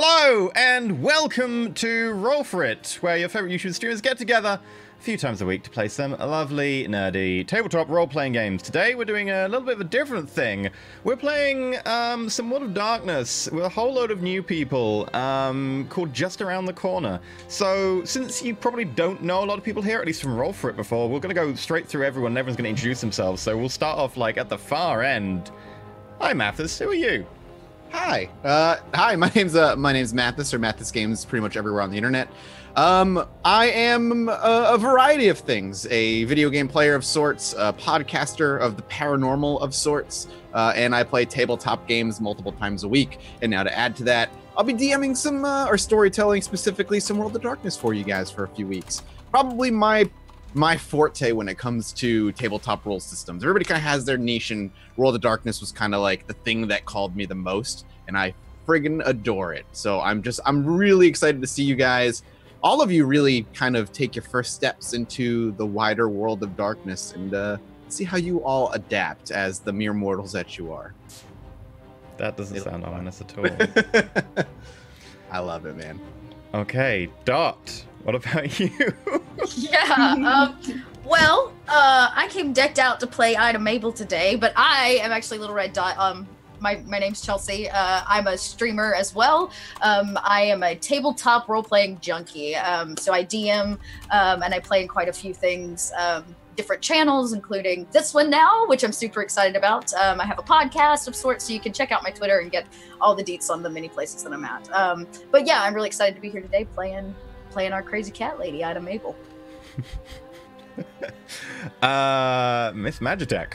Hello and welcome to Roll4It, where your favorite YouTube streamers get together a few times a week to play some lovely, nerdy tabletop role-playing games. Today we're doing a little bit of a different thing. We're playing some World of Darkness with a whole load of new people called Just Around the Corner. So since you probably don't know a lot of people here, at least from Roll4It before, we're going to go straight through everyone and everyone's going to introduce themselves. So we'll start off like at the far end. Hi Mathis, who are you? Hi. Hi, my name's Mathis, or Mathis Games, pretty much everywhere on the internet. I am a variety of things, a video game player of sorts, a podcaster of the paranormal of sorts, and I play tabletop games multiple times a week. And now to add to that, I'll be DMing some, or storytelling specifically, some World of Darkness for you guys for a few weeks. Probably my forte when it comes to tabletop role systems. Everybody kind of has their niche, and World of Darkness was kind of like the thing that called me the most, and I friggin' adore it. So I'm really excited to see you guys, all of you, really kind of take your first steps into the wider World of Darkness and see how you all adapt as the mere mortals that you are. That doesn't sound ominous at all. I love it, man. Okay, Dot, what about you? Yeah, I came decked out to play Ida Mabel today, but I am actually Little Red Dot. My name's Chelsea. I'm a streamer as well. I am a tabletop role-playing junkie. So I DM and I play in quite a few things, different channels, including this one now, which I'm super excited about. I have a podcast of sorts, so you can check out my Twitter and get all the deets on the many places that I'm at. But yeah, I'm really excited to be here today playing our crazy cat lady, Ida Mabel. Miss Magitech.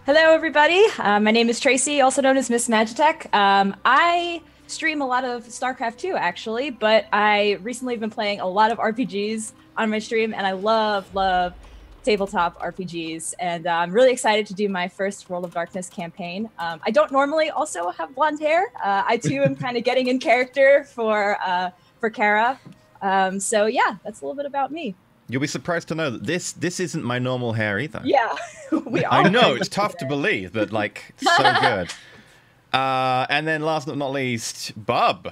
Hello, everybody. My name is Tracy, also known as Miss Magitech. I stream a lot of StarCraft 2, actually, but I recently have been playing a lot of RPGs on my stream, and I love tabletop RPGs, and I'm really excited to do my first World of Darkness campaign. I don't normally also have blonde hair. I, too, am kind of getting in character for Kara. So, yeah, that's a little bit about me. You'll be surprised to know that this isn't my normal hair either. Yeah, we all. I know, it's tough to believe, but, like, so good. And then last but not least, Bub.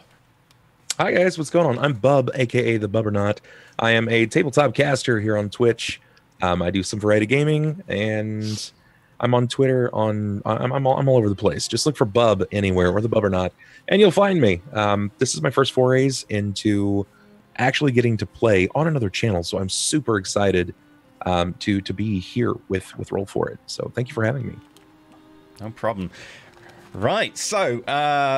Hi, guys. What's going on? I'm Bub, a.k.a. the Bubbernaut. I am a tabletop caster here on Twitch. I do some variety gaming, and I'm on Twitter. I'm all over the place. Just look for Bub anywhere, or the Bubbernaut, and you'll find me. This is my first forays into actually getting to play on another channel, so I'm super excited to be here with Roll4It. So thank you for having me. No problem. Right, so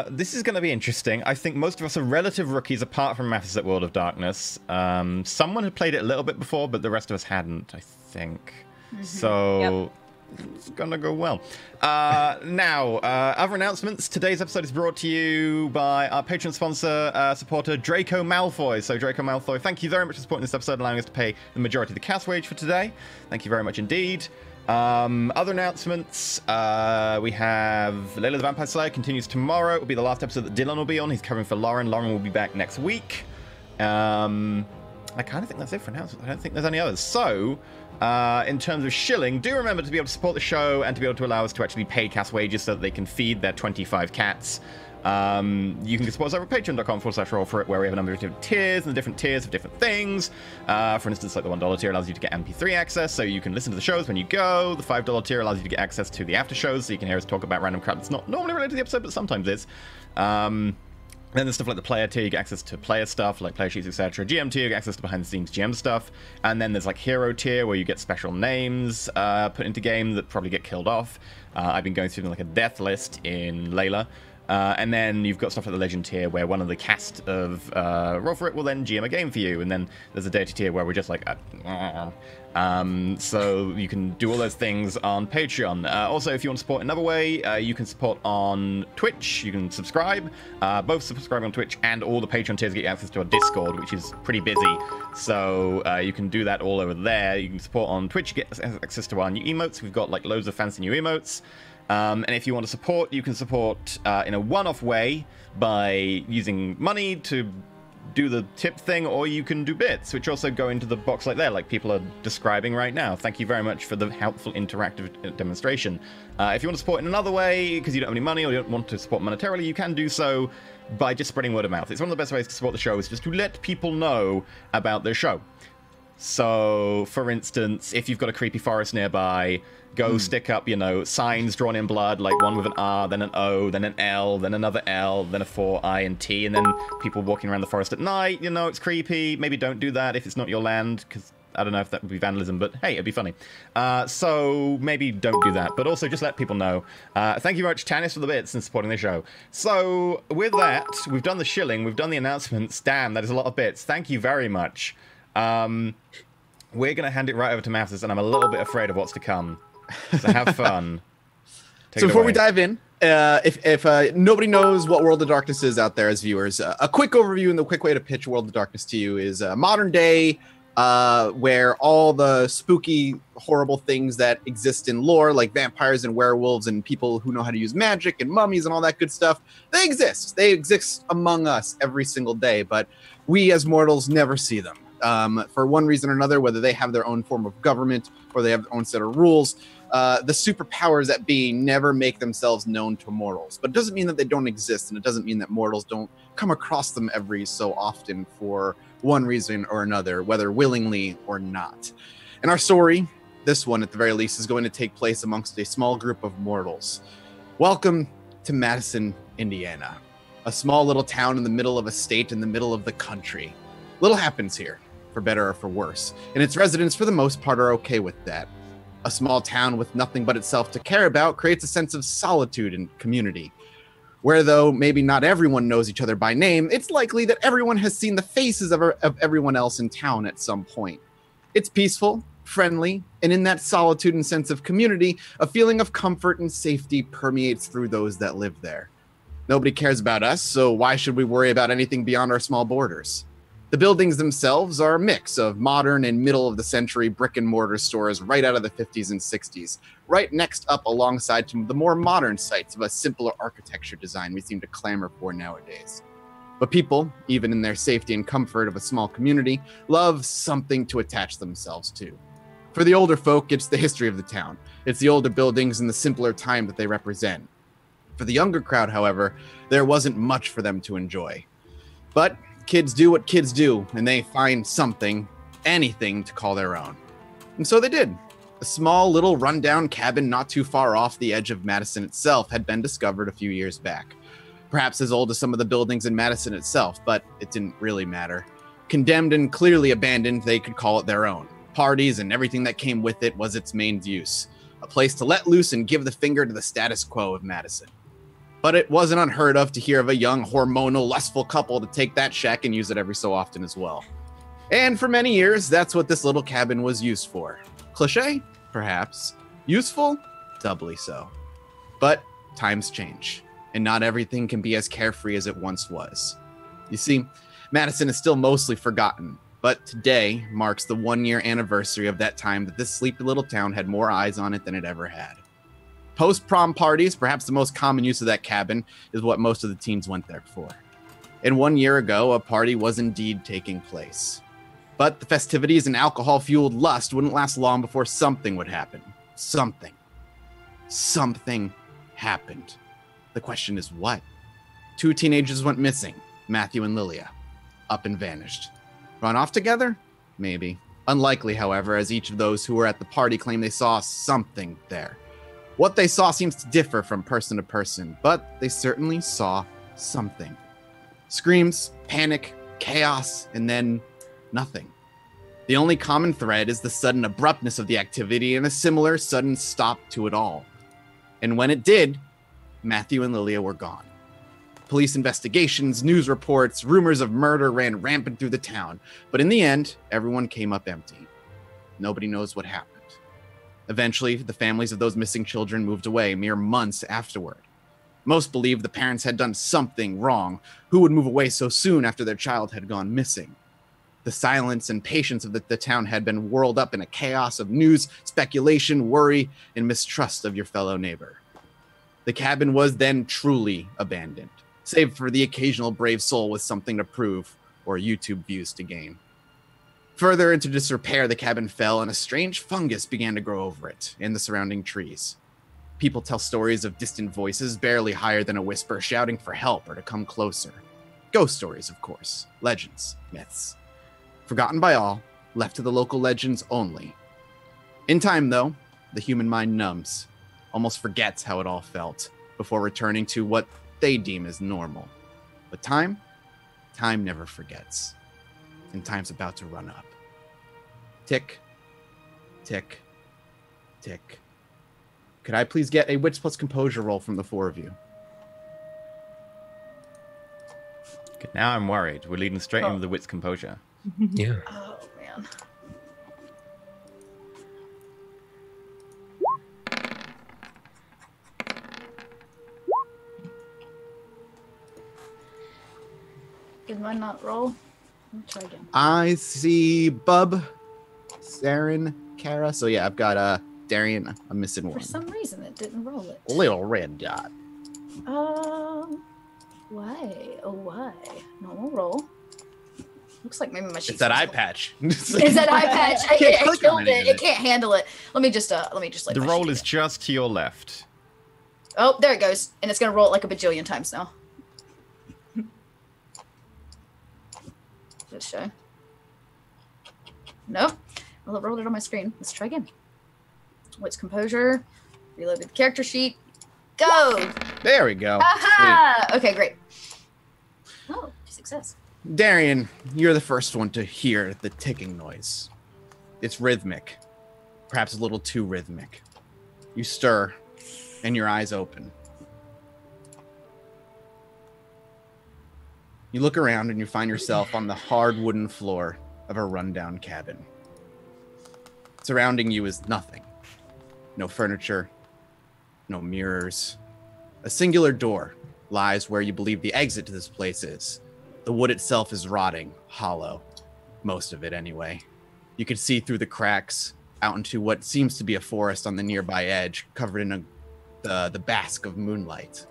this is going to be interesting. I think most of us are relative rookies, apart from Mathis at World of Darkness. Someone had played it a little bit before, but the rest of us hadn't, I think. So it's going to go well. Now, other announcements. Today's episode is brought to you by our Patreon sponsor, supporter, Draco Malfoy. So, Draco Malfoy, thank you very much for supporting this episode, allowing us to pay the majority of the cast wage for today. Thank you very much indeed. Other announcements, we have Layla the Vampire Slayer continues tomorrow. It will be the last episode that Dylan will be on. He's covering for Lauren. Lauren will be back next week. I kind of think that's it for announcements. I don't think there's any others. So, in terms of shilling, do remember to be able to support the show and to be able to allow us to actually pay cast wages so that they can feed their 25 cats. You can support us over at patreon.com/roll4it, where we have a number of different tiers, and the different tiers of different things. For instance, like the $1 tier allows you to get MP3 access, so you can listen to the shows when you go. The $5 tier allows you to get access to the after shows, so you can hear us talk about random crap that's not normally related to the episode, but sometimes is. Then there's stuff like the player tier, you get access to player stuff, like player sheets, etc. GM tier, you get access to behind-the-scenes GM stuff. And then there's like hero tier, where you get special names put into game that probably get killed off. I've been going through them like a death list in Layla. And then you've got stuff like the Legend tier, where one of the cast of Roll4It will then GM a game for you. And then there's a Deity tier, where we're just like... so you can do all those things on Patreon. Also, if you want to support another way, you can support on Twitch. You can subscribe. Both subscribing on Twitch and all the Patreon tiers get you access to our Discord, which is pretty busy. So you can do that all over there. You can support on Twitch, you get access to our new emotes. We've got like loads of fancy new emotes. And if you want to support, you can support in a one-off way by using money to do the tip thing, or you can do bits, which also go into the box like there, like people are describing right now. Thank you very much for the helpful interactive demonstration. If you want to support in another way, because you don't have any money or you don't want to support monetarily, you can do so by just spreading word of mouth. It's one of the best ways to support the show, is just to let people know about the show. So, for instance, if you've got a creepy forest nearby, go stick up, you know, signs drawn in blood, like one with an R, then an O, then an L, then another L, then a 4 I and T, and then people walking around the forest at night, you know, it's creepy. Maybe don't do that if it's not your land, because I don't know if that would be vandalism, but hey, it'd be funny. So maybe don't do that, but also just let people know. Thank you very much, Tanis, for the bits and supporting the show. So with that, we've done the shilling, we've done the announcements. Damn, that is a lot of bits. Thank you very much. We're going to hand it right over to Mathis, and I'm a little bit afraid of what's to come. So have fun. So before we dive in, if nobody knows what World of Darkness is out there as viewers, a quick overview and the quick way to pitch World of Darkness to you is modern day, where all the spooky, horrible things that exist in lore, like vampires and werewolves and people who know how to use magic and mummies and all that good stuff, they exist. They exist among us every single day, but we as mortals never see them. For one reason or another, whether they have their own form of government or they have their own set of rules, the superpowers that be never make themselves known to mortals. But it doesn't mean that they don't exist, and it doesn't mean that mortals don't come across them every so often for one reason or another, whether willingly or not. And our story, this one at the very least, is going to take place amongst a small group of mortals. Welcome to Madison, Indiana, a small little town in the middle of a state in the middle of the country. Little happens here, for better or for worse, and its residents for the most part are okay with that. A small town with nothing but itself to care about creates a sense of solitude and community. Where, though maybe not everyone knows each other by name, it's likely that everyone has seen the faces of everyone else in town at some point. It's peaceful, friendly, and in that solitude and sense of community, a feeling of comfort and safety permeates through those that live there. Nobody cares about us, so why should we worry about anything beyond our small borders? The buildings themselves are a mix of modern and middle-of-the-century brick-and-mortar stores right out of the 50s and 60s, right next up alongside some of the more modern sites of a simpler architecture design we seem to clamor for nowadays. But people, even in their safety and comfort of a small community, love something to attach themselves to. For the older folk, it's the history of the town. It's the older buildings and the simpler time that they represent. For the younger crowd, however, there wasn't much for them to enjoy. But kids do what kids do, and they find something, anything, to call their own. And so they did. A small little rundown cabin not too far off the edge of Madison itself had been discovered a few years back. Perhaps as old as some of the buildings in Madison itself, but it didn't really matter. Condemned and clearly abandoned, they could call it their own. Parties and everything that came with it was its main use. A place to let loose and give the finger to the status quo of Madison. But it wasn't unheard of to hear of a young, hormonal, lustful couple to take that shack and use it every so often as well. And for many years, that's what this little cabin was used for. Cliché? Perhaps. Useful? Doubly so. But times change, and not everything can be as carefree as it once was. You see, Madison is still mostly forgotten, but today marks the 1-year anniversary of that time that this sleepy little town had more eyes on it than it ever had. Post-prom parties, perhaps the most common use of that cabin, is what most of the teens went there for. And 1 year ago, a party was indeed taking place. But the festivities and alcohol-fueled lust wouldn't last long before something would happen. Something happened. The question is what? 2 teenagers went missing, Matthew and Lilia. Up and vanished. Run off together? Maybe. Unlikely, however, as each of those who were at the party claimed they saw something there. What they saw seems to differ from person to person, but they certainly saw something. Screams, panic, chaos, and then nothing. The only common thread is the sudden abruptness of the activity and a similar sudden stop to it all. And when it did, Matthew and Lilia were gone. Police investigations, news reports, rumors of murder ran rampant through the town, but in the end, everyone came up empty. Nobody knows what happened. Eventually, the families of those missing children moved away mere months afterward. Most believed the parents had done something wrong. Who would move away so soon after their child had gone missing? The silence and patience of the town had been whirled up in a chaos of news, speculation, worry, and mistrust of your fellow neighbor. The cabin was then truly abandoned, save for the occasional brave soul with something to prove, or YouTube views to gain. Further into disrepair, the cabin fell, and a strange fungus began to grow over it and the surrounding trees. People tell stories of distant voices, barely higher than a whisper, shouting for help or to come closer. Ghost stories, of course. Legends, myths. Forgotten by all, left to the local legends only. In time, though, the human mind numbs, almost forgets how it all felt, before returning to what they deem as normal. But time never forgets. And time's about to run up. Tick, tick, tick. Could I please get a wits plus composure roll from the four of you? Okay, now I'm worried. We're leading straight into the wits composure. Yeah. Oh, man. Did mine not roll? Let me try again. I see Bub, Saren, Kara. So yeah, I've got Darian. I'm missing one. For some reason, it didn't roll it. Little red dot. Why? Oh, why? Normal roll. Looks like maybe my sheet. It's that eye patch. Is that eye patch? I Can't click on killed it. It can't handle it. Let me just let The roll is just to your left. Oh, there it goes, and it's gonna roll it like a bajillion times now. Let's show. Nope. Well, it rolled it on my screen. Let's try again. What's composure? Reloaded the character sheet. Go! There we go. Aha! Okay, great. Oh, success. Darian, you're the first one to hear the ticking noise. It's rhythmic, perhaps a little too rhythmic. You stir, and your eyes open. You look around and you find yourself on the hard wooden floor of a rundown cabin. Surrounding you is nothing. No furniture, no mirrors. A singular door lies where you believe the exit to this place is. The wood itself is rotting, hollow. Most of it, anyway. You can see through the cracks out into what seems to be a forest on the nearby edge, covered in the bask of moonlight.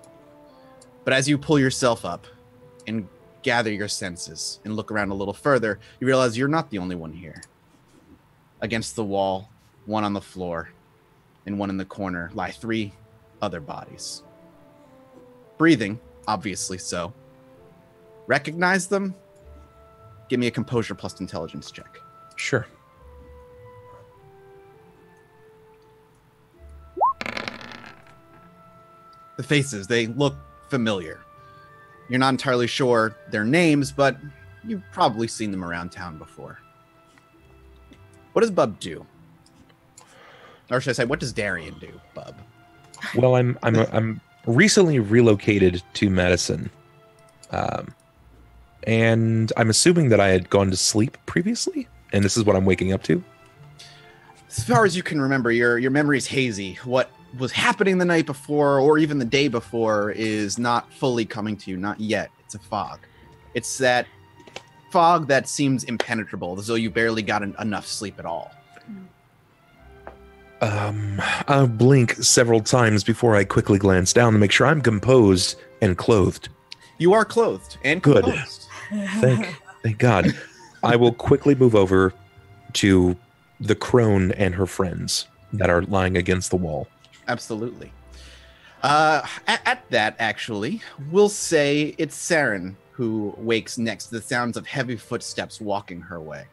But as you pull yourself up and gather your senses and look around a little further, you realize you're not the only one here. Against the wall, one on the floor, and one in the corner, lie three other bodies. Breathing, obviously so. Recognize them? Give me a composure plus intelligence check. Sure. The faces, they look familiar. You're not entirely sure their names, but you've probably seen them around town before. What does Bub do? Or should I say, what does Darian do, Bub? Well, I'm recently relocated to Madison, and I'm assuming that I had gone to sleep previously, and this is what I'm waking up to. As far as you can remember, your memory's hazy. What was happening the night before, or even the day before, is not fully coming to you. Not yet. It's a fog. It's that fog that seems impenetrable, as though you barely got enough sleep at all. I'll blink several times before I quickly glance down to make sure I'm composed and clothed. You are clothed and Good. composed. Thank God. I will quickly move over to the crone and her friends that are lying against the wall. Absolutely. At that, actually, we'll say it's Saren who wakes next to the sounds of heavy footsteps walking her way.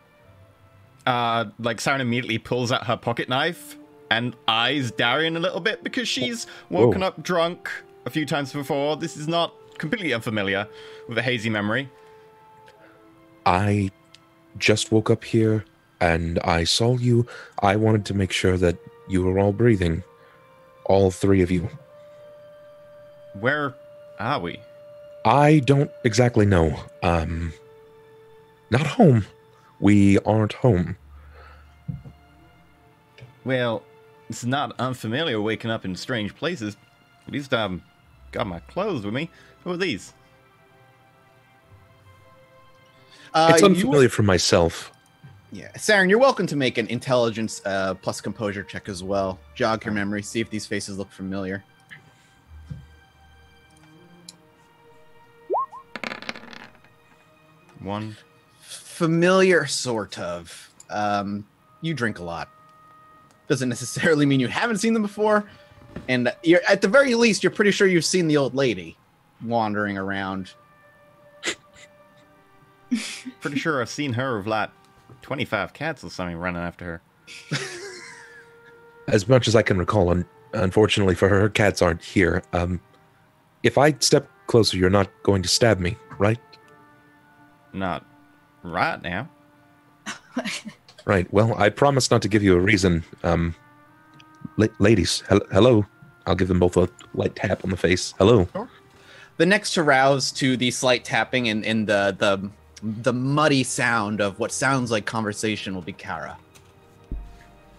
Like Saren immediately pulls out her pocket knife and eyes Darian a little bit because she's woken up drunk a few times before. This is not completely unfamiliar with a hazy memory. I just woke up here and I saw you. I wanted to make sure that you were all breathing. All three of you. Where are we? I don't exactly know. Not home. We aren't home. Well, it's not unfamiliar waking up in strange places. At least got my clothes with me. Who are these? It's unfamiliar for myself. Yeah, Saren, you're welcome to make an intelligence plus composure check as well. Jog your memory, see if these faces look familiar. One, familiar, sort of. You drink a lot. Doesn't necessarily mean you haven't seen them before. And you're, at the very least, you're pretty sure you've seen the old lady wandering around. Pretty sure I've seen her with like 25 cats or something running after her. As much as I can recall, unfortunately for her, cats aren't here. If I step closer, you're not going to stab me, right? Not right now. Right. Well, I promise not to give you a reason. Ladies, hello. I'll give them both a light tap on the face. Hello. Sure. The next to rouse to the slight tapping and the muddy sound of what sounds like conversation will be Kara.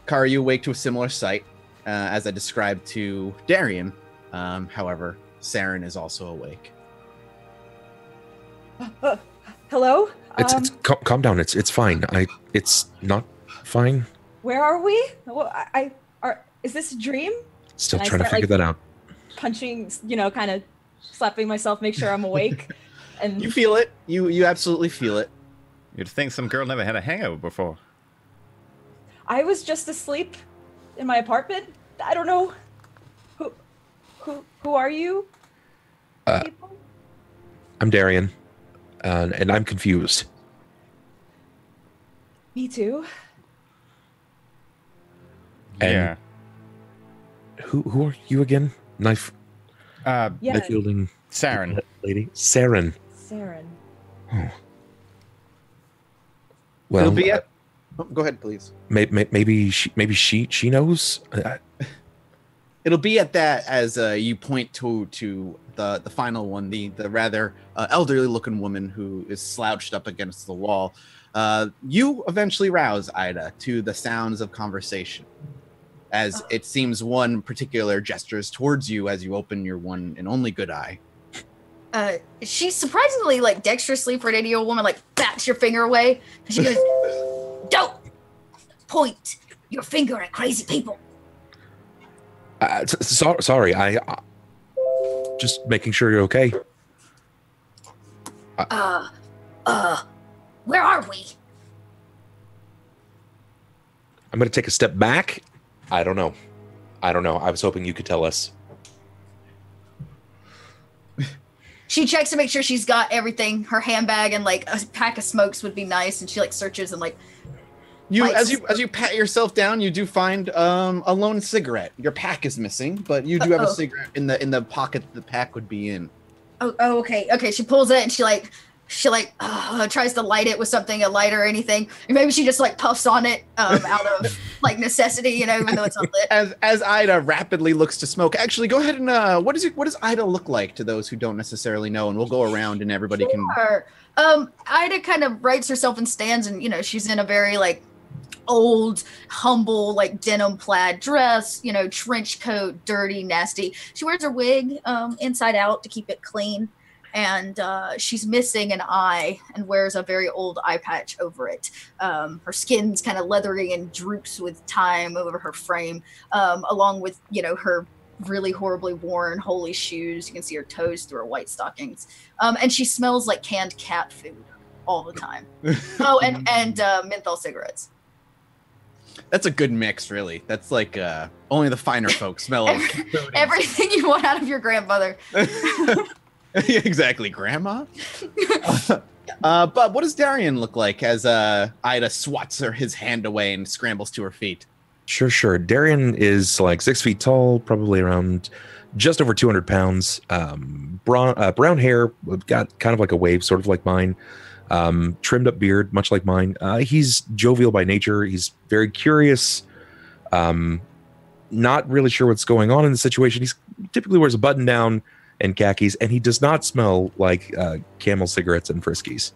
Kara, you awake to a similar sight as I described to Darian. However, Saren is also awake. Hello? Calm down. It's fine. It's not fine. Where are we? Well, is this a dream? Still And I trying to start, figure that out. Punching, kind of slapping myself, make sure I'm awake. And You feel it. You absolutely feel it. You'd think some girl never had a hangover before. I was just asleep in my apartment. I don't know. Who are you? People? I'm Darian, and I'm confused. Me too. And Yeah. Who are you again? Knife Yeah, wielding Saren. lady? Saren. Saren. Well, It'll be go ahead, please. maybe she knows. It'll be at that as you point to the final one, the rather elderly looking woman who is slouched up against the wall. You eventually rouse Ida to the sounds of conversation, as it seems one particular gestures towards you as you open your one and only good eye. She's surprisingly dexterously for an 80-year-old woman, bats your finger away. And she goes, "Don't point your finger at crazy people." Sorry, I just making sure you're okay. Where are we? I'm going to take a step back. I don't know. I was hoping you could tell us. She checks to make sure she's got everything. Her handbag and a pack of smokes would be nice. And she searches and As you pat yourself down, you do find a lone cigarette. Your pack is missing, but you do have a cigarette in the pocket that the pack would be in. Oh, okay. Okay, she pulls it and she tries to light it with something, a lighter or anything. Or maybe she just puffs on it out of necessity, even though it's unlit. As Ida rapidly looks to smoke, actually, go ahead and what does Ida look like to those who don't necessarily know? And we'll go around and everybody can. Ida kind of rights herself and stands, and she's in a very old, humble, denim plaid dress, trench coat, dirty, nasty. She wears her wig inside out to keep it clean. And she's missing an eye and wears a very old eye patch over it. Her skin's kind of leathery and droops with time over her frame, along with, her really horribly worn holy shoes. You can see her toes through her white stockings. And she smells like canned cat food all the time. And menthol cigarettes. That's a good mix, really. That's only the finer folks smell of everything you want out of your grandmother. Exactly, Grandma. But what does Darian look like as Ida swats his hand away and scrambles to her feet? Sure. Darian is 6 feet tall, probably around just over 200 pounds. Brown hair, got kind of like a wave, sort of like mine. Trimmed up beard, much like mine. He's jovial by nature. He's very curious. Not really sure what's going on in the situation. He typically wears a button down and khakis, and he does not smell like Camel cigarettes and Friskies.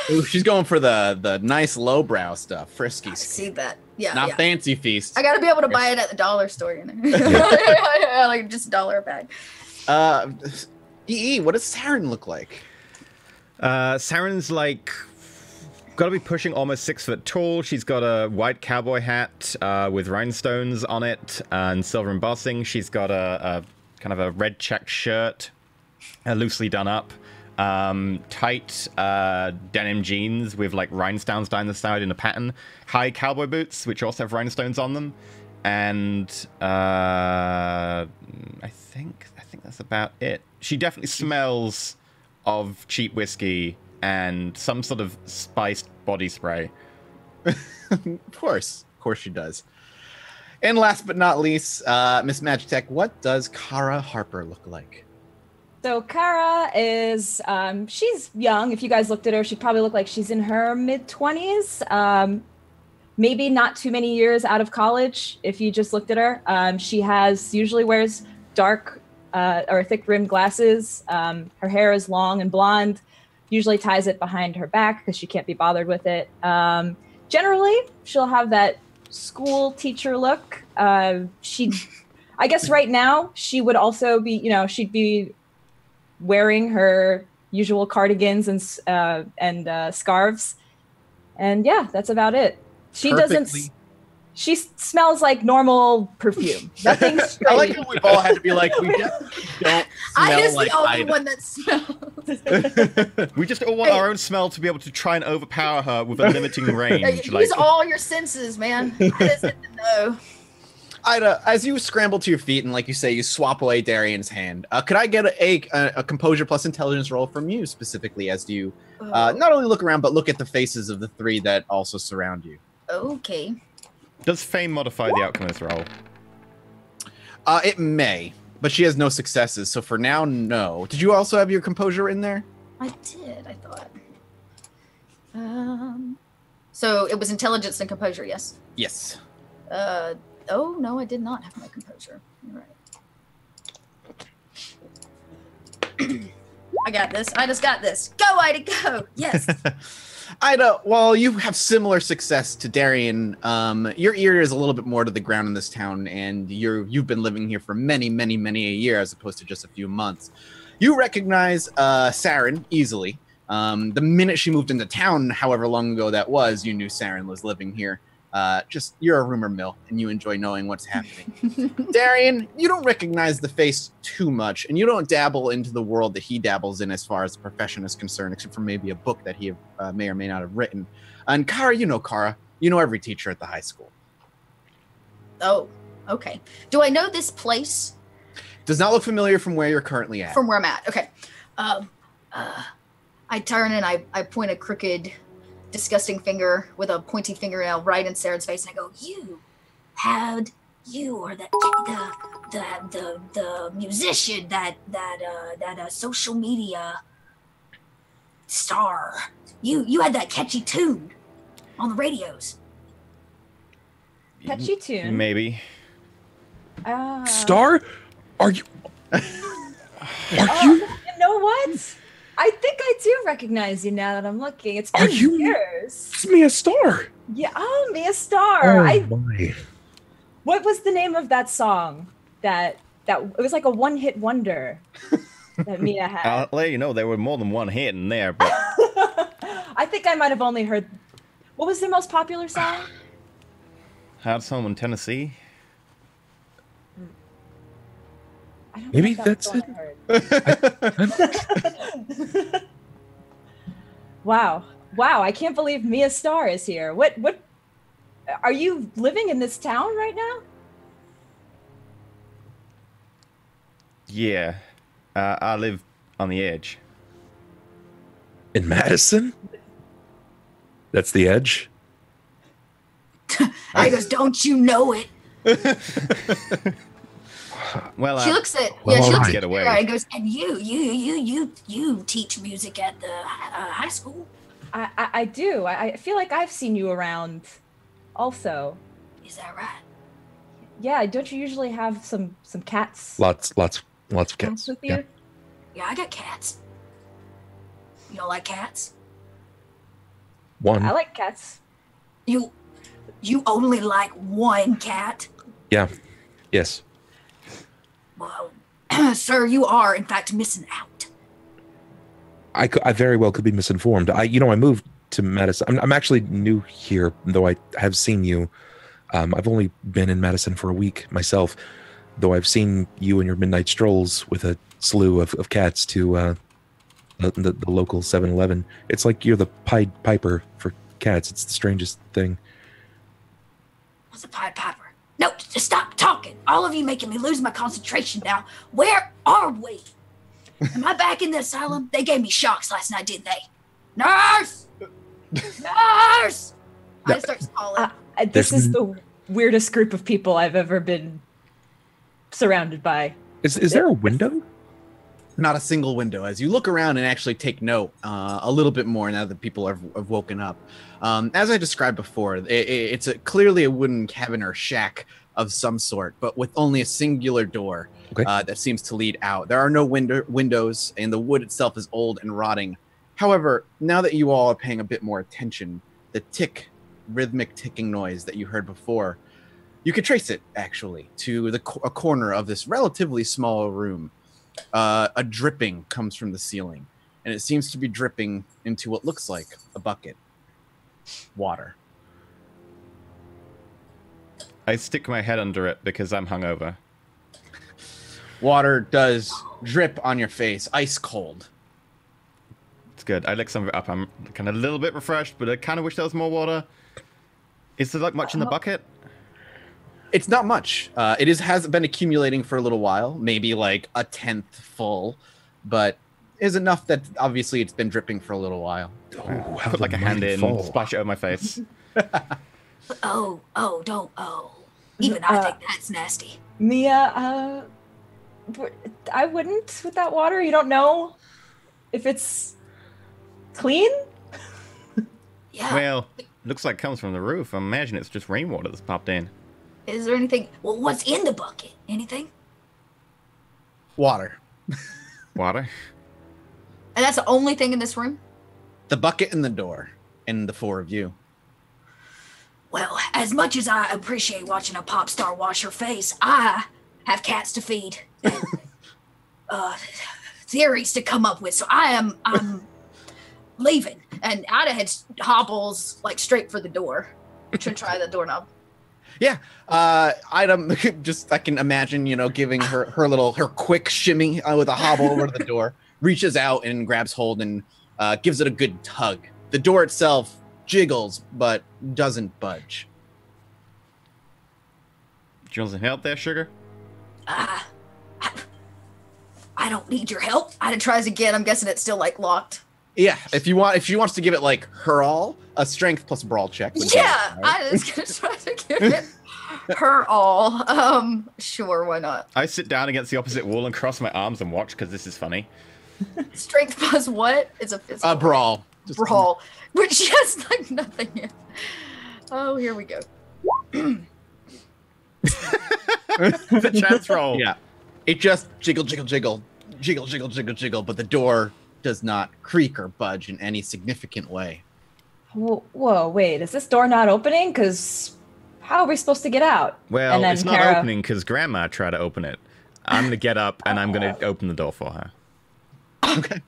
Ooh, she's going for the nice lowbrow stuff, Friskies. I see that. Yeah. Not fancy feast. I gotta be able to buy it at the dollar store, just $1 a bag. EE, what does Saren look like? Saren's gotta be pushing almost 6 foot tall. She's got a white cowboy hat with rhinestones on it and silver embossing. She's got a kind of a red checked shirt, loosely done up. tight denim jeans with like rhinestones down the side in a pattern, high cowboy boots which also have rhinestones on them, and I think that's about it. She definitely smells of cheap whiskey and some sort of spiced body spray. Of course she does. And last but not least, Miss Magitech, what does Kara Harper look like? So Kara is, she's young. If you guys looked at her, she'd probably look like she's in her mid-20s. Maybe not too many years out of college if you just looked at her. She usually wears dark or thick-rimmed glasses. Her hair is long and blonde, usually ties it behind her back because she can't be bothered with it. Generally, she'll have that school teacher look. I guess right now, she would also be, she'd be wearing her usual cardigans and scarves. And yeah, that's that's about it. She smells like normal perfume. Nothing strange. I like how we've all had to be like, we definitely don't smell like the only Ida. one that smells. We just all want our own smell to be able to try and overpower her with a limiting range. Use all your senses, man. I just need to know. Ida, as you scramble to your feet and, like you say, you swap away Darian's hand, could I get a composure plus intelligence roll from you specifically as you not only look around, but look at the faces of the three that also surround you? Okay. Does fame modify the outcome of this roll? It may, but she has no successes, so for now, no. Did you also have your composure in there? I did, I thought. So it was intelligence and composure, yes? Yes. Oh, no, I did not have my composure. You're right. I got this. I just got this. Go, Ida, go! Yes! Ida, while you have similar success to Darian, your ear is a little bit more to the ground in this town, and you've been living here for many, many, many a year as opposed to just a few months. You recognize Saren easily. The minute she moved into town, however long ago that was, you knew Saren was living here. You're a rumor mill, and you enjoy knowing what's happening. Darian, you don't recognize the face too much, and you don't dabble into the world that he dabbles in as far as the profession is concerned, except for maybe a book that he may or may not have written. And Kara, you know every teacher at the high school. Oh, okay. Do I know this place? Does not look familiar from where you're currently at. From where I'm at, okay. I turn and I point a crooked, disgusting finger with a pointy fingernail right in Saren's face, and I go, you are the musician that social media star. You had that catchy tune on the radios. Catchy tune. Maybe. Star? Are you? You know what? I think I do recognize you now that I'm looking. It's been years. It's Mia Star. Yeah. Oh, Mia Star. My. What was the name of that song? That it was like a one-hit wonder that Mia had. I'll let you know there were more than one hit in there, but I think I might have only heard. What was their most popular song? Had Home in Tennessee. I don't Maybe think that's was it. Wow. I can't believe Mia Star is here. What are you living in this town right now? Yeah. I live on the edge. In Madison? That's the edge? I goes, don't you know it? Well, She looks at well, she looks alright. at her and goes, and you teach music at the high school? I do. I feel like I've seen you around also. Is that right? Yeah, don't you usually have some cats? Lots of cats. With you? Yeah, I got cats. You don't like cats? One. I like cats. You only like one cat? Yeah. Yes. Well, sir, you are in fact missing out. I very well could be misinformed. I moved to Madison. I'm actually new here, though I have seen you. I've only been in Madison for a week myself, though I've seen you and your midnight strolls with a slew of cats to the local 7-Eleven. It's like you're the Pied Piper for cats. It's the strangest thing. What's a Pied Piper? No, just stop talking. All of you making me lose my concentration now. Where are we? Am I back in the asylum? They gave me shocks last night, didn't they? Nurse! Nurse! I start calling. This is the weirdest group of people I've ever been surrounded by. Is there a window? Not a single window. As you look around and actually take note a little bit more now that people have woken up. As I described before, it's clearly a wooden cabin or shack of some sort, but with only a singular door that seems to lead out. There are no windows, and the wood itself is old and rotting. However, now that you all are paying a bit more attention, the rhythmic ticking noise that you heard before, you could trace it, actually, to a corner of this relatively small room. A dripping comes from the ceiling, and it seems to be dripping into what looks like a bucket. Water. I stick my head under it because I'm hungover. Water does drip on your face, ice cold. It's good. I lick some of it up. I'm kind of a little bit refreshed, but I kind of wish there was more water. Is there like much in the bucket? It's not much. It has been accumulating for a little while, maybe like a 10th full, but is enough that obviously it's been dripping for a little while. Put like a hand in, splash it over my face. Oh, don't. Even I think that's nasty. Mia, I wouldn't with that water. You don't know if it's clean? Yeah. Well, looks like it comes from the roof. I imagine it's just rainwater that's popped in. Is there anything? Well, what's in the bucket? Anything? Water. Water? And that's the only thing in this room? The bucket and the door, and the four of you. Well, as much as I appreciate watching a pop star wash her face, I have cats to feed. Theories to come up with, so I'm leaving. And Ida had hobbles like straight for the door to try the doorknob. Yeah, Ida, just I can imagine, giving her quick shimmy with a hobble over to the door, reaches out and grabs hold and gives it a good tug. The door itself jiggles, but doesn't budge. Do you want some help there, Sugar? I don't need your help. Ida tries again. I'm guessing it's still like locked. Yeah, if she wants to give it like her all, a strength plus brawl check. Yeah, Ida's gonna try to give it her all. Sure, why not? I sit down against the opposite wall and cross my arms and watch because this is funny. Strength plus what? It's a physical. Brawl. Brawl, which has like nothing in. Oh, here we go. The chance roll. Yeah, it just jiggle, but the door does not creak or budge in any significant way. Whoa, wait, is this door not opening? Because how are we supposed to get out? Well, it's not opening because Grandma tried to open it. I'm going to get up and I'm going to open the door for her. Okay.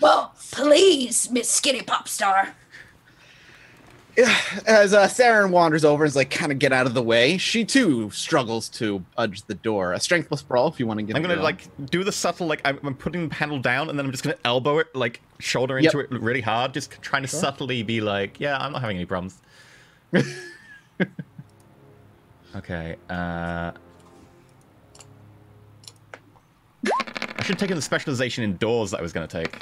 Well, please, Miss Skinny Pop Star. As Saren wanders over and is like, kind of get out of the way, she too struggles to budge the door. A strength plus brawl if you want to get. I'm gonna do the subtle I'm putting the handle down and then I'm just gonna elbow it shoulder into it really hard, just trying to subtly be like, yeah, I'm not having any problems. Okay. I should have taken the specialization in doors that I was gonna take.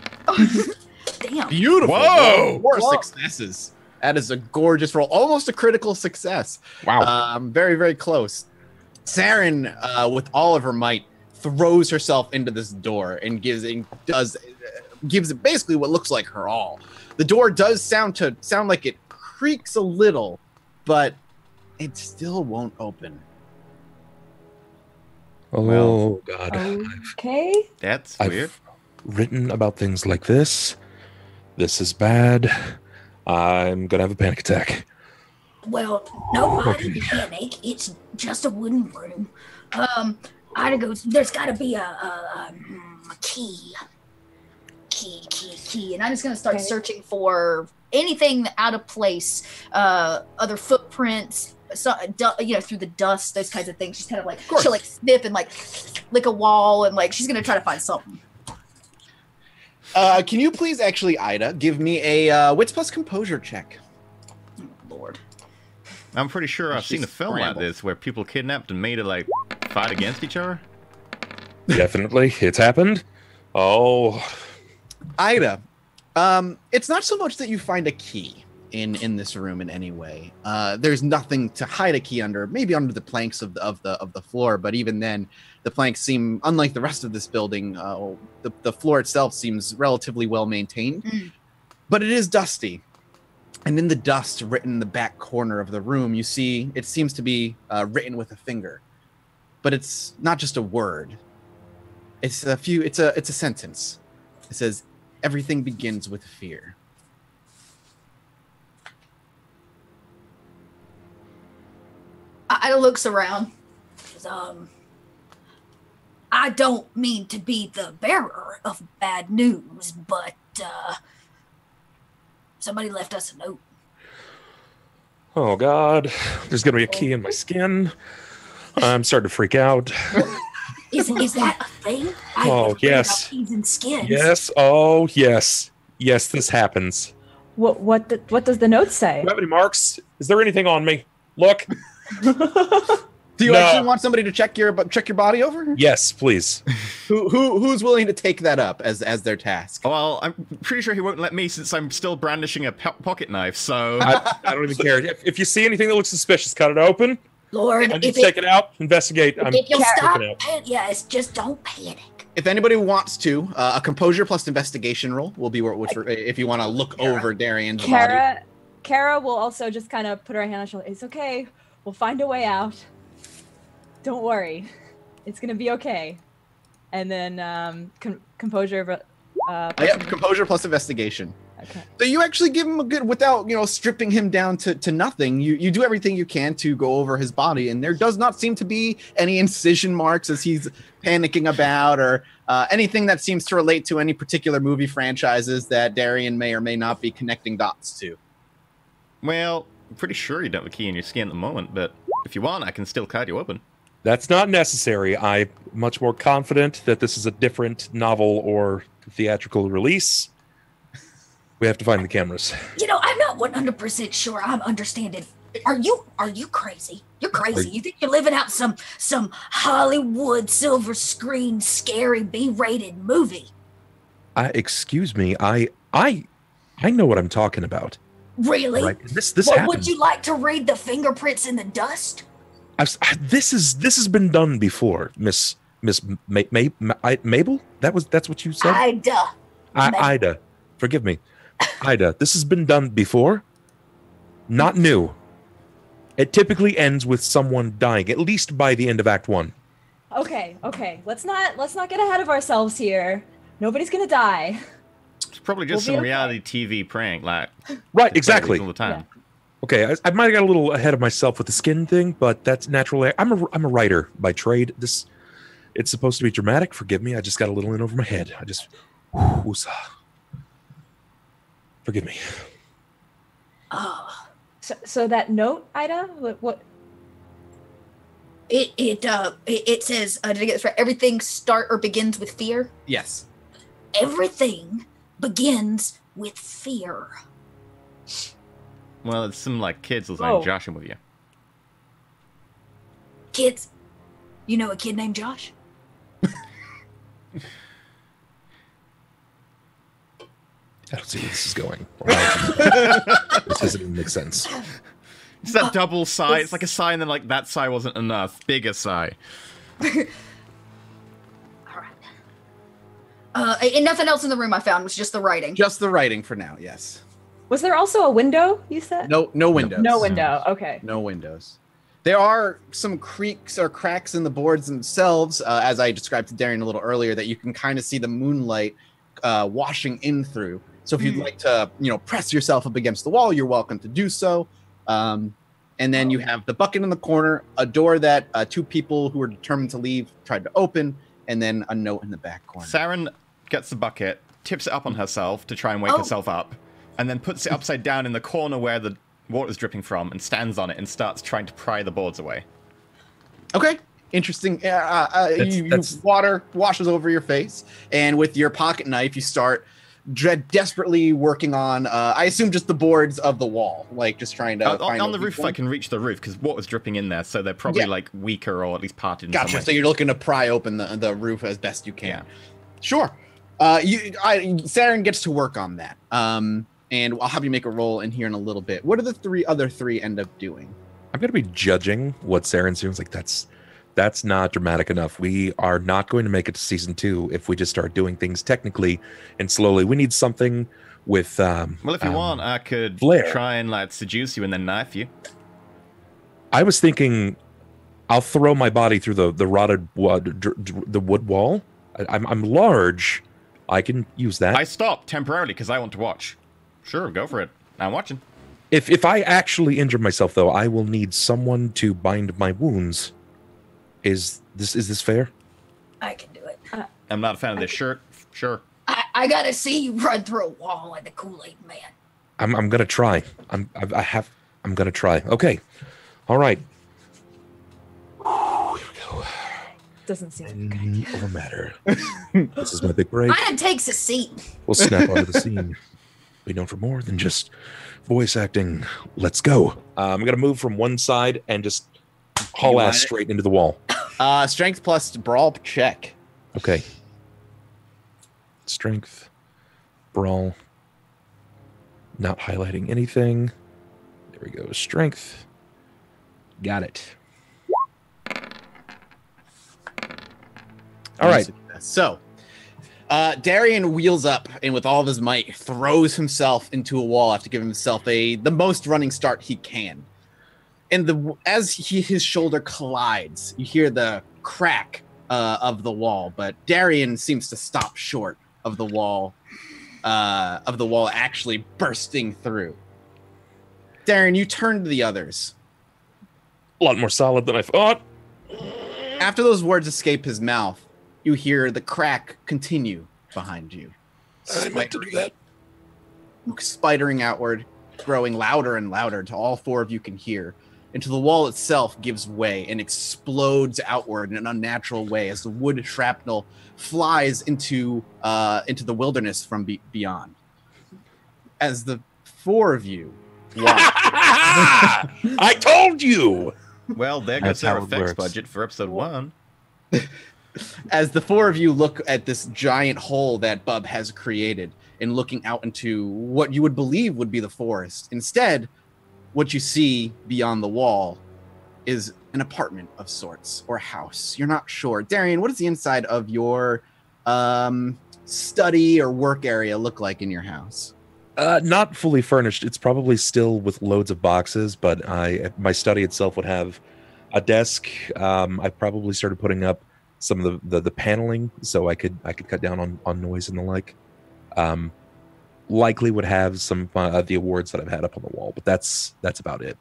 Damn. Beautiful. Whoa! 4 successes. That is a gorgeous roll, almost a critical success. Wow. Very, very close. Saren, with all of her might, throws herself into this door and gives it basically what looks like her all. The door does sound like it creaks a little, but it still won't open. Oh, God. Okay. That's weird. I've written about things like this. This is bad. I'm gonna have a panic attack. Well, nobody panic. It's just a wooden room. Ida goes, there's got to be a key. And I'm just going to start searching for anything out of place, other footprints, through the dust, those kinds of things. She's kind of like, she'll like sniff and like lick a wall and like she's going to try to find something. Can you please actually, Ida, give me a wits plus composure check? Lord. I'm pretty sure I've seen a film like scrambled. this where people kidnapped and made to like fight against each other. Definitely, it's happened. Oh, Ida, it's not so much that you find a key in this room in any way. There's nothing to hide a key under, maybe under the planks of the floor, but even then, the planks seem, unlike the rest of this building, the floor itself seems relatively well maintained, but it is dusty. And in the dust, written in the back corner of the room, you see it seems to be written with a finger, but it's not just a word. It's a sentence. It says, "Everything begins with fear." Ida looks around. Says, I don't mean to be the bearer of bad news, but somebody left us a note. oh God! There's gonna be a key in my skin. I'm starting to freak out. Is that a thing? Oh, yes. Keys and skins. Yes. Oh, yes. Yes, this happens. What does the note say? Do you have any marks? Is there anything on me? Look. Do you No. actually want somebody to check your body over? Yes, please. Who's willing to take that up as their task? Well, I'm pretty sure he won't let me since I'm still brandishing a pocket knife. So I don't even care. If you see anything that looks suspicious, cut it open. Lord, I need to take it out. Investigate. I'm if you'll stop, freaking out. yes, just don't panic. If anybody wants to, a composure plus investigation roll will be if you want to look over Darian's body. Kara will also just kind of put her hand on her shoulder. It's okay. We'll find a way out. Don't worry. It's gonna be okay. And then composure. Composure plus investigation. Okay. So you actually give him a good, without stripping him down to nothing. You do everything you can to go over his body, and there does not seem to be any incision marks as he's panicking about, or anything that seems to relate to any particular movie franchises that Darian may or may not be connecting dots to. well, I'm pretty sure you don't have a key in your skin at the moment, but if you want, I can still cut you open. That's not necessary. I'm much more confident that this is a different novel or theatrical release. We have to find the cameras. I'm not 100% sure I'm understanding. Are you crazy? You're crazy. You think you're living out some Hollywood silver screen scary B-rated movie? Excuse me. I know what I'm talking about. Really? Right. This Well, happened. would you like to read the fingerprints in the dust? This has been done before, Miss Mabel. That's what you said. Ida. Ida, forgive me. Ida, this has been done before. Not new. It typically ends with someone dying, at least by the end of Act 1. Okay. Let's not get ahead of ourselves here. Nobody's gonna die. It's probably just We'll be some okay. reality TV prank, like Right, they play exactly. these all the time. Okay, I might have got a little ahead of myself with the skin thing, but that's natural. I'm a writer by trade. It's supposed to be dramatic. Forgive me. I just got a little in over my head. Woosah. Forgive me. Oh. So that note, Ida, what? It says, did I get this right? Everything begins with fear. Yes. Everything begins with fear. Well, it's some like kids was Oh. like joshing with you. Kids, you know a kid named Josh? I don't see where this is going. This doesn't even make sense. It's that double sigh. It's like a sigh, and then like that sigh wasn't enough. Bigger sigh. All right. And nothing else in the room I found was just the writing. Just the writing for now. Yes. Was there also a window? You said No windows. No window. Okay. No windows. There are some creaks or cracks in the boards themselves, as I described to Darian a little earlier, that you can kind of see the moonlight washing in through. So if you'd like to, press yourself up against the wall, you're welcome to do so. And then you have the bucket in the corner, a door that two people who were determined to leave tried to open, and then a note in the back corner. Saren gets the bucket, tips it up on herself to try and wake herself up, and then puts it upside down in the corner where the water's dripping from, and stands on it and starts trying to pry the boards away. Okay, interesting. Water washes over your face, and with your pocket knife, you start desperately working on, I assume, just the boards of the wall, like just trying to find on the roof. I can reach the roof because water's dripping in there, so they're probably like weaker or at least parted. Gotcha. In some way. So you're looking to pry open the roof as best you can. Yeah. Sure. Saren gets to work on that. And I'll have you make a roll in here in a little bit. What do the other three end up doing? I'm going to be judging what Saren's doing. Like, that's not dramatic enough. We are not going to make it to season 2 if we just start doing things technically and slowly. We need something with well, if you want, I could try and like seduce you and then knife you. I was thinking I'll throw my body through the rotted the wood wall. I'm large. I can use that. I stopped temporarily because I want to watch. Sure, go for it. I'm watching. If I actually injure myself, though, I will need someone to bind my wounds. Is this fair? I can do it. I'm not a fan of this shirt. Sure. I gotta see you run through a wall like the Kool-Aid Man. I'm gonna try. I'm gonna try. Okay. All right. Here we go. Doesn't seem like a good idea. Over matter. This is my big break. Mine takes a seat. We'll snap onto the scene. Be known for more than just voice acting. Let's go. I'm gonna move from one side and just haul ass straight into the wall. Strength plus brawl check. Okay. Strength, brawl. Not highlighting anything. There we go. Strength. Got it. All right. So, Darian wheels up and with all of his might throws himself into a wall after giving himself the most running start he can. And as his shoulder collides, you hear the crack of the wall, but Darian seems to stop short of the wall actually bursting through. Darian, you turn to the others. A lot more solid than I thought. After those words escape his mouth, you hear the crack continue behind you. I meant to do that. Spidering outward, growing louder and louder till all four of you can hear, until the wall itself gives way and explodes outward in an unnatural way as the wood shrapnel flies into the wilderness from beyond. As the four of you watch. I told you! Well, there goes our effects budget for episode 1. As the four of you look at this giant hole that Bub has created and looking out into what you would believe would be the forest, instead, what you see beyond the wall is an apartment of sorts or a house. You're not sure. Darian, what does the inside of your study or work area look like in your house? Not fully furnished. It's probably still with loads of boxes, but my study itself would have a desk. I probably started putting up some of the paneling so I could cut down on noise and the like. Likely would have some of the awards that I've had up on the wall, but that's about it.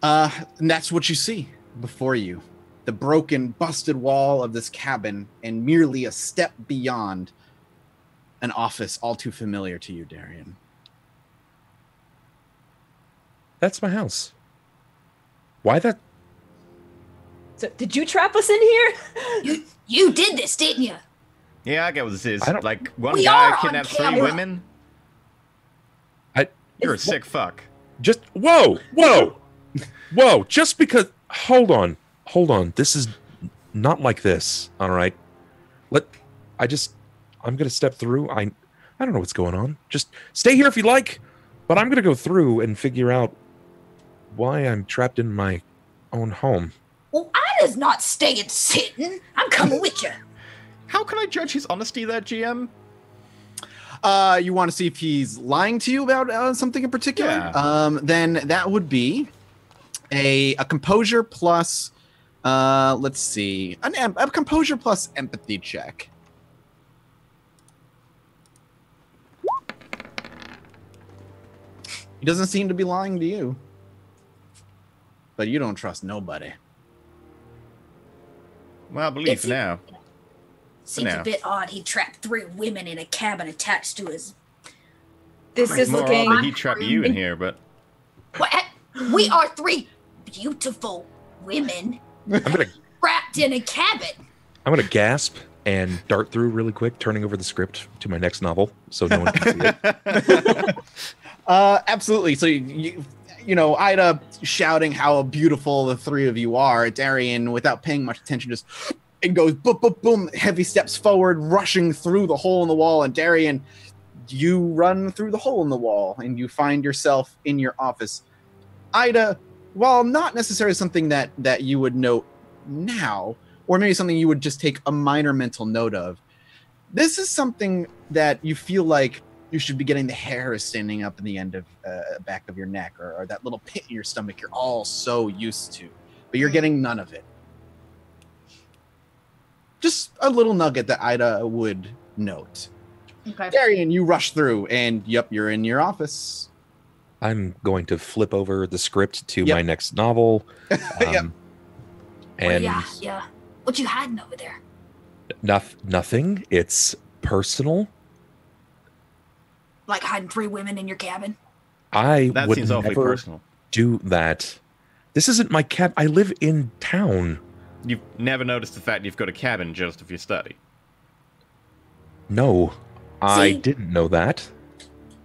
And that's what you see before you. The broken, busted wall of this cabin, and merely a step beyond an office all too familiar to you, Darian. That's my house. Why that? So, did you trap us in here? You did this, didn't you? Yeah, I get what this is. Like, one We guy are kidnapped on 3 camera. women? You're a sick fuck. Just whoa! Just because. Hold on. This is not like this. All right. I'm gonna step through. I don't know what's going on. Just stay here if you like, but I'm gonna go through and figure out why I'm trapped in my own home. Well, I does not staying sitting. I'm coming with you. How can I judge his honesty there, GM? You want to see if he's lying to you about something in particular? Yeah. Then that would be a composure plus, let's see, a composure plus empathy check. He doesn't seem to be lying to you. But you don't trust nobody. Well, I believe for now. Seems a bit odd he trapped 3 women in a cabin attached to his... This is More looking... odd that he trapped you in here, but... What? We are 3 beautiful women I'm gonna trapped in a cabin. gasp and dart through really quick, turning over the script to my next novel so no one can see it. Absolutely. So you know, Ida shouting how beautiful the three of you are. Darian, without paying much attention, just it goes boom, boom, boom. Heavy steps forward, rushing through the hole in the wall. And Darian, you run through the hole in the wall, and you find yourself in your office. Ida, while not necessarily something that you would note now, or maybe something you would just take a minor mental note of, this is something that you feel like you should be getting the hair standing up in the end of back of your neck, or that little pit in your stomach you're all so used to, but you're getting none of it. Just a little nugget that Ida would note. Okay. Darian, you rush through, and yep, you're in your office. I'm going to flip over the script to my next novel. Yep. And yeah. What you hiding over there? nothing. It's personal. Like hiding 3 women in your cabin? That would seems awfully never personal. do that. This isn't my cab. I live in town. You've never noticed the fact you've got a cabin just of your study. No, I See? didn't know that.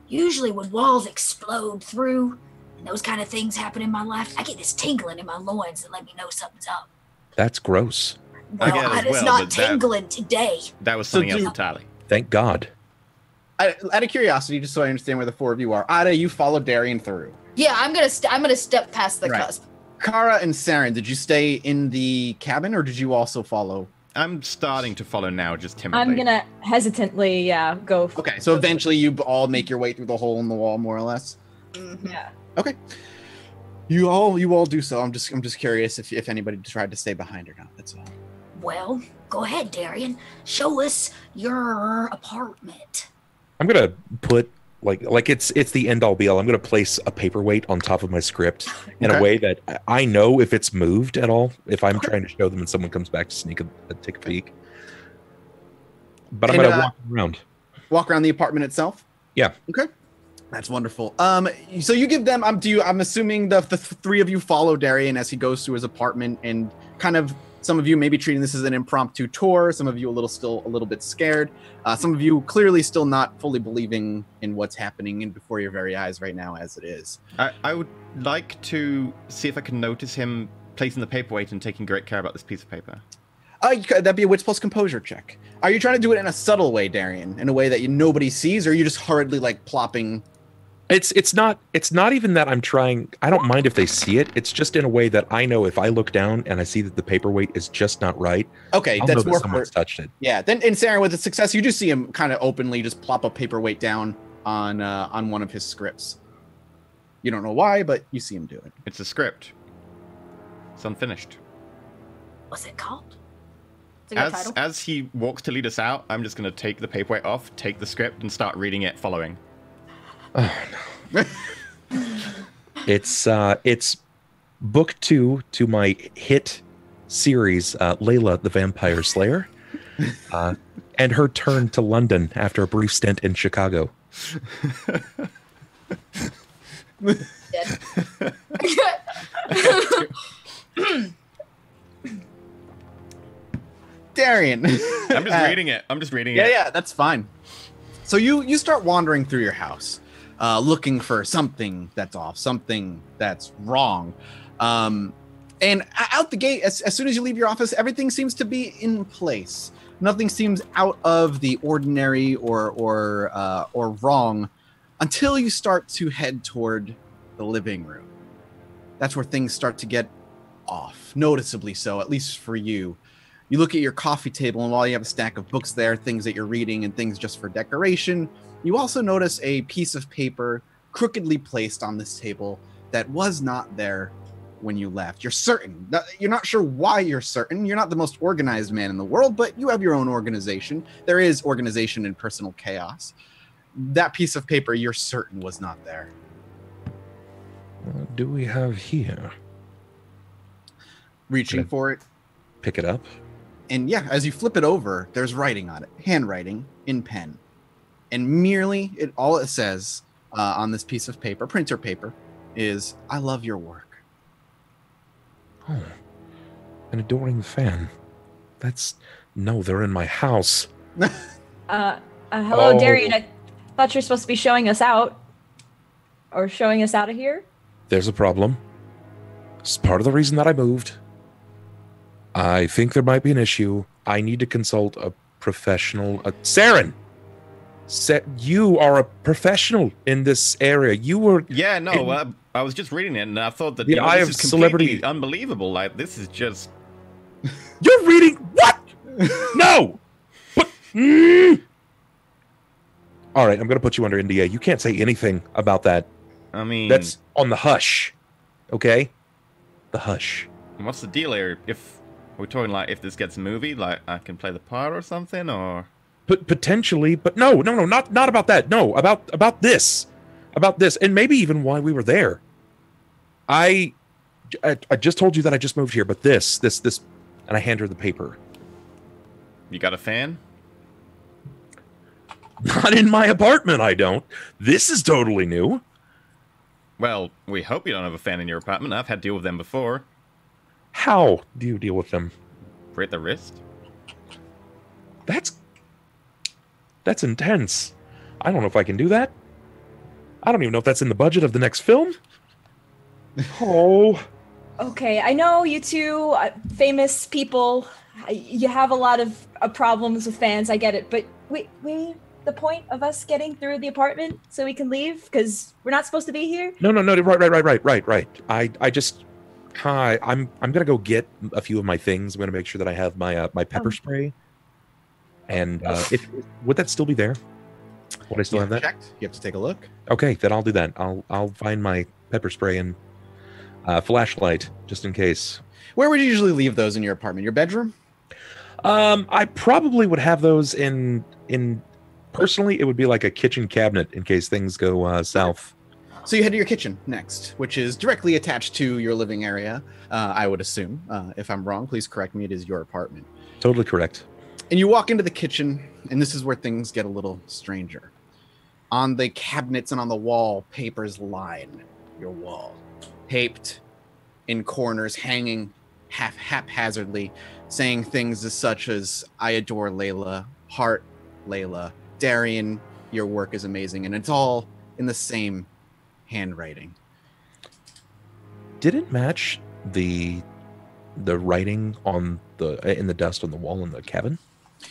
Usually when walls explode through and those kind of things happen in my life, I get this tingling in my loins that let me know something's up. That's gross. I Well, get it as it's well, not but that- tingling today. That was something So else do- entirely. Thank God. Out of curiosity, just so I understand where the 4 of you are, Ida, you followed Darian through. Yeah, I'm gonna step past the Right. cusp. Kara and Saren, did you stay in the cabin, or did you also follow? I'm starting to follow now, just timidly. I'm gonna hesitantly, go. Okay, so eventually you all make your way through the hole in the wall, more or less. Yeah. Okay, you all do so. I'm just curious if anybody tried to stay behind or not. That's all. Well, go ahead, Darian. Show us your apartment. I'm gonna put like it's the end all be all. I'm gonna place a paperweight on top of my script in Okay. a way that I know if it's moved at all. If I'm trying to show them and someone comes back to take a peek. But I'm And, gonna walk around. Walk around the apartment itself. Yeah. Okay, that's wonderful. So you give them. I'm assuming the 3 of you follow Darian as he goes to his apartment, and kind of some of you maybe treating this as an impromptu tour. Some of you still a little bit scared. Some of you clearly still not fully believing in what's happening before your very eyes right now, as it is. I would like to see if I can notice him placing the paperweight and taking great care about this piece of paper. That'd be a wits plus composure check. Are you trying to do it in a subtle way, Darian, in a way that nobody sees, or are you just hurriedly like plopping? It's not even that I'm trying. I don't mind if they see it. It's just in a way that I know if I look down and I see that the paperweight is just not right. Okay, I'll that's know that more someone's touched it. Yeah. Then in Sarah, with the success, you just see him kind of openly just plop a paperweight down on one of his scripts. You don't know why, but you see him do it. It's a script. It's unfinished. What's it called? It's a good title. As he walks to lead us out, I'm just going to take the paperweight off, take the script, and start reading it, following. Oh no. It's book 2 to my hit series, Layla the Vampire Slayer, and her turn to London after a brief stint in Chicago. Dead. Darian. I'm just reading it. Yeah, that's fine. So you start wandering through your house, looking for something that's off, something that's wrong. And out the gate, as soon as you leave your office, everything seems to be in place. Nothing seems out of the ordinary or wrong until you start to head toward the living room. That's where things start to get off, noticeably so, at least for you. You look at your coffee table, and while you have a stack of books there, things that you're reading and things just for decoration, you also notice a piece of paper crookedly placed on this table that was not there when you left. You're certain. You're not sure why you're certain. You're not the most organized man in the world, but you have your own organization. There is organization in personal chaos. That piece of paper, you're certain, was not there. What do we have here? Reaching Okay. for it. Pick it up. And yeah, as you flip it over, there's writing on it, handwriting in pen. And merely, all it says on this piece of paper, printer paper, is, "I love your work." Oh, an adoring fan. That's No, they're in my house. Hello, Oh. Darian. I thought you're supposed to be showing us out. Or showing us out of here? There's a problem. It's part of the reason that I moved. I think there might be an issue. I need to consult a professional. Saren! You are a professional in this area. You were... Yeah, no, I was just reading it, and I thought that The eye this of is celebrity- completely unbelievable. Like, this is just... You're reading... What? No! But... All right, I'm going to put you under NDA. You can't say anything about that. I mean... That's on the hush. Okay? The hush. What's the deal here? If... Are we talking, like, if this gets a movie, like, I can play the part or something, or... Potentially, but no, not about that. No, about this. About this, and maybe even why we were there. I just told you that I just moved here, but this, and I hand her the paper. You got a fan? Not in my apartment, I don't. This is totally new. Well, we hope you don't have a fan in your apartment. I've had to deal with them before. How do you deal with them? Break the wrist? That's intense. I don't know if I can do that. I don't even know if that's in the budget of the next film. Oh. Okay, I know you two famous people. You have a lot of problems with fans. I get it, but wait, the point of us getting through the apartment so we can leave because we're not supposed to be here. No. Right. I'm gonna go get a few of my things. I'm gonna make sure that I have my my pepper spray. And would that still be there? Would I still have that? Checked. You have to take a look. Okay, then I'll do that. I'll find my pepper spray and flashlight just in case. Where would you usually leave those in your apartment? Your bedroom? I probably would have those in personally. It would be like a kitchen cabinet in case things go south. So you head to your kitchen next, which is directly attached to your living area. I would assume. If I'm wrong, please correct me. It is your apartment. Totally correct. And you walk into the kitchen, and this is where things get a little stranger. On the cabinets and on the wall, papers line your wall. Taped in corners, hanging haphazardly, saying things as such as, I adore Layla, heart Layla, Darian, your work is amazing. And it's all in the same handwriting. Did it match the writing on in the dust on the wall in the cabin?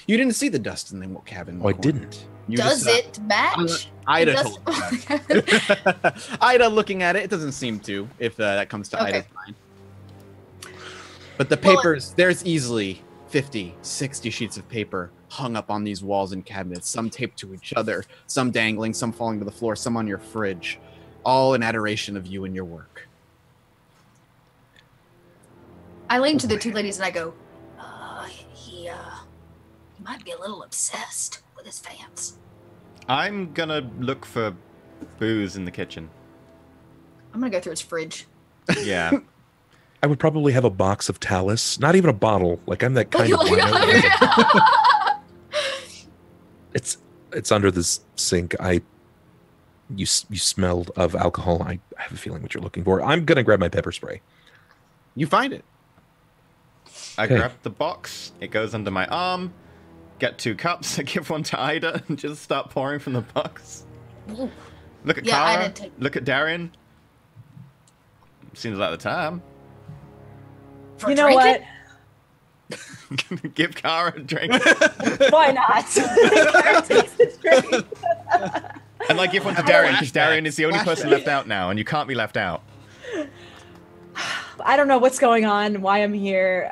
You didn't see the dust in the cabin. Oh, I didn't. You Does just, it match? Ida It told does- me that. Ida looking at it, it doesn't seem to, if that comes to Okay. Ida's mind. But the Well, papers, there's easily 50, 60 sheets of paper hung up on these walls and cabinets, some taped to each other, some dangling, some falling to the floor, some on your fridge, all in adoration of you and your work. I lean to the two ladies and I go, he might be a little obsessed with his fans. I'm gonna look for booze in the kitchen. I'm gonna go through his fridge. Yeah. I would probably have a box of Talus, not even a bottle. Like I'm that kind of wino. It's under this sink. You smelled of alcohol. I have a feeling what you're looking for. I'm gonna grab my pepper spray. You find it. I Okay. grab the box. It goes under my arm. Get 2 cups. I give one to Ida and just start pouring from the box. Ooh. Look at Yeah, I Kara. didn't take- Look at Darian. Seems like the time. For You know drinking? what? Give Kara a drink. Why not? Kara takes the drink. And I give one to Darian because Darian is the only person left out now, and you can't be left out. I don't know what's going on, why I'm here.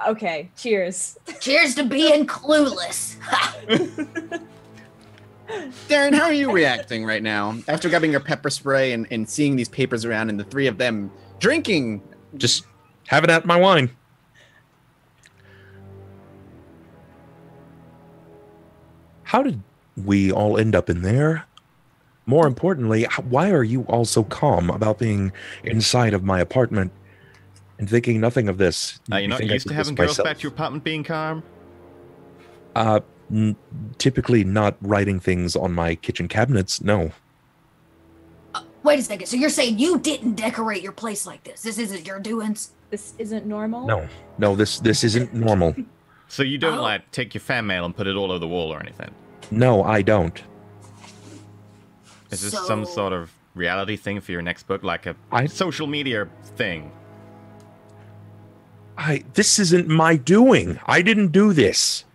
Okay, cheers. Cheers to being clueless. Darren, how are you reacting right now after grabbing your pepper spray and seeing these papers around and the three of them drinking? Just having at my wine. How did we all end up in there? More importantly, why are you all so calm about being inside of my apartment and thinking nothing of this? You're You not think I used to did this having girls myself? back to your apartment being calm? Typically not writing things on my kitchen cabinets, no. Wait a second. So you're saying you didn't decorate your place like this? This isn't your doings? This isn't normal. No, this isn't normal. So you don't like take your fan mail and put it all over the wall or anything? No, I don't. Is this some sort of reality thing for your next book, like a social media thing? This isn't my doing. I didn't do this.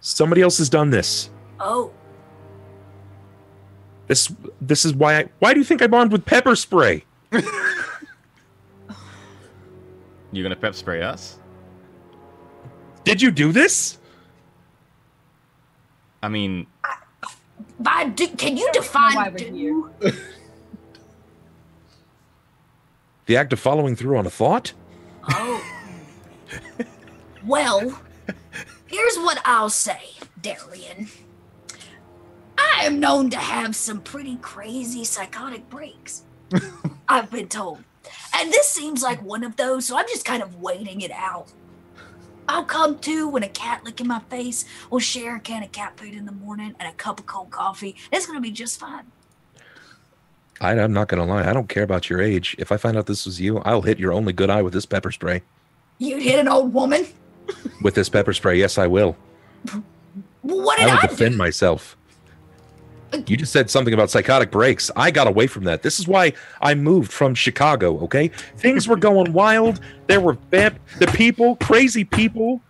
Somebody else has done this. Oh. This is why do you think I bond with pepper spray? You gonna pep spray us? Did you do this? I mean, can you define why we're here. The act of following through on a thought? Oh. Well, here's what I'll say, Darian. I am known to have some pretty crazy psychotic breaks, I've been told. And this seems like one of those, so I'm just kind of waiting it out. I'll come to when a cat lick in my face. We'll share a can of cat food in the morning and a cup of cold coffee. It's going to be just fine. I'm not going to lie. I don't care about your age. If I find out this was you, I'll hit your only good eye with this pepper spray. You'd hit an old woman? With this pepper spray, yes, I will. What did I I will defend myself. You just said something about psychotic breaks. I got away from that. This is why I moved from Chicago, okay? Things were going wild. There were the people, crazy people.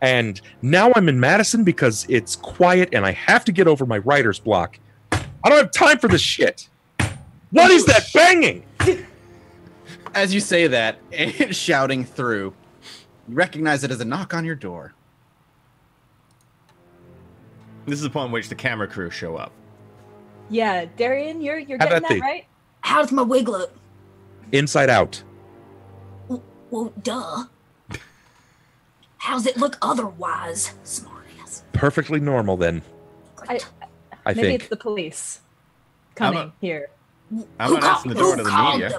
And now I'm in Madison because it's quiet and I have to get over my writer's block. I don't have time for this shit. What is that banging? As you say that, and shouting through, you recognize it as a knock on your door. this is the point in which the camera crew show up. Yeah, Darian, you're How getting about that the- right? How's my wig look? Inside out. Well, duh. How's it look otherwise, smartass? Perfectly normal then, I Maybe think. it's the police coming I'm a- here. I'm not answering the door to the called media.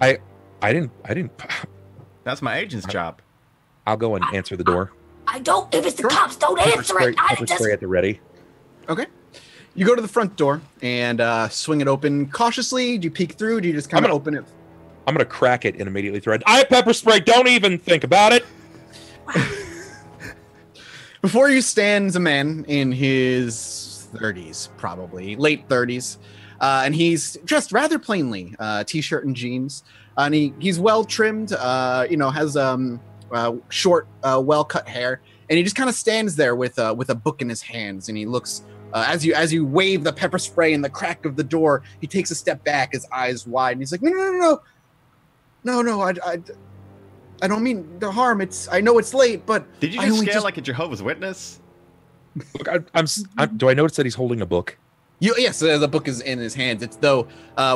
them? I didn't. That's my agent's job. I'll go and answer the door. I don't. If it's the Sure. cops, don't answer it. I Pepper just. spray at the ready. Okay. You go to the front door and swing it open cautiously. Do you peek through? Do you just kind of open it? I'm gonna crack it and immediately thread. I have pepper spray. Don't even think about it. Before you stands a man in his 30s, probably late 30s, and he's dressed rather plainly, t-shirt and jeans, and he's well trimmed. Has short, well cut hair, and he just kind of stands there with a book in his hands, and he looks. As you wave the pepper spray in the crack of the door, he takes a step back, his eyes wide, and he's like, No, I don't mean to harm. I know it's late, but Did you I just only scare like a Jehovah's Witness? Look, do I notice that he's holding a book? Yes, the book is in his hands. It's though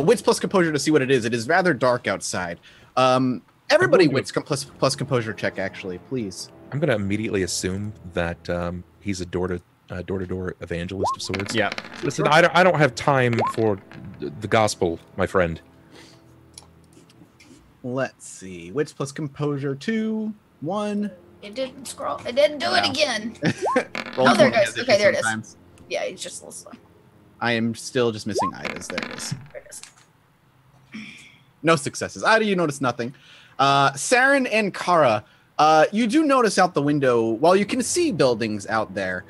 wits plus composure to see what it is. It is rather dark outside. Everybody wits plus composure check, actually, please. I'm gonna immediately assume that he's a door-to-door evangelist of sorts. Yeah. Listen, I don't have time for the gospel, my friend. Let's see. Wits plus composure 2, 1. It didn't scroll. It didn't do it Wow. again. Roll Oh, there for it is. Okay, there it is. sometimes. Yeah, it's just a little slow. I am still just missing Ida's. There it is. There it is. No successes. Ida, you notice nothing. Saren and Kara, you do notice out the window, while you can see buildings out there,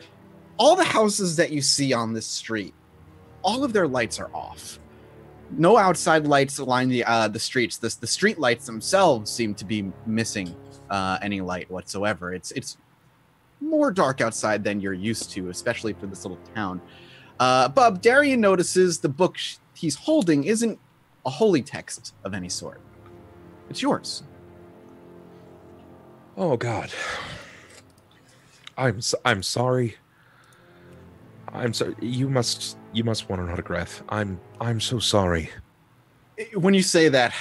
all the houses that you see on this street, all of their lights are off. No outside lights line the streets. The street lights themselves seem to be missing any light whatsoever. It's more dark outside than you're used to, especially for this little town. Bub, Darian notices the book he's holding isn't a holy text of any sort. It's yours. Oh God. I'm sorry. I'm sorry. You must want an autograph. I'm so sorry. When you say that,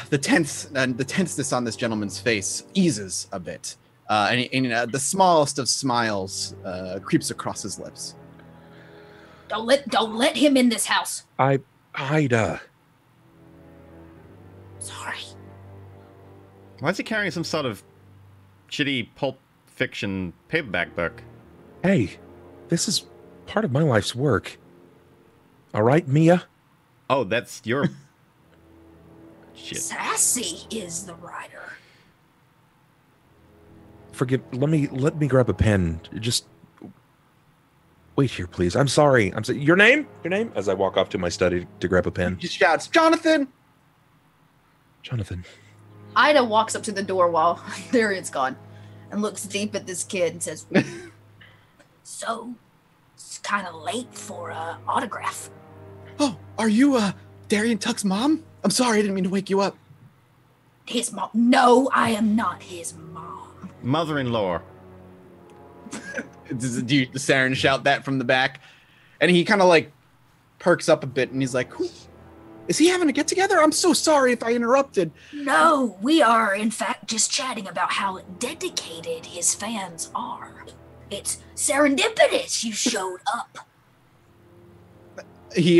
the tenseness on this gentleman's face eases a bit, and the smallest of smiles creeps across his lips. Don't let him in this house. Ida. Sorry. Why is he carrying some sort of shitty pulp fiction paperback book? Hey, this is part of my life's work. All right, Mia? Oh, that's your Shit. Sassy is the writer. Forgive. Let me grab a pen. Just wait here, please. I'm sorry. Your name? Your name? As I walk off to my study to grab a pen. He just shouts, Jonathan! Jonathan. Ida walks up to the door while Darian's gone and looks deep at this kid and says, so, it's kind of late for an autograph. Oh, are you, Darian Tuck's mom? I'm sorry, I didn't mean to wake you up. His mom? No, I am not his mom. Mother-in-law. Do you, Saren shout that from the back? And he kind of like perks up a bit and he's like, who? Is he having a get-together? I'm so sorry if I interrupted. No, we are in fact just chatting about how dedicated his fans are. It's serendipitous you showed up. He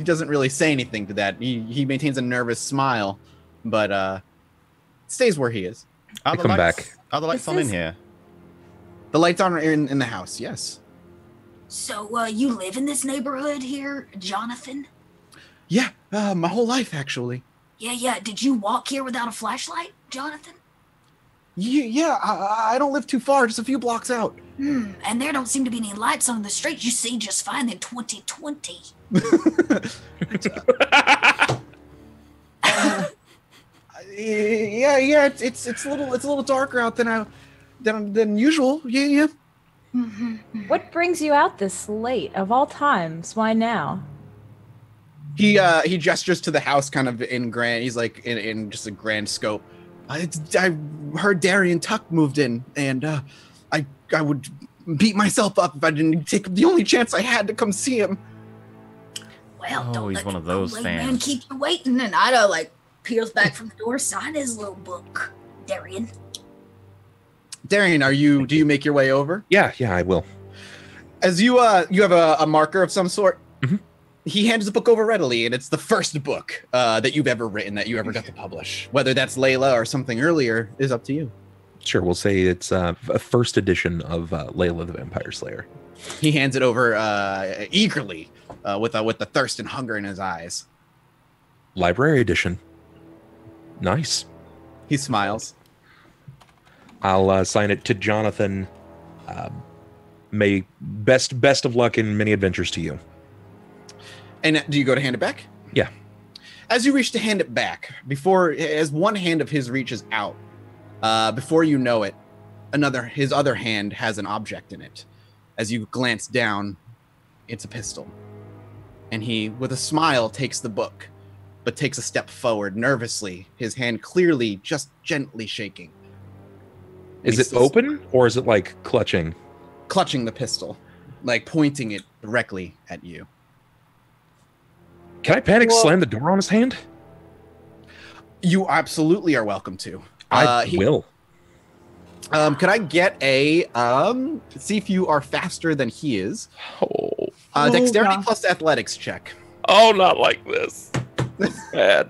doesn't really say anything to that. He maintains a nervous smile, but stays where he is. Are the come lights, back. Are the lights on in here? The lights are in the house, yes. So, you live in this neighborhood here, Jonathan? Yeah, my whole life, actually. Yeah. Did you walk here without a flashlight, Jonathan? Yeah, I don't live too far, just a few blocks out. And there don't seem to be any lights on the street. You see just fine in 2020. Yeah, it's a little darker out than usual. Yeah. What brings you out this late of all times? Why now? He gestures to the house, kind of in grand. He's like in just a grand scope. I heard Darian Tuck moved in, and I would beat myself up if I didn't take the only chance I had to come see him. Well, Oh, don't he's let one the of those late man fans. keep you waiting. And Ida like peels back from the door, sign his little book, Darian. Darian, do you make your way over? Yeah, I will. As you have a marker of some sort. Mhm. He hands the book over readily, and it's the first book that you've ever written that you ever got to publish. Whether that's Layla or something earlier is up to you. Sure, we'll say it's a first edition of Layla the Vampire Slayer. He hands it over eagerly, with the thirst and hunger in his eyes. Library edition. Nice. He smiles. I'll sign it to Jonathan. May best of luck and many adventures to you. And do you go to hand it back? Yeah. As you reach to hand it back, as one hand of his reaches out, before you know it, his other hand has an object in it. As you glance down, it's a pistol. And he, with a smile, takes the book, but takes a step forward nervously, his hand clearly just gently shaking. Is it open or is it like clutching? Clutching the pistol, like pointing it directly at you. Can I panic slam the door on his hand? You absolutely are welcome to. I will. Could I get a see if you are faster than he is? Dexterity plus athletics check. Oh, not like this. Bad.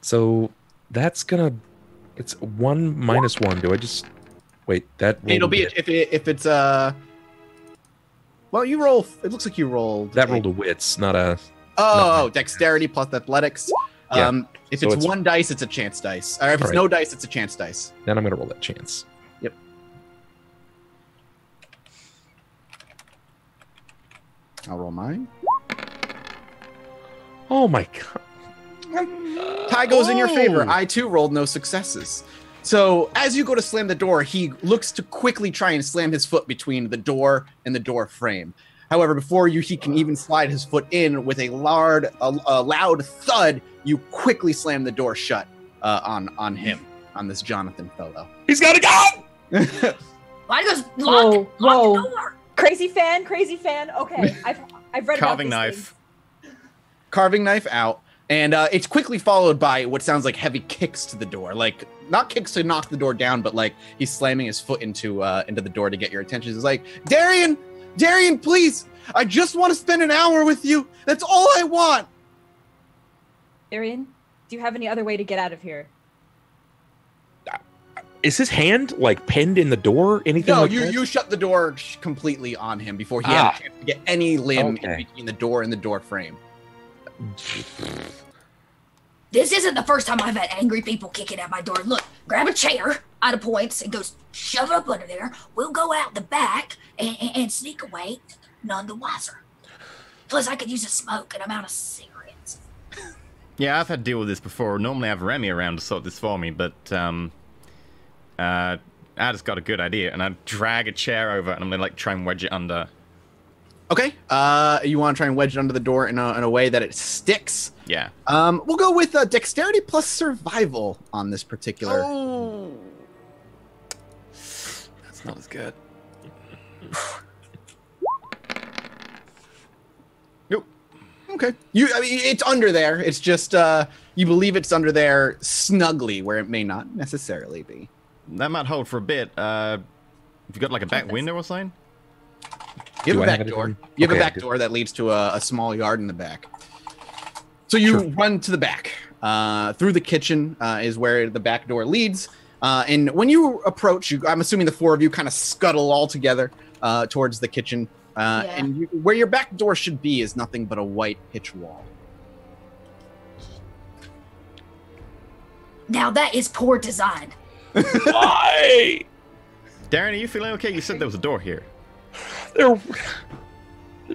So that's it's 1 minus 1. Do I just wait? It'll be if it's well, you roll. It looks like you rolled. That rolled a wits, not a. Dexterity plus athletics. Yeah. If So it's one dice, it's a chance dice. Or if it's Alright. no dice, it's a chance dice. Then I'm gonna roll that chance. Yep. I'll roll mine. Oh my god. Tie goes in your favor. I too rolled no successes. So as you go to slam the door, he looks to quickly try and slam his foot between the door and the door frame. However, before he can even slide his foot in with a loud thud, you quickly slam the door shut on him, on this Jonathan fellow. He's gotta go! Why goes lock the door? Crazy fan. Okay, I've read Carving about knife. these things. Carving knife out, and it's quickly followed by what sounds like heavy kicks to the door. Like, not kicks to knock the door down, but like he's slamming his foot into the door to get your attention. He's like, Darian, please, I just want to spend an hour with you. That's all I want. Darian, do you have any other way to get out of here? Is his hand like pinned in the door? Anything? No, like you that? you shut the door completely on him before he had a chance to get any limb in between the door and the door frame. This isn't the first time I've had angry people kicking at my door. Look, grab a chair out of points and go shove it up under there. We'll go out the back and sneak away, none the wiser. Plus, I could use a smoke and I'm out of cigarettes. Yeah, I've had to deal with this before. Normally I have Remy around to sort this for me, but I just got a good idea, and I drag a chair over, and I'm gonna like try and wedge it under. Okay. You want to try and wedge it under the door in a way that it sticks. Yeah. We'll go with dexterity plus survival on this particular. Oh. That's not as good. Nope. Okay. I mean, it's under there. It's just you believe it's under there snugly, where it may not necessarily be. That might hold for a bit. Have you got like a back window or something? You have Do a I have back door. anything? You have Okay, a back door that leads to a small yard in the back. So you run to the back. Through the kitchen is where the back door leads. And when you approach, I'm assuming the four of you kind of scuttle all together towards the kitchen. And where your back door should be is nothing but a white pitch wall. Now that is poor design. Why? Darian, are you feeling okay? You said there was a door here. There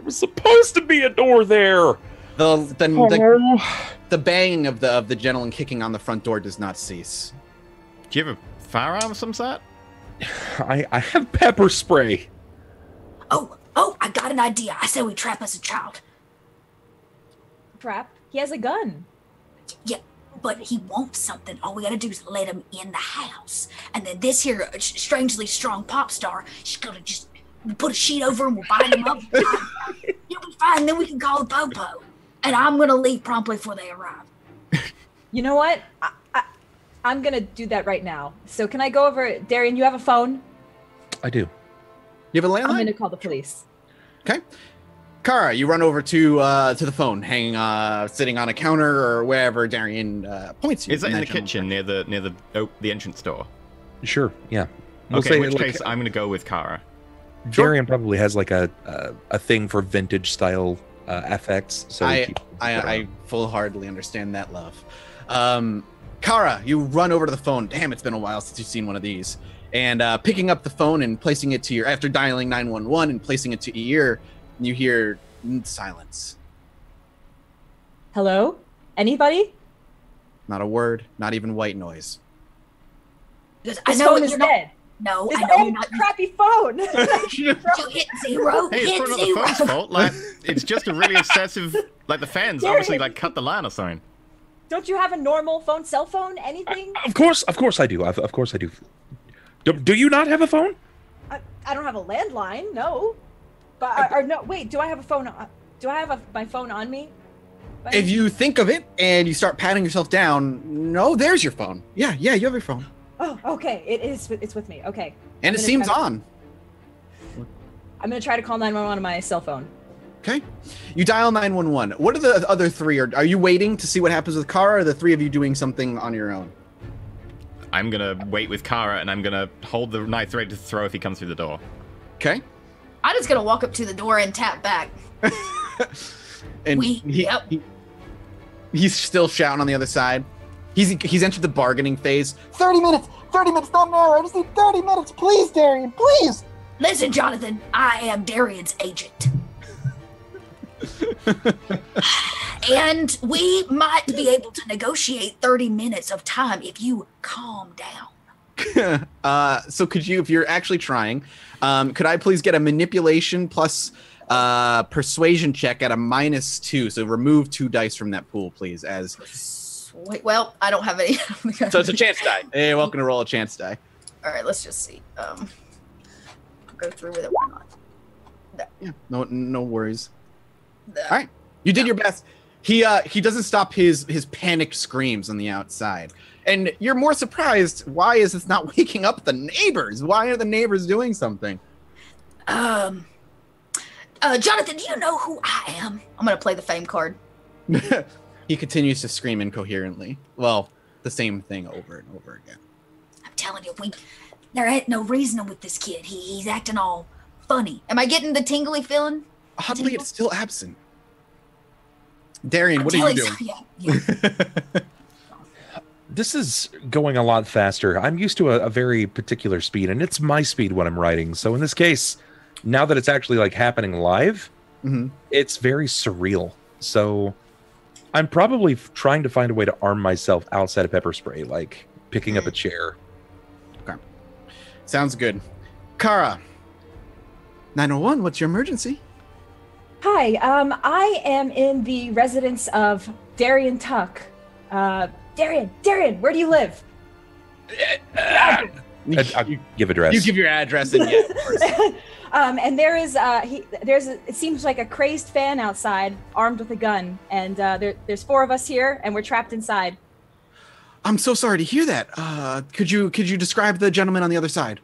was supposed to be a door there. The banging of the gentleman kicking on the front door does not cease. Do you have a firearm of some sort? I have pepper spray. Oh, I got an idea. I said we trap as a child. Trap? He has a gun. Yeah, but he wants something. All we gotta do is let him in the house. And then this here strangely strong pop star, she's gonna just put a sheet over him, we'll bind him up. He'll be fine, then we can call the popo. And I'm gonna leave promptly before they arrive. You know what? I'm gonna do that right now. So can I go over? Darian, you have a phone? I do. You have a landline? I'm gonna call the police. Okay. Kara, you run over to the phone, hanging, sitting on a counter or wherever Darian points you. Is that in the kitchen near the entrance door? Sure. Yeah. Okay. In which case, I'm gonna go with Kara. Darian probably has like a thing for vintage style effects. So I full-heartedly understand that, love. Kara, you run over to the phone. Damn, it's been a while since you've seen one of these. And picking up the phone and placing it to after dialing 911 and placing it to your ear, you hear silence. Hello? Anybody? Not a word, not even white noise. Because This phone is dead. No, This I know you're old not. crappy phone. So hit zero. Hey, it's hit probably zero. not the phone's fault. Like, it's just a really excessive. Like the fans obviously like cut the line or something. Don't you have a normal phone, cell phone, anything? Of course I do. Of course I do. Do you not have a phone? I don't have a landline, no. But no, wait. Do I have a phone? Do I have my phone on me? If you think of it and you start patting yourself down, no, there's your phone. Yeah, you have your phone. Oh, okay. It's with me. Okay. And it seems on. I'm gonna try to call 911 on my cell phone. Okay. You dial 911. What are the other three? Are you waiting to see what happens with Kara, or are the three of you doing something on your own? I'm gonna wait with Kara, and I'm gonna hold the knife ready to throw if he comes through the door. Okay. I'm just gonna walk up to the door and tap back. And he's still shouting on the other side. He's entered the bargaining phase. 30 minutes, not now. I just need 30 minutes, please, Darian, please. Listen, Jonathan, I am Darian's agent. And we might be able to negotiate 30 minutes of time if you calm down. So could you, if you're actually trying, could I please get a manipulation plus persuasion check at a -2? So remove 2 dice from that pool, please. Wait, well, I don't have any. So it's a chance die. Hey, welcome to roll a chance die. All right, let's just see. Go through with it. Why not? Yeah, no worries. All right, you did your best. He doesn't stop his panicked screams on the outside, and you're more surprised. Why is this not waking up the neighbors? Why are the neighbors doing something? Jonathan, do you know who I am? I'm gonna play the fame card. He continues to scream incoherently. Well, the same thing over and over again. I'm telling you, there ain't no reasoning with this kid. He's acting all funny. Am I getting the tingly feeling? Oddly, it's still absent. Darian, what are you doing? Yeah. This is going a lot faster. I'm used to a very particular speed, and it's my speed when I'm writing. So in this case, now that it's actually like happening live, it's very surreal. So I'm probably trying to find a way to arm myself outside of pepper spray, like picking up a chair. Okay. Sounds good. Kara, 911, what's your emergency? Hi, I am in the residence of Darian Tuck. Darian, where do you live? I'll give address. You give your address and yeah, of course. And it seems like a crazed fan outside, armed with a gun, and there's 4 of us here, and we're trapped inside. I'm so sorry to hear that. Could you describe the gentleman on the other side?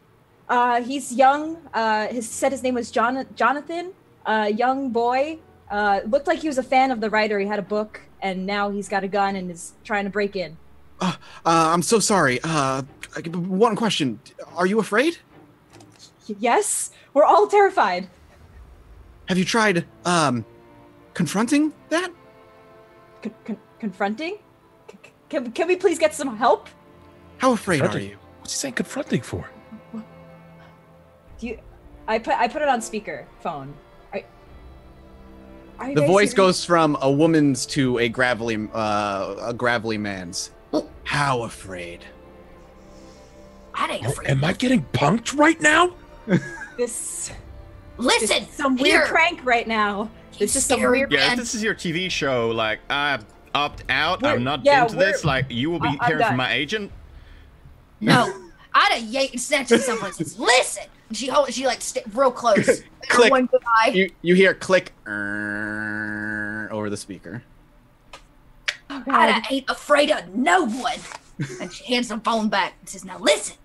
He's young. His name was Jonathan. Young boy. Looked like he was a fan of the writer. He had a book, and now he's got a gun and is trying to break in. I'm so sorry. One question. Are you afraid? Yes. We're all terrified. Have you tried, confronting that? Confronting? Can we please get some help? How afraid are you? What's he saying confronting for? I put it on speaker phone. The voice goes from a woman's to a gravelly man's. How afraid? I ain't afraid. Am I getting punked right now? Listen, some weird prank right now. This is some weird. Yeah, if this is your TV show, like I opt out. I'm not into this. Like you will be hearing from my agent. No, I'd have yanked and snatched something and says, "Listen." And she like real close. Click. One good eye. You hear click over the speaker. Oh, I ain't afraid of no one. And she hands the phone back and says, "Now listen,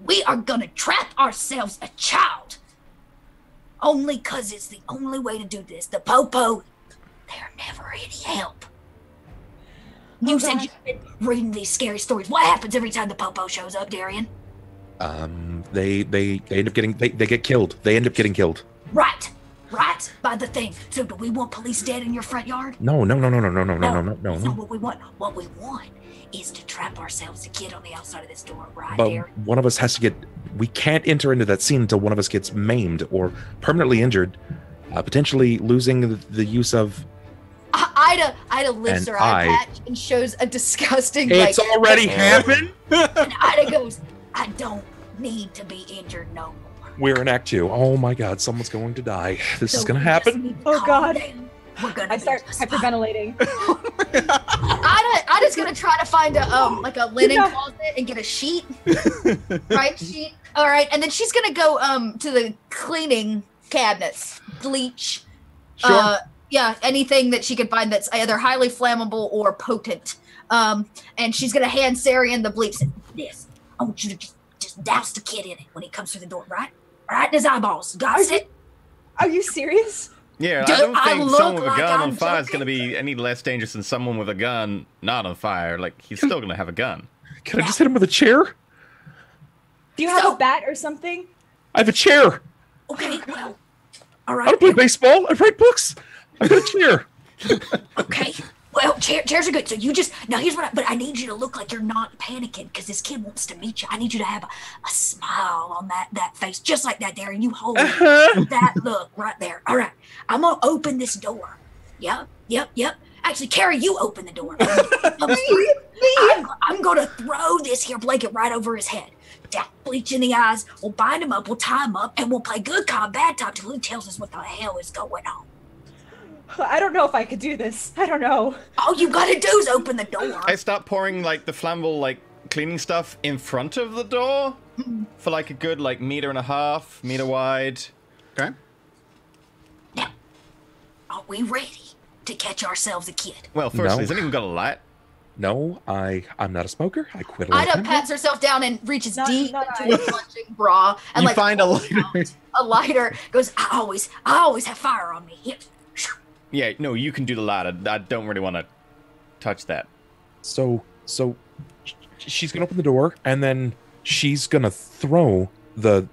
we are gonna trap ourselves a child. Only 'cause it's the only way to do this. The Popo, they're never any help." You said you've been reading these scary stories. What happens every time the Popo shows up, Darian? They end up getting they get killed. They end up getting killed. Right, by the thing. So do we want police dead in your front yard? No. That's not what we want. What we want is to trap ourselves a kid on the outside of this door, right, But Darian? one of us has to get. We can't enter into that scene until one of us gets maimed or permanently injured, potentially losing the use of. Ida lifts her eye patch and shows a disgusting. It's already happened. And Ida goes, "I don't need to be injured no more." We're in Act 2. Oh my God, someone's going to die. This is going to happen. Oh God. We're gonna I start hyperventilating. Ida's gonna try to find a linen closet and get a sheet. Right, sheet. All right, and then she's gonna go to the cleaning cabinets, bleach. Sure. Yeah, anything that she can find that's either highly flammable or potent. And she's gonna hand Sarian the bleach. This. I want you to just douse the kid in it when he comes through the door, right? Right in his eyeballs. Got it? Are you serious? Yeah, Do I don't I think look someone with a like gun I'm on fire is going to joking? be any less dangerous than someone with a gun not on fire. Like, he's still going to have a gun. Can I just hit him with a chair? Do you have a bat or something? I have a chair. Okay, well, all I right. don't play baseball. I write books. I've got a chair. Okay. Well, chairs are good. So you just now here's but I need you to look like you're not panicking because this kid wants to meet you. I need you to have a smile on that face, just like that, Darian. You hold that look right there. All right. I'm gonna open this door. Yep. Actually, Carrie, you open the door. I'm gonna throw this here blanket right over his head. Dap bleach in the eyes. We'll bind him up. We'll tie him up, and we'll play good cop, bad cop till he tells us what the hell is going on. I don't know if I could do this. I don't know. All you gotta do is open the door. I start pouring, like, the flammable, like, cleaning stuff in front of the door for, like, a good, like, 1.5 meter wide. Okay. Now, are we ready to catch ourselves a kid? Well, firstly, has anyone got a light? No, I'm not a smoker. I quit a long Ida time ago. pats herself down and reaches deep not into her clutching bra and You find a lighter. A lighter. Goes, I always have fire on me. Here. Yeah, no, you can do the light. I don't really want to touch that. So she's gonna open the door, and then she's gonna throw the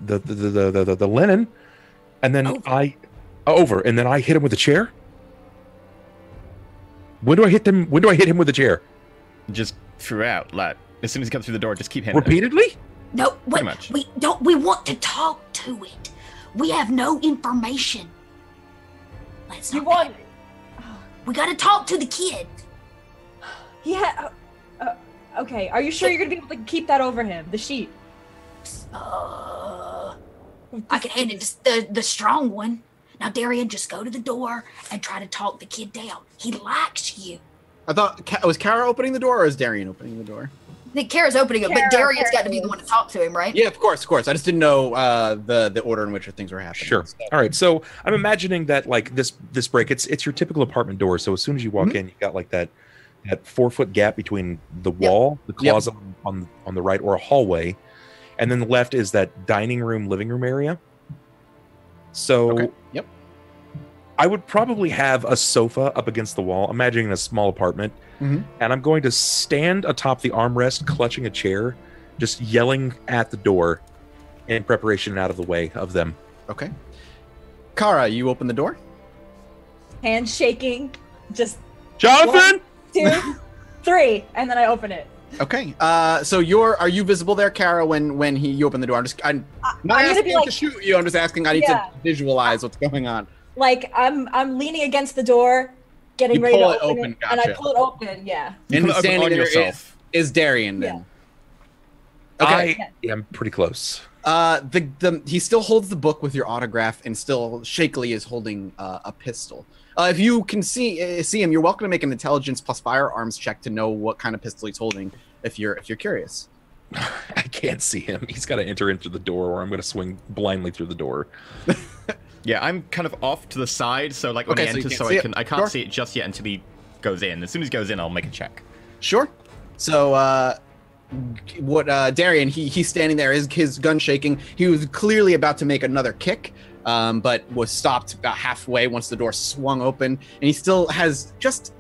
linen, and then over, and then I hit him with a chair. When do I hit him? When do I hit him with a chair? Just throughout, like as soon as he comes through the door, just keep hitting him. Repeatedly? No, Pretty much. we don't. We want to talk to it. We have no information. Let's You not. want? We got to talk to the kid. Yeah. Okay. Are you sure you're gonna be able to keep that over him? The sheet. I can hand it to the strong one. Now, Darian, just go to the door and try to talk the kid down. He likes you. I thought, was Kara opening the door or is Darian opening the door? I think Kara's opening it, but Darian's got to be the one to talk to him, right? Yeah, of course. I just didn't know the order in which things were happening. Sure. So. All right. So I'm imagining that like this break, it's your typical apartment door. So as soon as you walk in, you got like that 4-foot gap between the wall, the closet on the right, or a hallway, and then the left is that dining room, living room area. So I would probably have a sofa up against the wall, imagining a small apartment, and I'm going to stand atop the armrest, clutching a chair, just yelling at the door in preparation out of the way of them. Okay. Kara, you open the door? Hands shaking. Just Jonathan! 1, 2, 3, and then I open it. Okay. So are you visible there, Kara, when you open the door? I'm not I'm gonna asking be like, to shoot you. I'm just asking. I need to visualize what's going on. Like I'm leaning against the door, getting You ready to pull it open open, it, and I gotcha. pull it open. Yeah. You And can open standing on there yourself. is Darian then. Okay. I am pretty close. He still holds the book with your autograph and still shakily is holding a pistol. If you can see him, you're welcome to make an intelligence plus firearms check to know what kind of pistol he's holding. If you're curious. I can't see him. He's got to enter into the door, or I'm going to swing blindly through the door. Yeah, I'm kind of off to the side, so like when he enters, so I can't see it just yet until he goes in. As soon as he goes in, I'll make a check. Sure. So Darian, he's standing there, his gun shaking. He was clearly about to make another kick, but was stopped about halfway once the door swung open, and he still has just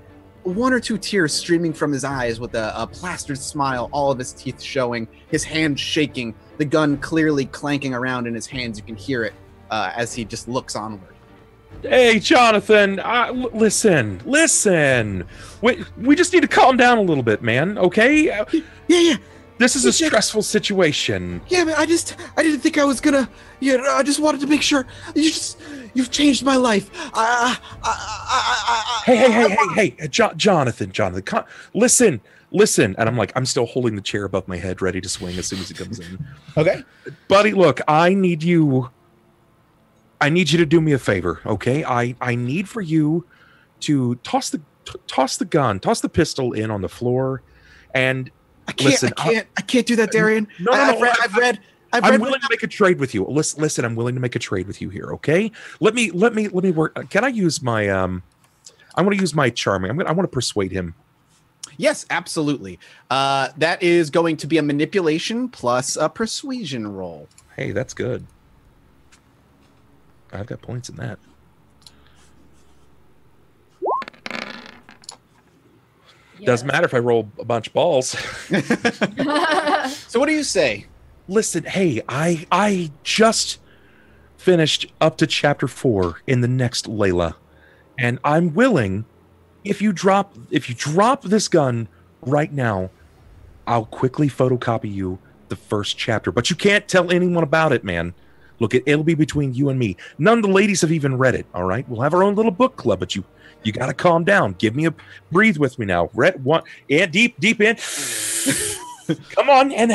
1 or 2 tears streaming from his eyes with a plastered smile, all of his teeth showing, his hand shaking, the gun clearly clanking around in his hands. You can hear it as he just looks onward. Hey, Jonathan, listen. We just need to calm down a little bit, man, okay? Yeah. This is a stressful situation. Yeah, man, I didn't think I was gonna, I just wanted to make sure. You've changed my life. Hey, Jonathan, listen. And I'm still holding the chair above my head, ready to swing as soon as he comes in. Okay. Buddy, look, I need you to do me a favor, okay? I need for you to toss the pistol in on the floor, and I can't do that, Darian. No. I've read. I'm willing to make a trade with you. Listen, I'm willing to make a trade with you here, okay? Let me work. Can I use my I want to use my charming. I want to persuade him. Yes, absolutely. That is going to be a manipulation plus a persuasion roll. Hey, that's good. I've got points in that. Doesn't matter if I roll a bunch of balls. So what do you say? Listen, hey, I just finished up to chapter 4 in the next Layla, and I'm willing, if you drop this gun right now, I'll quickly photocopy you the first chapter. But you can't tell anyone about it, man. Look, it'll be between you and me. None of the ladies have even read it. All right, we'll have our own little book club, but you got to calm down. Breathe with me now. Read one and deep in. Come on, and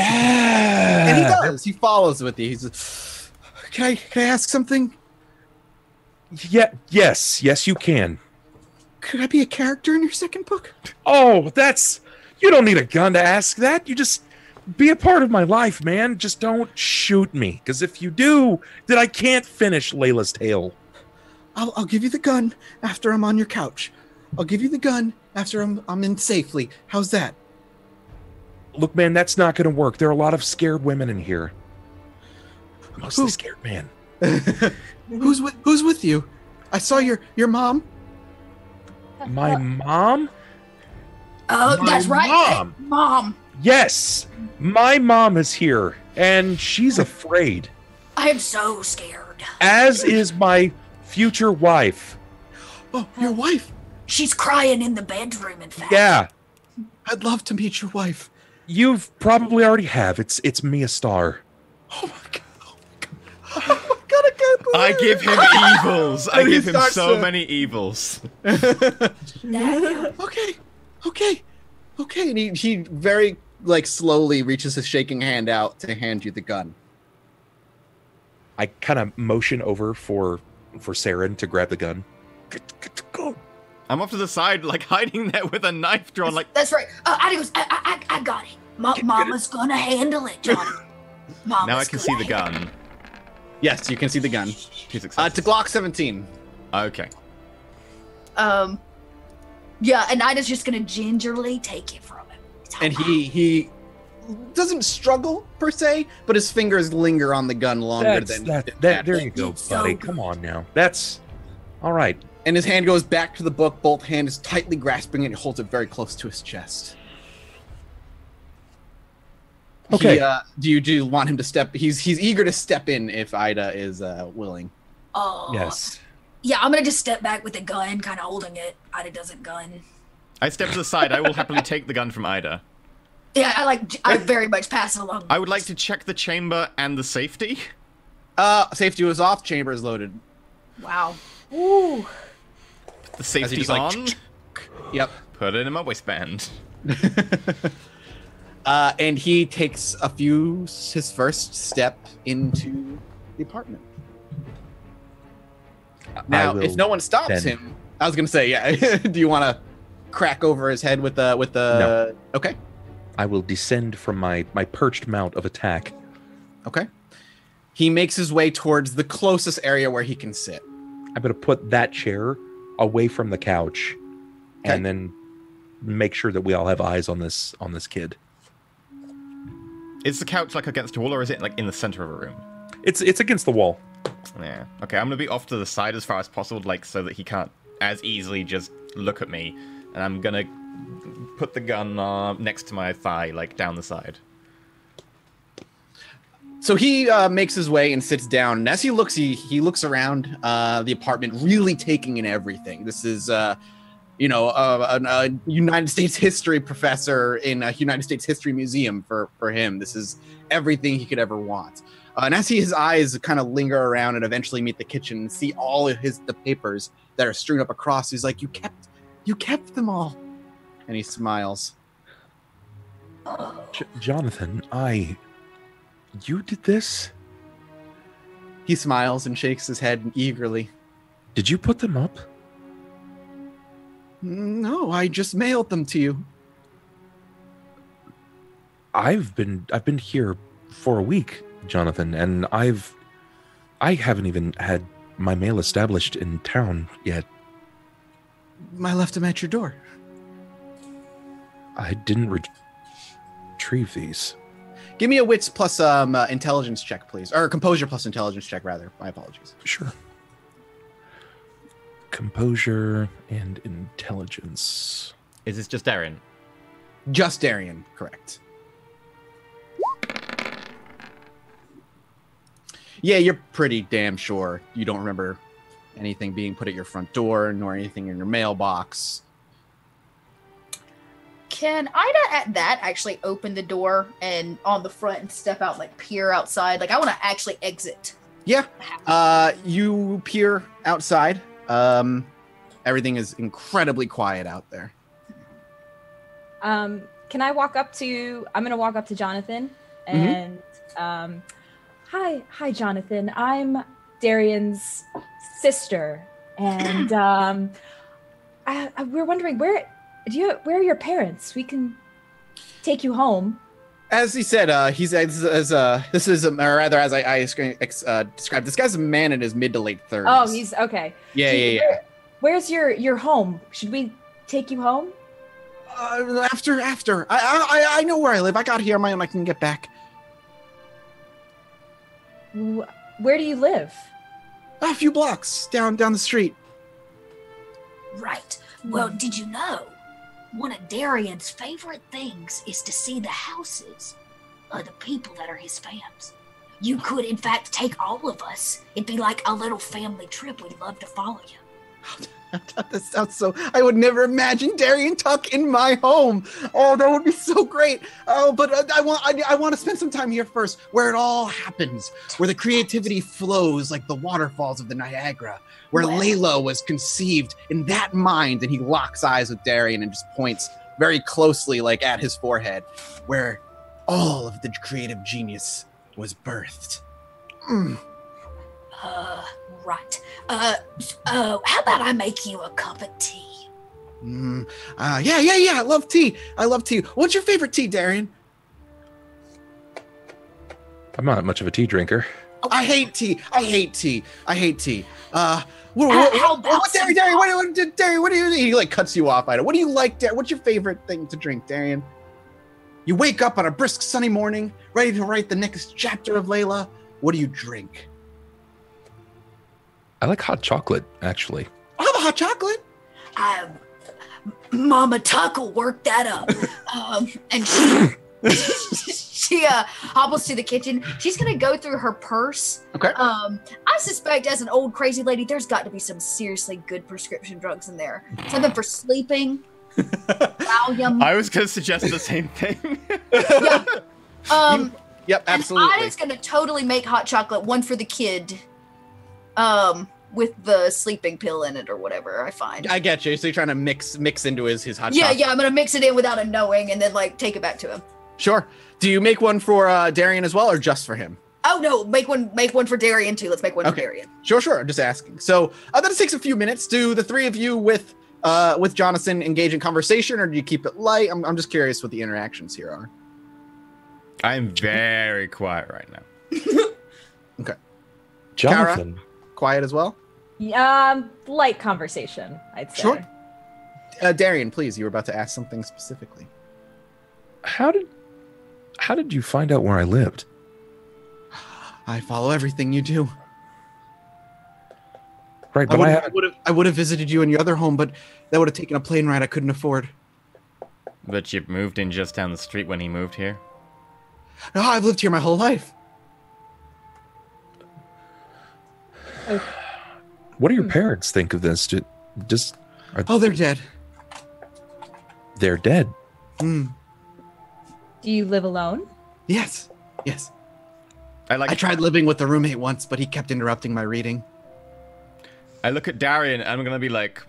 he does. He follows with you. He's like, can I ask something? Yeah. Yes, you can. Could I be a character in your second book? Oh, you don't need a gun to ask that. You just be a part of my life, man. Just don't shoot me, because if you do, then I can't finish Layla's tale. I'll give you the gun after I'm on your couch. I'll give you the gun after I'm in safely. How's that? Look, man, that's not going to work. There are a lot of scared women in here. Mostly scared man. Who's with you? I saw your mom. My mom? Oh, that's right. Mom. Mom. Yes, my mom is here, and she's afraid. I am so scared. As is my future wife. Oh, your wife. She's crying in the bedroom, in fact. Yeah, I'd love to meet your wife. you've probably already have. It's Mia Star. Oh my god. Oh my god, I can't believe I give him evils. I And he give him starts so to- many evils. Okay. And he very like slowly reaches his shaking hand out to hand you the gun. I kind of motion over for Saren to grab the gun. Get the gun. I'm off to the side, like hiding there with a knife drawn. Like That's right. I got it. Mama's gonna handle it, Johnny. Mama's now I can see the gonna gun. Yes, you can see the gun. Two successes. To Glock 17. Okay. Yeah, and Ida's just gonna gingerly take it from him. It's all And right. he doesn't struggle per se, but his fingers linger on the gun longer than There you go, It's so buddy. good. Come on now. That's all right. And his hand goes back to the book, both hands tightly grasping it, and he holds it very close to his chest. Okay. Do you want him to step? He's eager to step in if Ida is willing. Yes. Yeah, I'm gonna just step back with the gun, kind of holding it. Ida doesn't gun. I step to the side. I will happily take the gun from Ida. Yeah, I very much pass it along. I would like to check the chamber and the safety. Safety was off. Chamber is loaded. Wow. Ooh. The safety's just, like, on. Yep. Put it in my waistband. And he takes his first step into the apartment. Now, if no one stops then- him, I was gonna say, yeah. Do you want to crack over his head with the? No. Okay. I will descend from my perched mount of attack. Okay. He makes his way towards the closest area where he can sit. I'm gonna put that chair away from the couch, Okay. and then make sure that we all have eyes on this kid. Is the couch like against a wall, or is it like in the center of a room? It's against the wall. Yeah. Okay, I'm gonna be off to the side as far as possible, like so that he can't as easily just look at me. And I'm gonna put the gun next to my thigh, like down the side. So he makes his way and sits down. And as he looks around the apartment, really taking in everything. This is, a United States history professor in a United States History Museum for him. This is everything he could ever want. And as his eyes kind of linger around and eventually meet the kitchen and see all of the papers that are strewn up across, he's like, you kept them all. And he smiles. Jonathan, you did this? He smiles and shakes his head eagerly. Did you put them up? No, I just mailed them to you. I've been here for a week, Jonathan, and I haven't even had my mail established in town yet. I left them at your door. I didn't retrieve these. Give me a wits plus intelligence check, please. Or composure plus intelligence check, rather. My apologies. Sure. Composure and intelligence. Is this just Darian? Just Darian, correct. Yeah, you're pretty damn sure you don't remember anything being put at your front door, nor anything in your mailbox. Can Ida at that actually open the door and on the front and step out, like peer outside? Like I want to actually exit. Yeah. You peer outside. Everything is incredibly quiet out there. Can I walk up to? I'm gonna walk up to Jonathan and hi, Jonathan. I'm Darian's sister, and we're wondering where are your parents? We can take you home. As he said, as I described, this guy's a man in his mid to late 30s. Oh, he's okay. Yeah. Where's your home? Should we take you home? After. I know where I live. I got here on my own. I can get back. Where do you live? A few blocks down the street. Right. Well, did you know one of Darian's favorite things is to see the houses of the people that are his fams. You could, in fact, take all of us. It'd be like a little family trip. We'd love to follow you. That sounds so. I would never imagine Darian Tuck in my home. Oh, that would be so great. Oh, but I want to spend some time here first, where it all happens, where the creativity flows like the waterfalls of the Niagara, where Layla was conceived in that mind. And he locks eyes with Darian and just points very closely, like at his forehead, where all of the creative genius was birthed. Right. How about I make you a cup of tea? Yeah. I love tea. What's your favorite tea, Darian? I'm not much of a tea drinker. I hate tea. How about Darian, what do you? He like cuts you off. What do you like, Darian? What's your favorite thing to drink, Darian? You wake up on a brisk sunny morning, ready to write the next chapter of Layla. What do you drink? I like hot chocolate, actually. I have a hot chocolate. Mama Tuck will work that up. And she hobbles to the kitchen. She's gonna go through her purse. Okay. I suspect, as an old crazy lady, there's got to be some seriously good prescription drugs in there. Something for sleeping. Valium. I was going to suggest the same thing. Yeah. Yep, absolutely. And Ada's gonna totally make hot chocolate, one for the kid, with the sleeping pill in it or whatever I find. I get you. So you're trying to mix into his hot chocolate. Yeah, I'm gonna mix it in without him knowing and then like take it back to him. Sure. Do you make one for Darian as well, or just for him? Oh no, make one for Darian too. Let's make one for Darian. Sure. I'm just asking. So that takes a few minutes. Do the three of you with Jonathan engage in conversation, or do you keep it light? I'm just curious what the interactions here are. I am very quiet right now. Okay. Jonathan. Kara, quiet as well? Light conversation, I'd say. Sure. Darian, please, you were about to ask something specifically. How did you find out where I lived? I follow everything you do. Right, but I would have visited you in your other home, but that would have taken a plane ride I couldn't afford. But you moved in just down the street when he moved here? No, I've lived here my whole life. What do your parents think of this? They're dead. They're dead. Mm. Do you live alone? Yes. I tried living with a roommate once, but he kept interrupting my reading. I look at Darian and I'm gonna be like,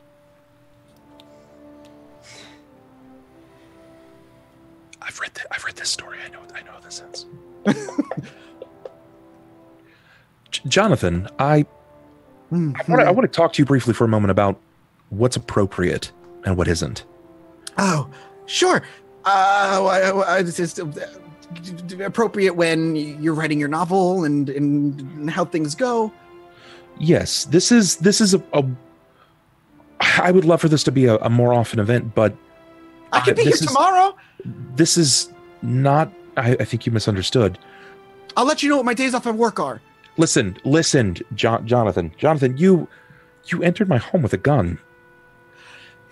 I've read this story. I know how this ends. Jonathan, I want to talk to you briefly for a moment about what's appropriate and what isn't. Oh, sure. It's just appropriate when you're writing your novel and how things go. Yes, this is a I would love for this to be a more often event, but I could be here tomorrow. This is not. I think you misunderstood. I'll let you know what my days off at work are. Listen, Jonathan. Jonathan, you entered my home with a gun.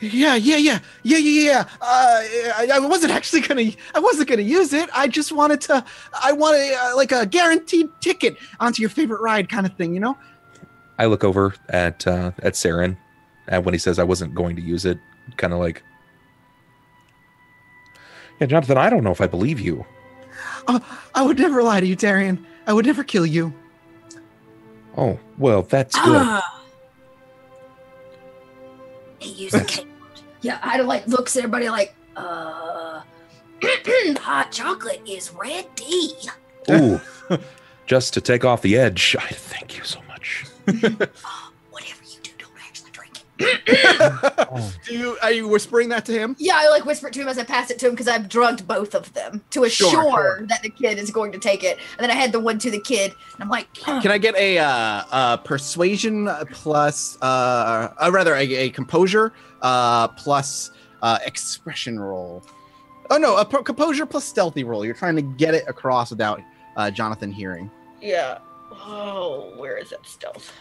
Yeah. I wasn't gonna use it. I just wanted to. I wanted like a guaranteed ticket onto your favorite ride, kind of thing, you know. I look over at Saren, and when he says I wasn't going to use it, kind of like, yeah, Jonathan, I don't know if I believe you. I would never lie to you, Darian. I would never kill you. Oh, well, that's good. He used a K word. Yeah, Ida like looks at everybody like, hot chocolate is ready. Ooh, just to take off the edge. I thank you so much. Whatever you do, don't actually drink it. Are you whispering that to him? Yeah, I like whisper it to him as I pass it to him because I've drugged both of them to assure that the kid is going to take it. And then I had the one to the kid, and I'm like, Can I get a persuasion plus, rather a composure plus expression roll? Oh no, a composure plus stealthy roll. You're trying to get it across without Jonathan hearing. yeah. Oh, where is that stealth?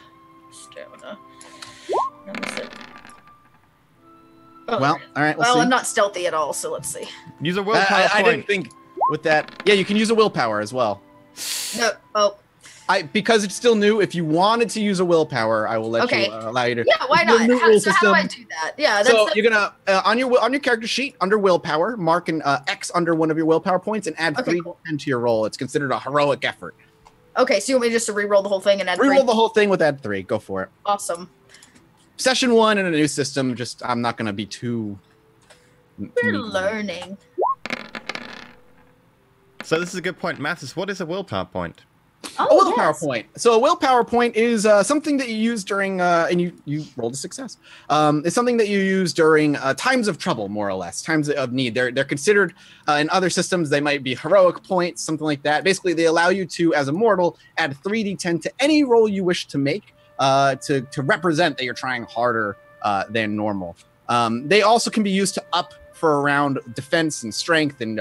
Stamina. Oh, Well, all right. well, see. I'm not stealthy at all, so let's see. Use a willpower I point. didn't think with that. Yeah, you can use a willpower as well. No. Oh. Because it's still new. If you wanted to use a willpower, I will let Okay. you allow you to. Yeah. Why It's a not? new How, rule so how do I system. do that? Yeah. That's, So you're gonna on your character sheet under willpower, mark an X under one of your willpower points and add Okay, 3 cool. to your roll. It's considered a heroic effort. okay. So you want me just to re-roll the whole thing and add Reroll 3? the whole thing with add 3. Go for it. Awesome. Session 1 in a new system. Just I'm not gonna be too. We're learning. So this is a good point. Mathis, what is a willpower point? Oh, A willpower yes. point. So a willpower point is something that you use during, and you rolled a success. It's something that you use during times of trouble, more or less, times of need. They're considered in other systems. They might be heroic points, something like that. Basically, they allow you to, as a mortal, add 3d10 to any roll you wish to make to represent that you're trying harder than normal. They also can be used to up for around defense and strength and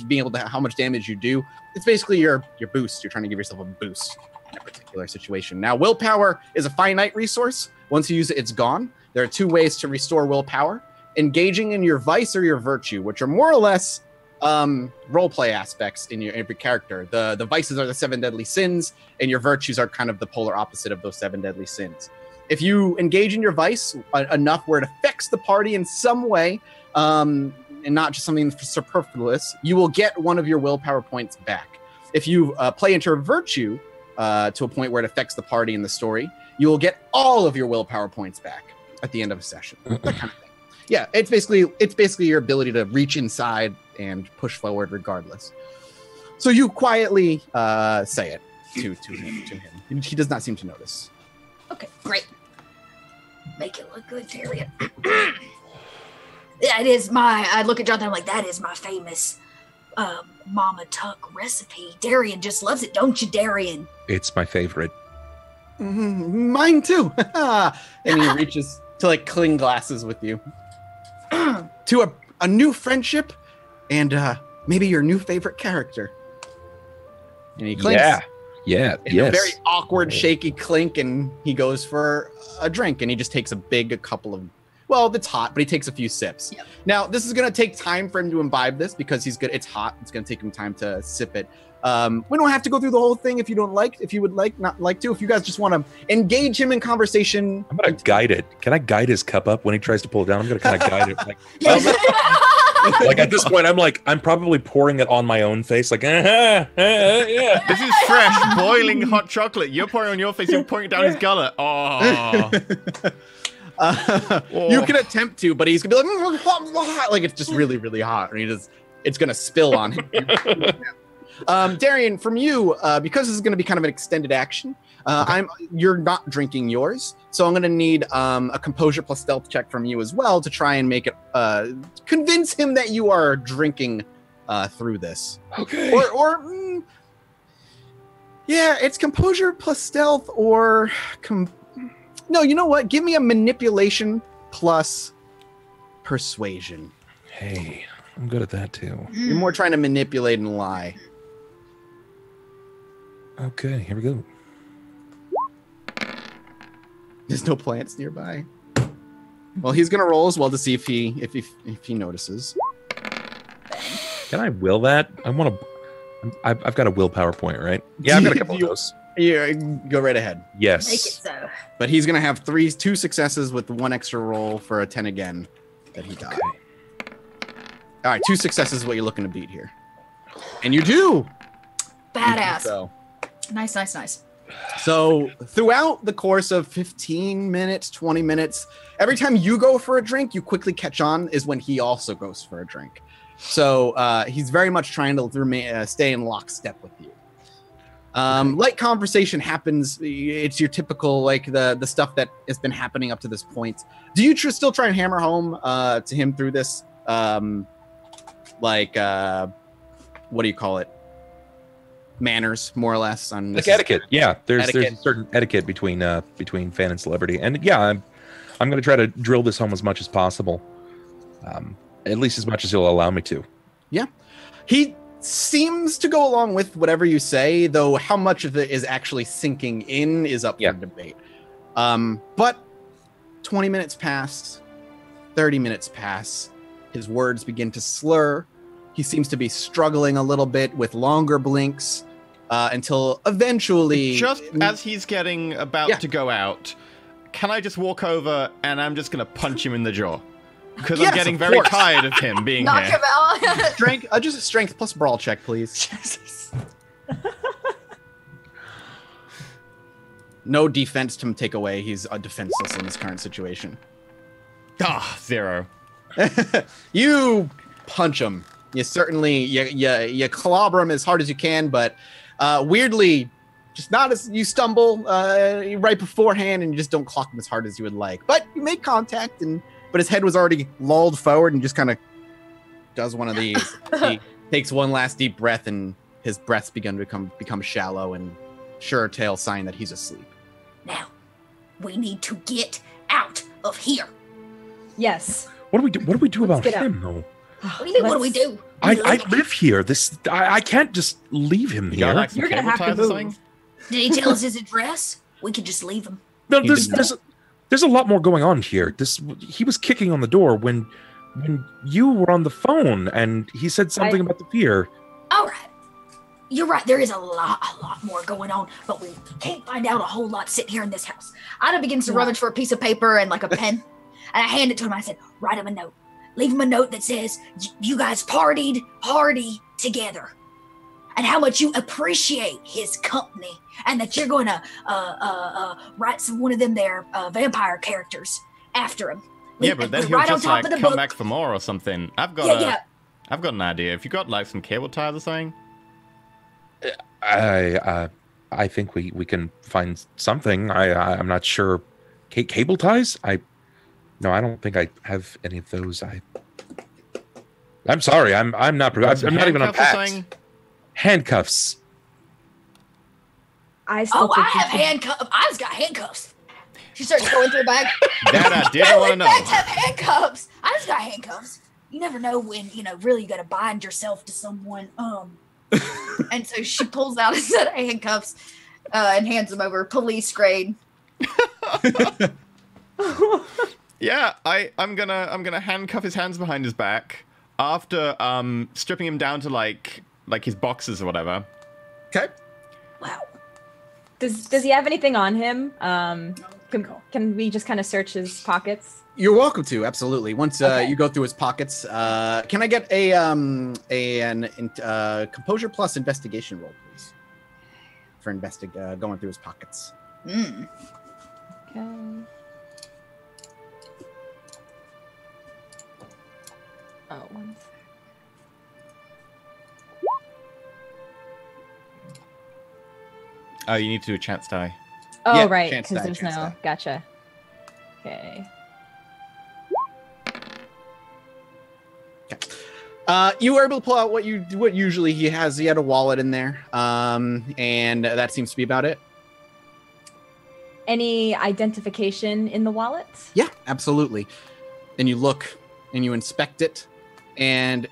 being able to how much damage you do. It's basically your boost. You're trying to give yourself a boost in a particular situation. Now, willpower is a finite resource. Once you use it, it's gone. There are 2 ways to restore willpower: engaging in your vice or your virtue, which are more or less role play aspects in every character. The vices are the 7 deadly sins, and your virtues are kind of the polar opposite of those 7 deadly sins. If you engage in your vice enough where it affects the party in some way, and not just something superfluous, you will get 1 of your willpower points back. If you play into a virtue to a point where it affects the party and the story, you will get all of your willpower points back at the end of a session. That kind of thing. Yeah, it's basically your ability to reach inside and push forward regardless. So you quietly say it to him. He does not seem to notice. Okay, great. Make it look good, Darian. That is I look at Jonathan, I'm like, that is my famous Mama Tuck recipe. Darian just loves it, don't you, Darian? It's my favorite. Mine too. And he reaches to like cling glasses with you. To a new friendship and maybe your new favorite character. And he clinks. Yeah. In a very awkward, shaky clink, and he goes for a drink, and he just takes a couple of, well, it's hot, but he takes a few sips. Yep. Now, this is going to take time for him to imbibe this because it's hot. It's going to take him time to sip it. We don't have to go through the whole thing if you don't like, if you would not like to. If you guys just want to engage him in conversation. I'm going to guide it. Can I guide his cup up when he tries to pull it down? I'm going to kind of guide it. Like at this point, I'm probably pouring it on my own face. Like, yeah. This is fresh, boiling hot chocolate. You're pouring on your face. You're pouring it down his gullet. Oh. You can attempt to, but he's gonna be like it's just really, really hot, and it's gonna spill on him. Darian, from you, because this is gonna be kind of an extended action, you're not drinking yours, so I'm gonna need a composure plus stealth check from you as well to try and make it convince him that you are drinking through this. Okay. Yeah, it's composure plus stealth or no, you know what? Give me a manipulation plus persuasion. Hey, I'm good at that too. You're more trying to manipulate and lie. Okay, here we go. There's no plants nearby. Well, he's gonna roll as well to see if he notices. Can I will that? I've got a willpower point, right? Yeah, I've got a couple of those. Yeah, go right ahead. Yes. Make it so. But he's gonna have 2 successes with 1 extra roll for a 10 again that he got. Okay. All right, 2 successes is what you're looking to beat here, and you do. Badass. So. Nice. So throughout the course of 15 minutes, 20 minutes, every time you go for a drink, you quickly catch on is when he also goes for a drink. So he's very much trying to stay in lockstep with you. Light conversation happens. It's your typical, like the stuff that has been happening up to this point. Do you still try and hammer home to him through this? What do you call it? Manners, more or less, on Like etiquette. Yeah, there's Etiquette. a certain etiquette between fan and celebrity, and yeah, I'm going to try to drill this home as much as possible, at least as much as he'll allow me to. Yeah, he seems to go along with whatever you say, though how much of it is actually sinking in is up for debate. But 20 minutes pass, 30 minutes pass. His words begin to slur. He seems to be struggling a little bit with longer blinks until eventually... Just as he's getting about to go out, can I just walk over and I'm just going to punch him in the jaw? Because I'm getting very tired of him being Knock here. him out. Strength, just a strength plus brawl check, please. Jesus. No defense to take away. He's defenseless in this current situation. Ah, 0. You punch him. You certainly you clobber him as hard as you can, but weirdly, just not as you stumble right beforehand, and you just don't clock him as hard as you would like. But you make contact, but his head was already lolled forward, and just kind of does one of these. He takes one last deep breath, and his breaths begin to become shallow, and sure tale sign that he's asleep. Now, we need to get out of here. Yes. What do we do? What do we do about get out. him, though? What do you mean? What do we do? I live here. I can't just leave him You got here. like some You're gonna cable have to ties or move. something? Did he tell us his address? We could just leave him. No, He there's did not. there's a lot more going on here. He was kicking on the door when you were on the phone, and he said something about the fear. All right. You're right. There is a lot more going on, but we can't find out a whole lot sitting here in this house. Ida begins to rummage for a piece of paper and like a pen. And I hand it to him. I said, write him a note. Leave him a note that says, you guys partied hardy together. And how much you appreciate his company. And that you're going to write one of them there vampire characters after him. Yeah, but then he'll right on just top like of the come book. back for more or something. I've got Yeah. an idea. If you got like some cable ties or something, I think we can find something. I'm not sure. Cable ties? No, I don't think I have any of those. I'm sorry. I'm not. I'm not even handcuffs or unpacked. something? Handcuffs. I still Oh, I think we have should- handcuffs. I've got handcuffs. She starts going through a bag. That I didn't want to know. Fact, have handcuffs. I just got handcuffs. You never know when, really you got to bind yourself to someone. And so she pulls out a set of handcuffs and hands them over, police grade. Yeah, I'm gonna handcuff his hands behind his back after stripping him down to like his boxes or whatever. Okay. Wow. Does he have anything on him? Can we just kind of search his pockets? You're welcome to, absolutely. Once Okay. you go through his pockets, can I get an composure plus investigation roll, please? For going through his pockets. Mm. Okay. Oh, 1 sec. Oh, you need to do a chance die. Oh, Yeah, right, chance because die, there's chance no. die. Gotcha. Okay. You were able to pull out what usually he has. He had a wallet in there, and that seems to be about it. Any identification in the wallet? Yeah, absolutely. And you look and you inspect it, and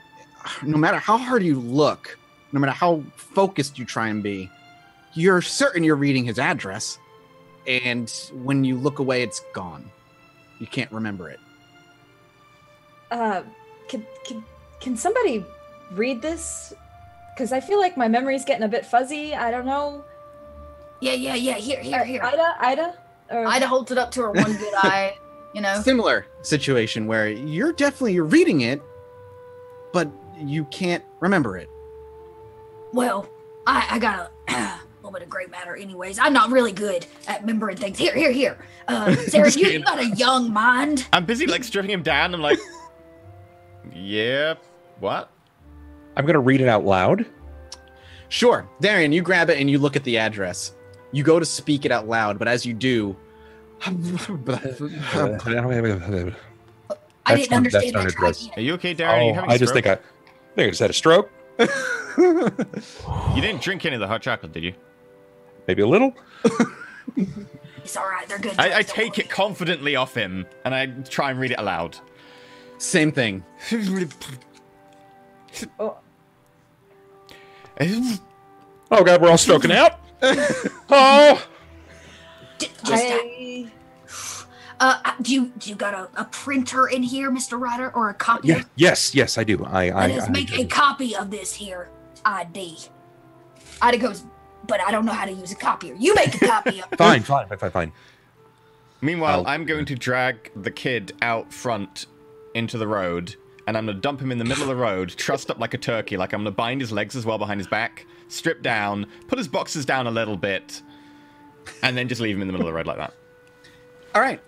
no matter how hard you look, no matter how focused you try and be, you're certain you're reading his address. And when you look away, it's gone. You can't remember it. Can somebody read this? Because I feel like my memory's getting a bit fuzzy. I don't know. Yeah. Here. Ida? Or... Ida holds it up to her one good eye, Similar situation where you're reading it, but you can't remember it. Well, I got a little bit of gray matter anyways. I'm not really good at remembering things. Here. Sarah, you got a young mind. I'm busy like stripping him down. I'm like, yeah, what? I'm gonna read it out loud. Sure. Darian, you grab it and you look at the address. You go to speak it out loud, but as you do, I didn't That's understand not that. address. Are you okay, Darian? Are you having a I just stroke? think I just had a stroke. You didn't drink any of the hot chocolate, did you? Maybe a little. It's all right. They're good. I drugs, don't take worry. it confidently off him, and I try and read it aloud. same thing. Oh. Oh god, we're all stroking out. Oh, Just Do you got a printer in here, Mr. Ryder, or a copier? Yes, I do. Let us make a copy of this here ID. Ida goes, but I don't know how to use a copier. You make a copy of it. Fine. Meanwhile, I'm going to drag the kid out front into the road, and I'm going to dump him in the middle of the road, trussed up like a turkey, like I'm going to bind his legs as well behind his back, strip down, put his boxes down a little bit, and then just leave him in the middle of the road like that. All right.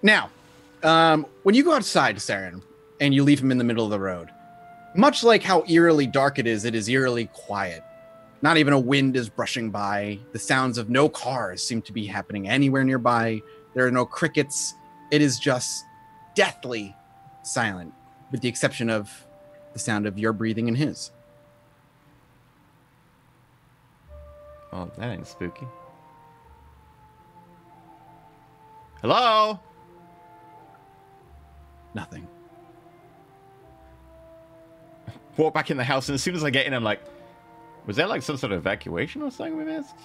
Now, when you go outside, Saren, and you leave him in the middle of the road, much like how eerily dark it is eerily quiet. Not even a wind is brushing by. The sounds of no cars seem to be happening anywhere nearby. There are no crickets. It is just deathly silent, with the exception of the sound of your breathing and his. Oh, that ain't spooky. Hello? Nothing. Walk back in the house, and as soon as I get in, I'm like, was there like some sort of evacuation or something we missed?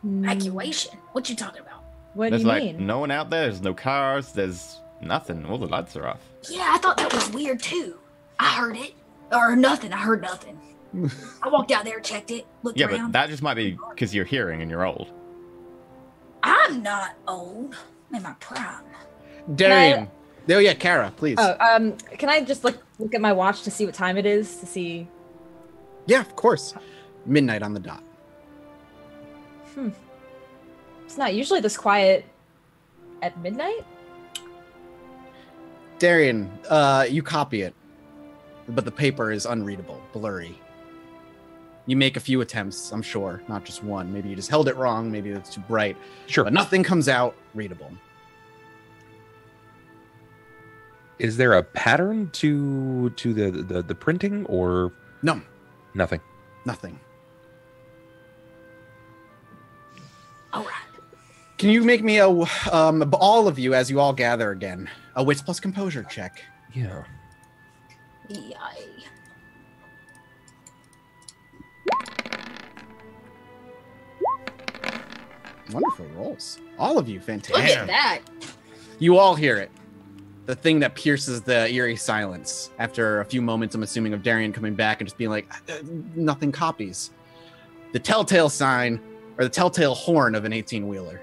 Evacuation? What you talking about? What There's do you like mean? no one out there, there's no cars, there's nothing. All the lights are off. Yeah, I thought that was weird too. I heard it. Or nothing. I heard nothing. I walked out there, checked it, looked Yeah, around. but that just might be because you're hearing and you're old. I'm not old. I'm in my prime. Darian. Oh, yeah, Kara, please. Oh, can I just look at my watch to see what time it is to see? Yeah, of course. Midnight on the dot. It's not usually this quiet at midnight. Darian, you copy it, but the paper is unreadable, blurry. You make a few attempts, I'm sure, not just one. Maybe you just held it wrong, maybe it's too bright. Sure. But nothing comes out readable. Is there a pattern to the printing or No, nothing? nothing. All right. Can you make me all of you, as you all gather again, a wits plus composure check? Yeah. Yay. Wonderful rolls. All of you, fantastic. Look at that. You all hear it. The thing that pierces the eerie silence. After a few moments, I'm assuming, of Darian coming back and just being like, nothing copies. The telltale sign, or the telltale horn of an 18-wheeler.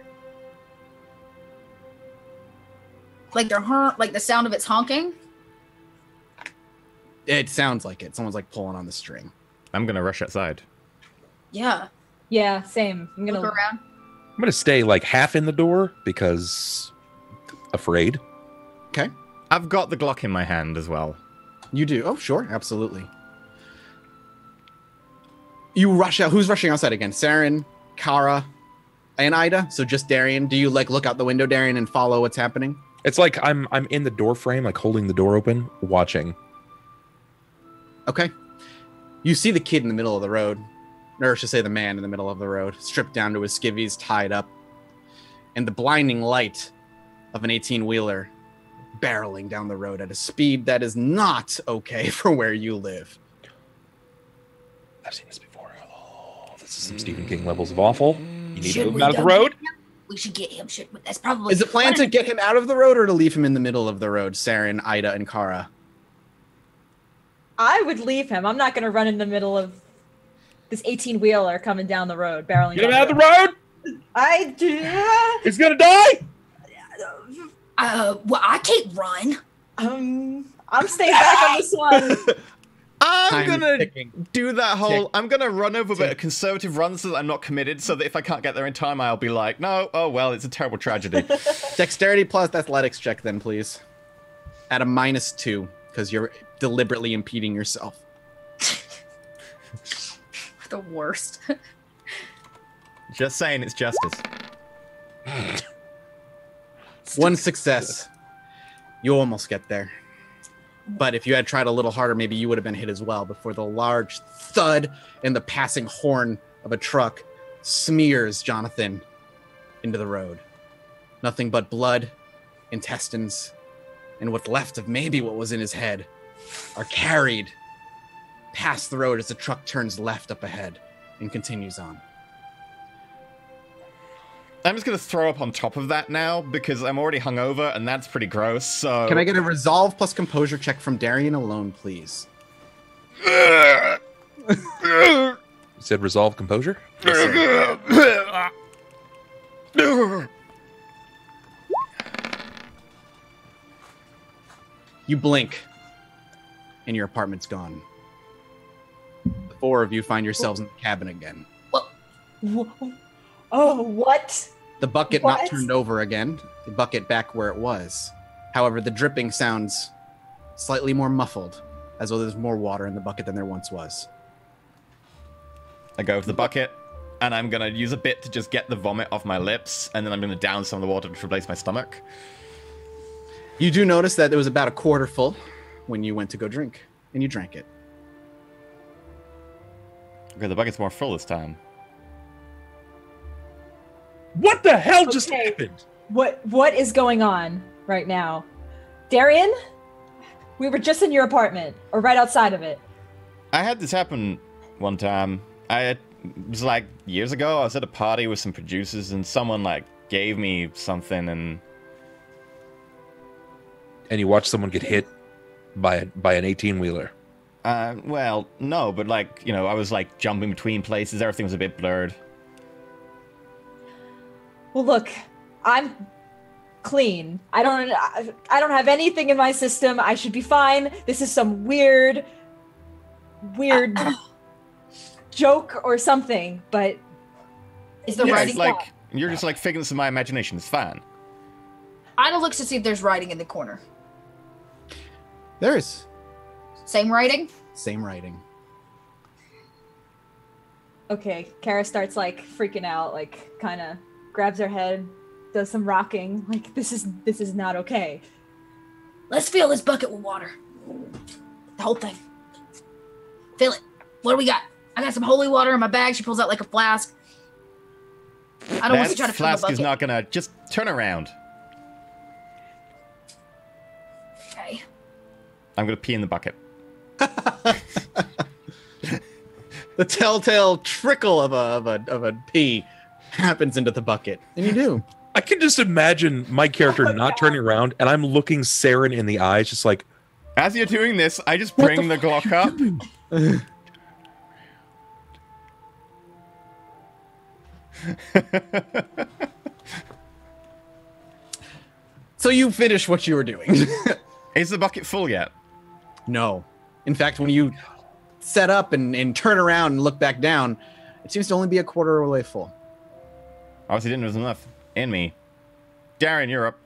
Like like the sound of its honking. It sounds like it. Someone's like pulling on the string. I'm gonna rush outside. Yeah. Yeah, same. I'm gonna Look around. I'm gonna stay like half in the door because afraid. Okay. I've got the Glock in my hand as well. You do? Oh, sure. Absolutely. You rush out. Who's rushing outside again? Saren, Kara, and Ida? So just Darian. Do you like look out the window, Darian, and follow what's happening? It's like I'm in the door frame, like holding the door open, watching. Okay. You see the kid in the middle of the road. Or I should say the man in the middle of the road, stripped down to his skivvies, tied up. And the blinding light of an 18-wheeler barreling down the road at a speed that is not okay for where you live. I've seen this before. Oh, this is some Stephen King levels of awful. You need Should to move we him out of the go road. get him? We should get him. That's probably. Is the plan to get him out of the road or to leave him in the middle of the road, Saren, Ida, and Kara? I would leave him. I'm not gonna run in the middle of this 18-wheeler coming down the road, barreling. Get him down out of the road. I do. He's gonna die. Well, I can't run. I'm staying back on this one. I'm Time gonna ticking. do that whole. Tick. I'm gonna run over a Tick. conservative run so that I'm not committed. So that if I can't get there in time, I'll be like, no, oh well, it's a terrible tragedy. Dexterity plus athletics check then, please. At a -2, because you're deliberately impeding yourself. The worst. Just saying, it's justice. One success. You almost get there. But if you had tried a little harder, maybe you would have been hit as well before the large thud and the passing horn of a truck smears Jonathan into the road. Nothing but blood, intestines, and what's left of maybe what was in his head are carried past the road as the truck turns left up ahead and continues on. I'm just gonna throw up on top of that now because I'm already hungover and that's pretty gross. So Can I get a resolve plus composure check from Darian alone, please? You said resolve composure? You blink, and your apartment's gone. The four of you find yourselves in the cabin again. Oh, what? The bucket What? not turned over again. The bucket back where it was. However, the dripping sounds slightly more muffled, as though there's more water in the bucket than there once was. I go for the bucket, and I'm gonna use a bit to just get the vomit off my lips, and then I'm gonna down some of the water to replace my stomach. You do notice that it was about a quarter full when you went to go drink, and you drank it. Okay, the bucket's more full this time. What the hell just Okay. happened? What is going on right now? Darian? We were just in your apartment, or right outside of it. I had this happen one time. It was like years ago. I was at a party with some producers, and someone like gave me something, and And you watch someone get hit by an 18-wheeler. well, no, but like I was like jumping between places. Everything was a bit blurred. Well, look, I'm clean. I don't have anything in my system. I should be fine. This is some weird joke or something, but Is the Yeah, writing it's like you're just like figments of my imagination. It's fine. Ida looks to see if there's writing in the corner. There is. Same writing? Same writing. okay. Kara starts like freaking out, like kind of grabs her head, does some rocking. Like this is not okay. Let's fill this bucket with water. The whole thing. Fill it. What do we got? I got some holy water in my bag. She pulls out like a flask. I don't want That to try to fill the flask bucket. is not gonna just turn around. Okay. I'm gonna pee in the bucket. The telltale trickle of a pee happens into the bucket, and you do. I can just imagine my character not turning around, and I'm looking Saren in the eyes, just like, As you're doing this, I just What bring the the Glock up. So you finish what you were doing. Is the bucket full yet? No. In fact, when you set up and turn around and look back down, it seems to only be a quarter of the way full. Obviously, didn't have enough in me. Darian, you're up.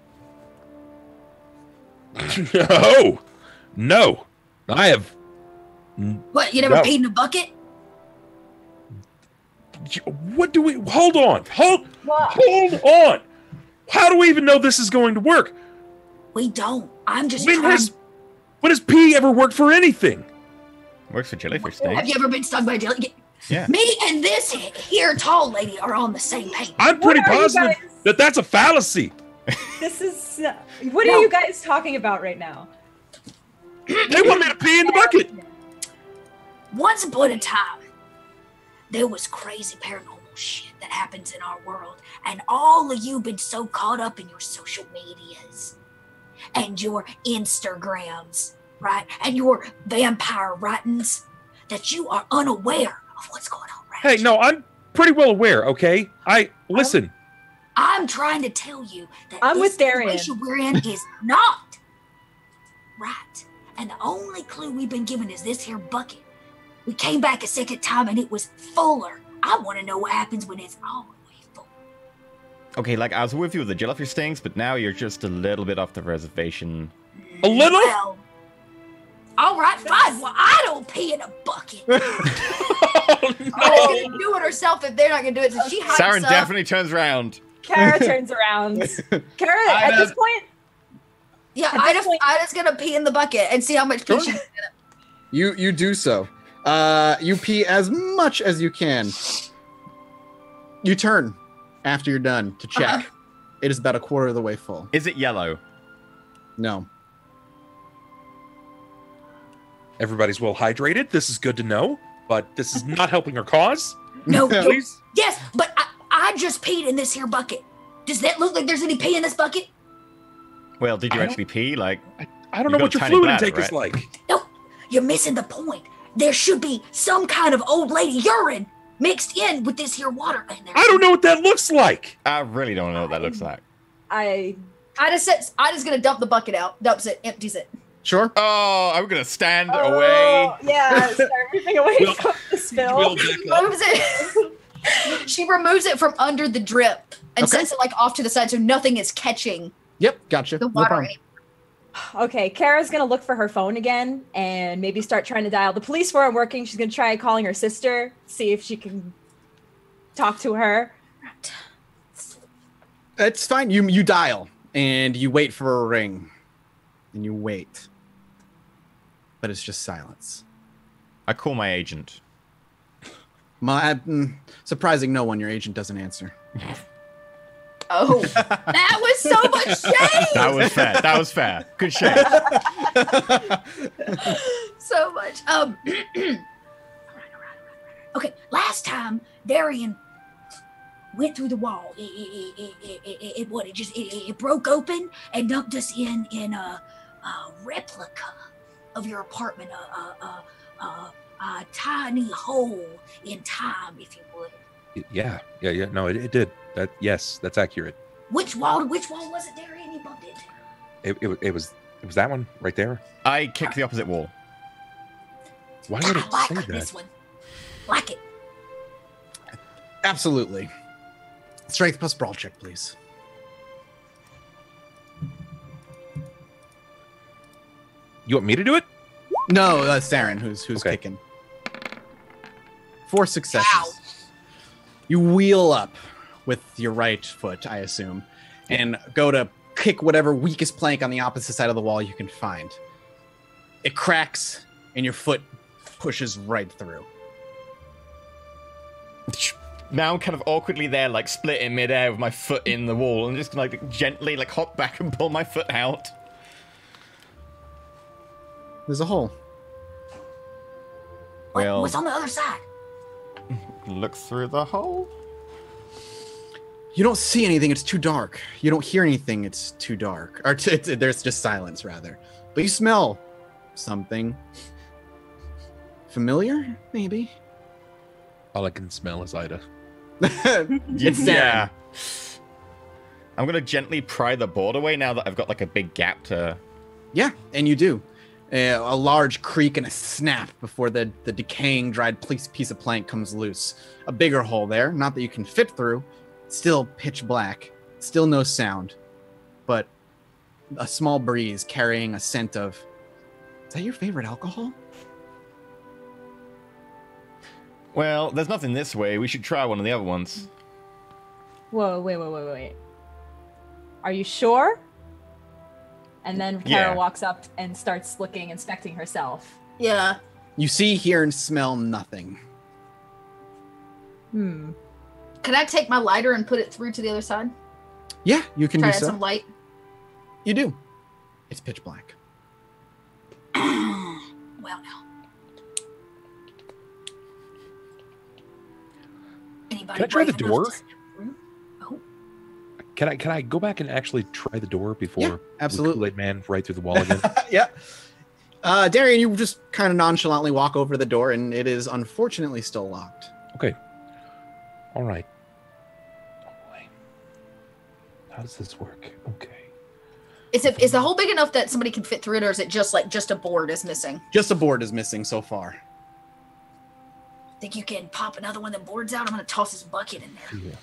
no, I have. What? You never No. peed in a bucket? What do we? Hold on, hold on. How do we even know this is going to work? We don't. I'm just When trying. has pee ever worked for anything? Works for jellyfish Have steak. you ever been stung by a jelly? Yeah. Me and this here tall lady are on the same page. I'm pretty What are you positive guys- that that's a fallacy. This is what are you guys talking about right now? They want me to pee in the bucket. Once upon a time, there was crazy paranormal shit that happens in our world, and all of you been so caught up in your social medias and your Instagrams, right, and your vampire writings that you are unaware of what's going on around Hey, you. no, I'm pretty well aware. Okay, listen. I'm trying to tell you that I'm this with Darian. situation we're in is not right. And the only clue we've been given is this here bucket. We came back a second time and it was fuller. I want to know what happens when it's all the way full. Okay, like I was with you with the jellyfish stings, but now you're just a little bit off the reservation. A little? Well, all right, fine. Well, I don't pee in a bucket. Ida's gonna do it herself if they're not gonna do it. So she hikes Saren up. definitely turns around. Kara turns around. Kara, at this point, Yeah, At this point- Ida's gonna pee in the bucket and see how much pee she can get. You do so. You pee as much as you can. You turn after you're done to check. It is about a quarter of the way full. Is it yellow? No. Everybody's well hydrated. This is good to know, but this is not helping our cause. No, Yeah. Please. yes, but I I just peed in this here bucket. Does that look like there's any pee in this bucket? Well, did you actually pee? Like, I don't You know got what a your tiny fluid bladder, intake is right? like. No, you're missing the point. There should be some kind of old lady urine mixed in with this here water. And I don't know what that looks like. I really don't know what that looks like. I I just gonna dump the bucket out, dumps it, empties it. Sure. Oh, I'm gonna stand away. Oh, yeah, start moving away from the spill. Removes it. She removes it from under the drip and Okay. sets it like off to the side so nothing is catching Yep, gotcha. the No water. problem. Okay, Kara's gonna look for her phone again and maybe start trying to dial. The police weren't working. She's gonna try calling her sister, see if she can talk to her. It's fine. You dial and you wait for a ring, and you wait, but it's just silence. I call my agent. Surprising no one. Your agent doesn't answer. Oh, that was so much shade. That was fair. That was fair. Good shade. So much. Okay, last time Darian went through the wall. It broke open and dumped us in a replica of your apartment, a tiny hole in time, if you would. Yeah. No, it did. Yes, that's accurate. Which wall was it, Darian? You bumped it. It was that one right there. I kick the opposite wall. Why would I it like say this that? one. Like it. Absolutely. Strength plus brawl check, please. You want me to do it? No, that's Saren who's Okay. kicking. 4 successes. Ow. You wheel up with your right foot, I assume, and go to kick whatever weakest plank on the opposite side of the wall you can find. It cracks, and your foot pushes right through. Now I'm kind of awkwardly there, like split in midair with my foot in the wall, and just gonna like gently like hop back and pull my foot out. There's a hole. Well, What's on the other side? look through the hole. You don't see anything, it's too dark. You don't hear anything, it's too dark. Or there's just silence, rather. But you smell something. Familiar, maybe? All I can smell is Ida. It's Saren. I'm gonna gently pry the board away now that I've got like a big gap to. Yeah, and you do. A large creak and a snap before the decaying, dried piece of plank comes loose. A bigger hole there, not that you can fit through. Still pitch black. Still no sound. But a small breeze carrying a scent of... Is that your favorite alcohol? Well, there's nothing this way. We should try one of the other ones. Whoa, wait. Are you sure? And then Kara Yeah. walks up and starts looking, inspecting herself. Yeah. You see, hear, and smell nothing. Can I take my lighter and put it through to the other side? Yeah, you can Try do to add so. some light. You do. It's pitch black. Well, now. Anybody Can I try the brave enough door? to step through? Oh, Can I go back and actually try the door before Yeah, absolutely. Kool-Aid Man right through the wall again? Yeah. Darian, you just kind of nonchalantly walk over to the door, and it is unfortunately still locked. Okay. All right. How does this work? Okay. Is the hole big enough that somebody can fit through it, or is it just like just a board is missing? Just a board is missing so far. think you can pop another one of them boards out? I'm gonna toss this bucket in there. Yeah.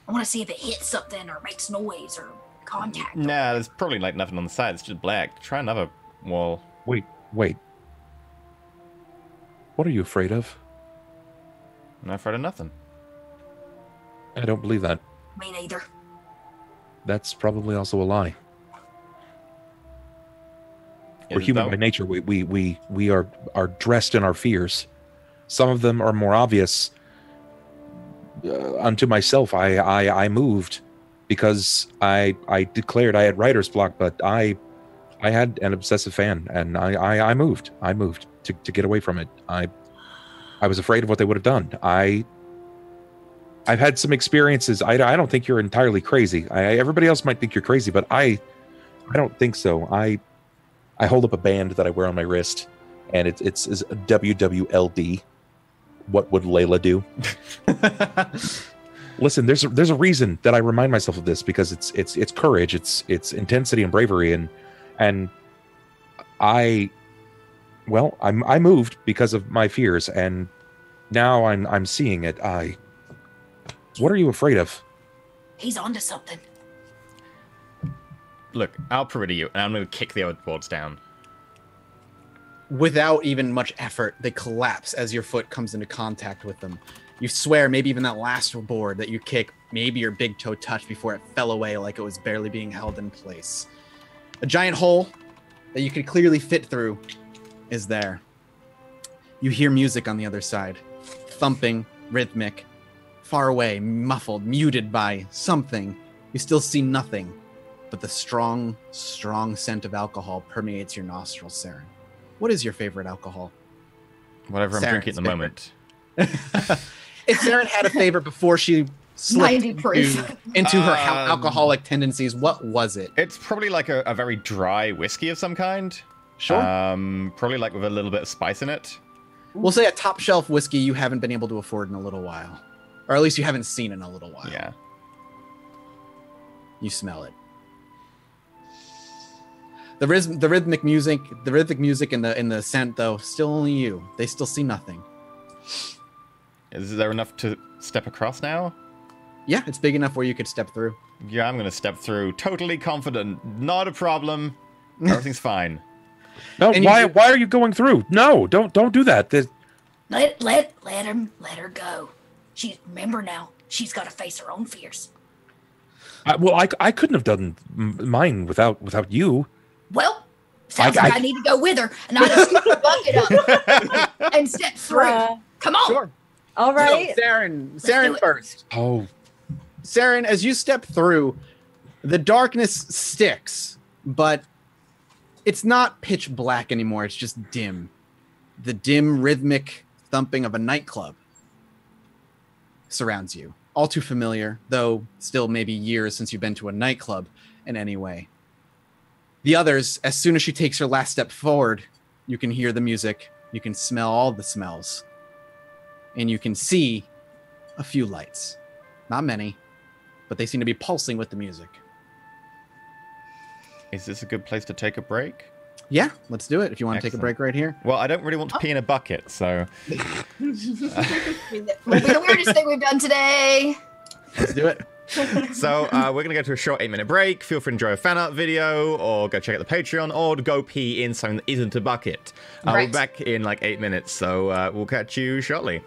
I want to see if it hits something or makes noise or contact. Nah, there's probably like nothing on the side. It's just black. Try another wall. Wait. What are you afraid of? I'm not afraid of nothing. I don't believe that. Me neither. That's probably also a lie. We're Is human that- by nature. We are dressed in our fears. Some of them are more obvious. Unto myself, I moved because I declared I had writer's block, but I had an obsessive fan, and I moved. I moved to get away from it. I was afraid of what they would have done. I've had some experiences. I don't think you're entirely crazy. Everybody else might think you're crazy, but I don't think so. I hold up a band that I wear on my wrist, and it's WWLD. What would Layla do? Listen, there's a reason that I remind myself of this, because it's courage, it's intensity and bravery, and I moved because of my fears, and now I'm seeing it. What are you afraid of? He's onto something. Look, I'll prove it to you, and I'm going to kick the other boards down. Without even much effort, they collapse as your foot comes into contact with them. You swear maybe even that last board that you kick, maybe your big toe touched before it fell away like it was barely being held in place. A giant hole that you could clearly fit through is there. You hear music on the other side. Thumping, rhythmic, far away, muffled, muted by something. You still see nothing, but the strong, strong scent of alcohol permeates your nostrils, Saren. What is your favorite alcohol? Whatever I'm drinking at the moment. If Saren had a favorite before she slipped 90 proof. into her alcoholic tendencies, what was it? It's probably like a very dry whiskey of some kind. Sure. Probably like with a little bit of spice in it. We'll say a top shelf whiskey you haven't been able to afford in a little while. Or at least you haven't seen in a little while. Yeah. You smell it. The rhythmic music and the scent, though, still only you. They still see nothing. Is there enough to step across now? Yeah, it's big enough where you could step through. Yeah, I'm gonna step through. Totally confident. Not a problem. Everything's fine. No, And why are you going through? No, don't do that. Let her go. Remember now, she's got to face her own fears. I couldn't have done mine without you. Well, sounds like I need to go with her, and I just scoop the bucket up and step through. Come on. Sure. All right. So, Saren do it. first. Oh, Saren, as you step through, the darkness sticks, but it's not pitch black anymore. It's just dim. The dim, rhythmic thumping of a nightclub surrounds you. All too familiar, though still maybe years since you've been to a nightclub in any way. The others, as soon as she takes her last step forward, you can hear the music, you can smell all the smells, and you can see a few lights. Not many, but they seem to be pulsing with the music. Is this a good place to take a break? Yeah, let's do it if you want to take a break right here. Well, I don't really want to pee in a bucket, so... Will be the weirdest thing we've done today. Let's do it. So we're going to go to a short 8-minute break. Feel free to enjoy a fan art video, or go check out the Patreon, or go pee in something that isn't a bucket. We'll be back in like 8 minutes, so we'll catch you shortly.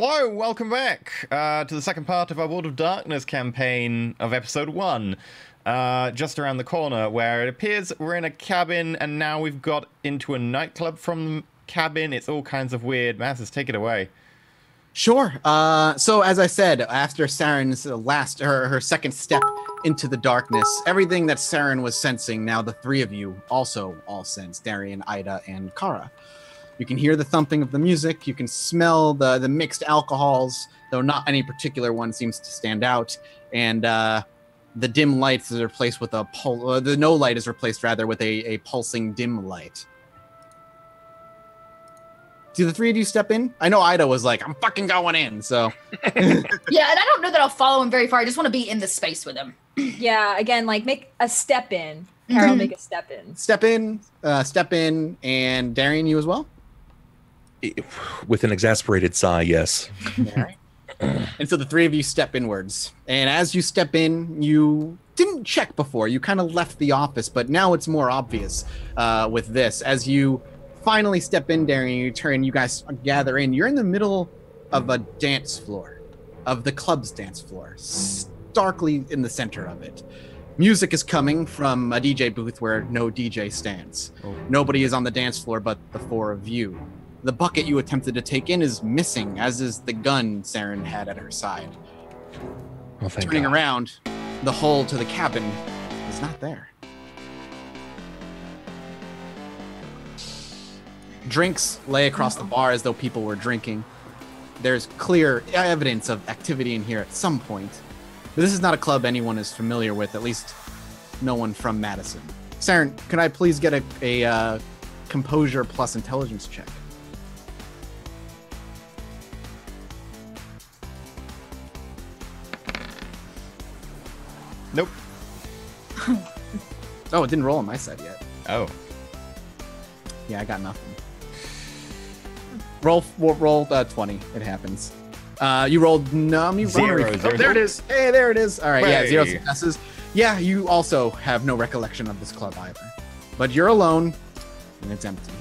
Hello, welcome back to the second part of our World of Darkness campaign of episode 1. Just around the corner, where it appears we're in a cabin, and now we've got into a nightclub from the cabin. It's all kinds of weird. Masses, take it away. Sure. So as I said, after Saren's her second step into the darkness, everything that Saren was sensing, now the three of you also all sense, Darian, Ida, and Kara. You can hear the thumping of the music. You can smell the mixed alcohols, though not any particular one seems to stand out. And the dim lights is replaced with the no light is replaced rather with a pulsing dim light. Do the three of you step in? I know Ida was like, I'm fucking going in, so. Yeah, and I don't know that I'll follow him very far. I just want to be in the space with him. Yeah, again, like make a step in. Carol, make a step in. Step in, and Darian, you as well? With an exasperated sigh, yes. And so the three of you step inwards. And as you step in, you didn't check before. You kind of left the office, but now it's more obvious with this. As you finally step in, Darian, you turn, you guys gather in. You're in the middle of a dance floor, of the club's dance floor, starkly in the center of it. Music is coming from a DJ booth where no DJ stands. Oh. Nobody is on the dance floor but the four of you. The bucket you attempted to take in is missing, as is the gun Saren had at her side. Well, Turning around, the hole to the cabin is not there. Drinks lay across the bar as though people were drinking. There's clear evidence of activity in here at some point. But this is not a club anyone is familiar with, at least no one from Madison. Saren, can I please get a composure plus intelligence check? Nope. Oh, it didn't roll on my side yet. Oh. Yeah, I got nothing. Roll 20. It happens. You rolled Zero. Oh, there it is. Hey, there it is. All right, yeah, 0 Hey. successes. Yeah, you also have no recollection of this club either. But you're alone, and it's empty.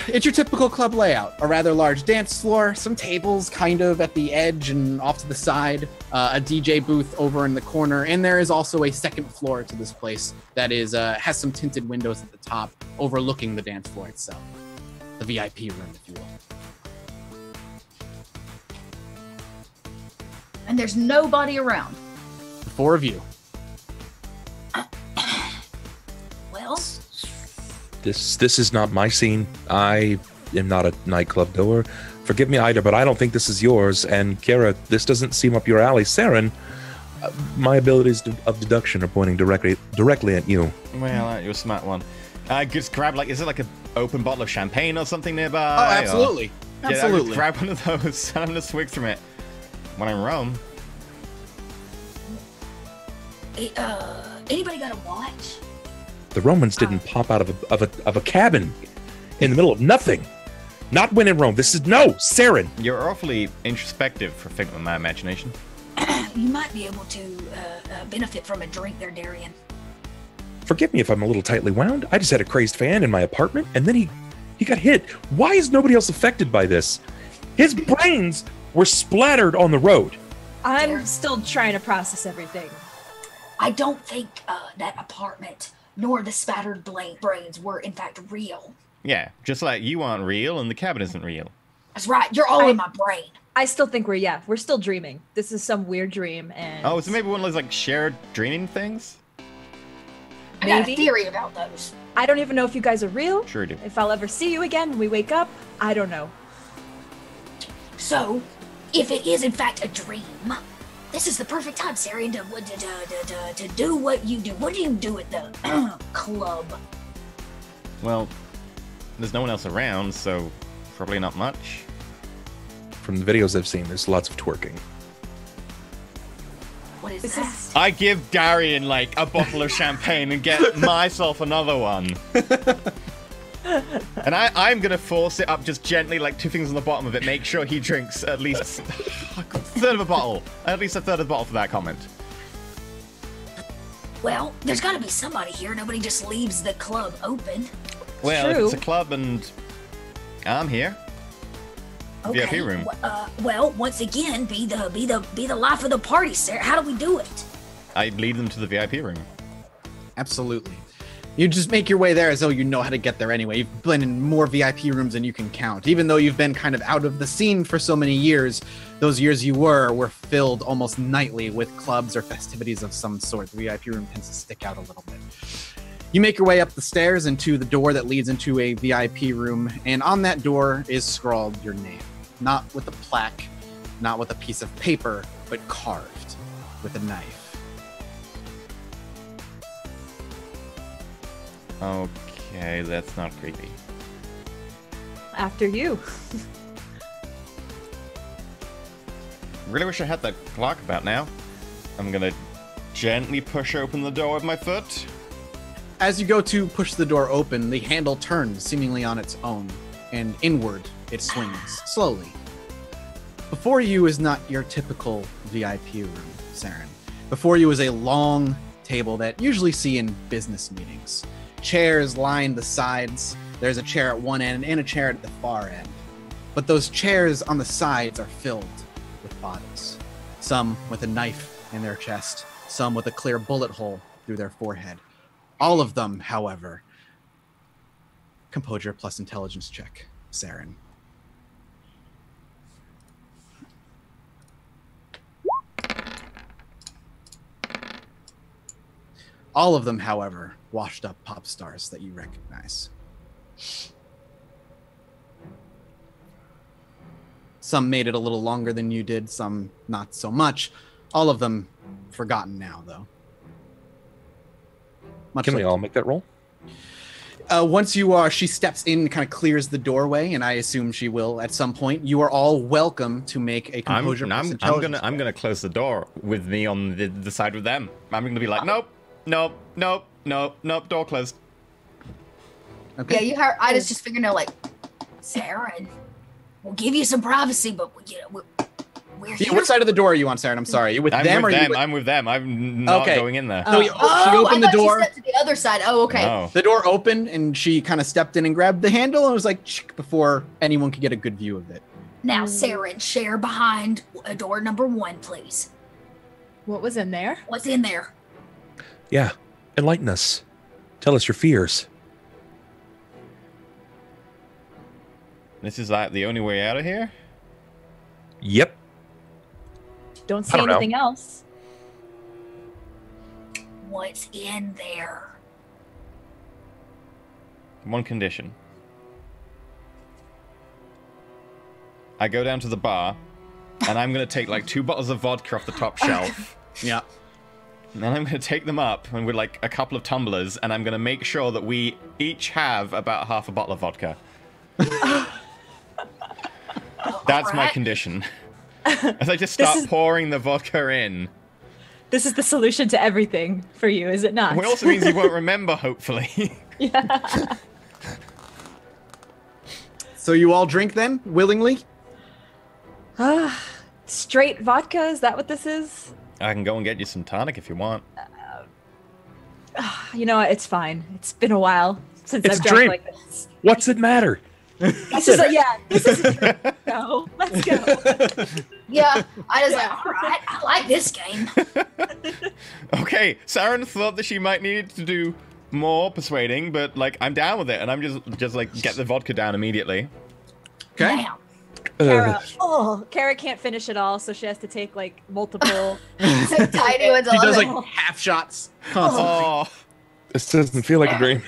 It's your typical club layout. A rather large dance floor, some tables kind of at the edge and off to the side, a DJ booth over in the corner, and there is also a second floor to this place that is has some tinted windows at the top overlooking the dance floor itself. The VIP room, if you will. And there's nobody around. The four of you. Well, This is not my scene. I am not a nightclub goer. Forgive me, Ida, but I don't think this is yours. And Kara, this doesn't seem up your alley. Saren, my abilities of deduction are pointing directly at you. Well, you're a smart one. Just grab, like, is it like an open bottle of champagne or something nearby? Oh, absolutely. Or, Absolutely. Yeah, grab one of those and I'm gonna swig from it. When I'm in Rome. anybody got a watch? The Romans didn't pop out of a cabin in the middle of nothing. Not when in Rome. This is no, Saren. You're awfully introspective for a figment of my imagination. You might be able to benefit from a drink there, Darian. Forgive me if I'm a little tightly wound. I just had a crazed fan in my apartment, and then he got hit. Why is nobody else affected by this? His brains were splattered on the road. I'm still trying to process everything. I don't think that apartment nor the spattered brains were in fact real. Yeah, just like you aren't real and the cabin isn't real. That's right. You're all in my brain. I still think we're still dreaming. This is some weird dream, and Oh, so maybe one of those like shared dreaming things? I got a Maybe. theory about those. I don't even know if you guys are real. Sure do. If I'll ever see you again when we wake up, I don't know. So, if it is in fact a dream, this is the perfect time, Sarian, to do what you do. What do you do at the club? Well, there's no one else around, so probably not much. From the videos I've seen, there's lots of twerking. What is This that? is I give Darian like a bottle of champagne and get myself another one. And I'm gonna force it up just gently, like 2 fingers on the bottom of it, make sure he drinks at least a third of a bottle. At least a third of the bottle for that comment. Well, there's got to be somebody here. Nobody just leaves the club open. Well, if true. it's a club and I'm here. VIP room. Well, once again, be the life of the party, Sarah. How do we do it? I lead them to the VIP room. Absolutely. You just make your way there as though you know how to get there anyway. You've been in more VIP rooms than you can count. Even though you've been kind of out of the scene for so many years, those years you were filled almost nightly with clubs or festivities of some sort. The VIP room tends to stick out a little bit. You make your way up the stairs into the door that leads into a VIP room, and on that door is scrawled your name. Not with a plaque, not with a piece of paper, but carved with a knife. Okay, that's not creepy. After you. Really wish I had that clock about now. I'm gonna gently push open the door with my foot. As you go to push the door open, the handle turns seemingly on its own, and inward it swings slowly. Before you is not your typical VIP room, Saren. Before you is a long table that you usually see in business meetings. Chairs line the sides. There's a chair at one end and a chair at the far end. But those chairs on the sides are filled with bodies. Some with a knife in their chest, some with a clear bullet hole through their forehead. All of them, however, composure plus intelligence check, Saren. All of them, however, washed up pop stars that you recognize. Some made it a little longer than you did, some not so much. All of them forgotten now, though. Can we all make that roll? Once you are, she steps in, kind of clears the doorway, and I assume she will at some point. You are all welcome to make a composure. I'm gonna close the door with me on the side with them. I'm gonna be like, nope, door closed. Okay. Yeah, you heard. I just figured out like, Sarah, we'll give you some privacy, but we're Yeah, here. what side of the door are you on, Saren? I'm sorry. You with them or you with... I'm with them. I'm not going in there. No, she opened the door. She stepped to the other side. Oh, okay. No. The door opened, and she kind of stepped in and grabbed the handle, and it was like before anyone could get a good view of it. Now, Sarah, share behind door number 1, please. What was in there? What's in there? Yeah. Enlighten us. Tell us your fears. This is like the only way out of here? Yep. Don't say anything else. What's in there? One condition. I go down to the bar, and I'm going to take like 2 bottles of vodka off the top shelf. Yeah. And then I'm going to take them up and with like a couple of tumblers, and I'm going to make sure that we each have about half a bottle of vodka. That's my condition. As I just start pouring the vodka in. This is the solution to everything for you, is it not? It also means you won't remember, hopefully. Yeah. So you all drink then, willingly? Straight vodka, is that what this is? I can go and get you some tonic if you want. You know what, it's fine. It's been a while since It's I've a drank drink. like this. What's it matter? This is this is a drink. No, let's go. Yeah, I was like, All right, I like this game. Okay, Saren thought that she might need to do more persuading, but like I'm down with it, and I'm just like get the vodka down immediately. Okay. Now, Kara can't finish it all, so she has to take like multiple. tiny ones. She does like, like half shots constantly. Oh, This doesn't feel like a dream.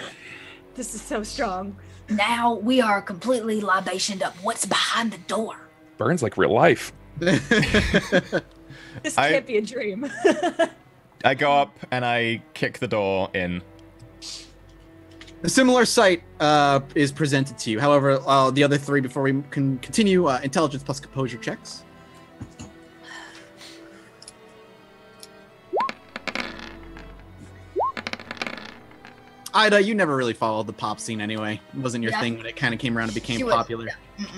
This is so strong. now we are completely libationed up. What's behind the door? Burns like real life. This can't be a dream. I go up and I kick the door in. A similar sight is presented to you. However, the other 3, before we can continue, intelligence plus composure checks. Ida, you never really followed the pop scene anyway. It wasn't your thing when it kind of came around and became popular.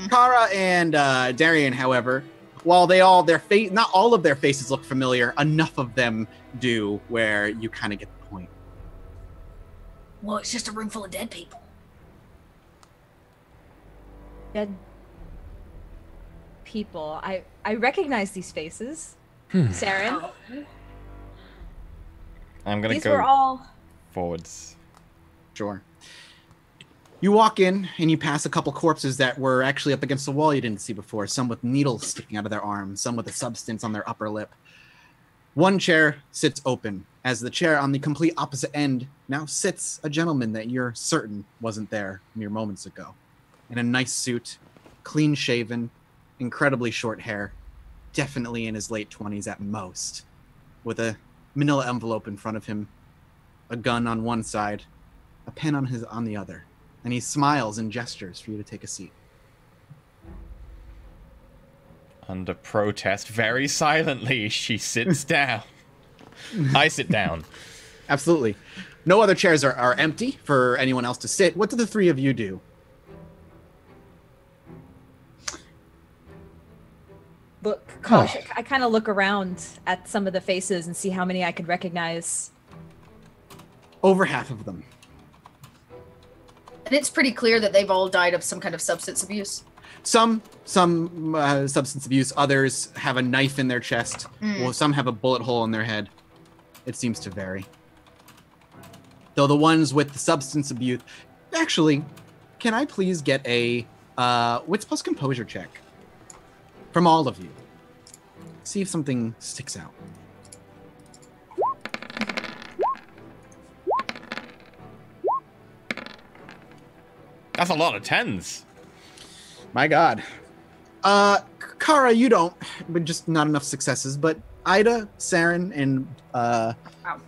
Kara and Darian, however, while not all of their faces look familiar, enough of them do where you kind of get the point. Well, it's just a room full of dead people. Dead. people. I recognize these faces. Saren. I'm gonna These go were all. forwards. Sure. You walk in and you pass a couple corpses that were actually up against the wall you didn't see before. Some with needles sticking out of their arms, some with a substance on their upper lip. One chair sits open. As the chair on the complete opposite end now sits a gentleman that you're certain wasn't there mere moments ago. In a nice suit, clean shaven, incredibly short hair, definitely in his late 20s at most, with a manila envelope in front of him, a gun on one side, a pen on the other, and he smiles and gestures for you to take a seat. Under protest, very silently, she sits down. I sit down. Absolutely. No other chairs are empty for anyone else to sit. What do the three of you do? Look, cautious. I kind of look around at some of the faces and see how many I could recognize. Over half of them. And it's pretty clear that they've all died of some kind of substance abuse. Some substance abuse. Others have a knife in their chest. Well, some have a bullet hole in their head. It seems to vary. Though the ones with the substance abuse... Actually, can I please get a wits plus composure check? From all of you. See if something sticks out. That's a lot of 10s. My God. Kara, you don't, but just not enough successes. But Ida, Saren, and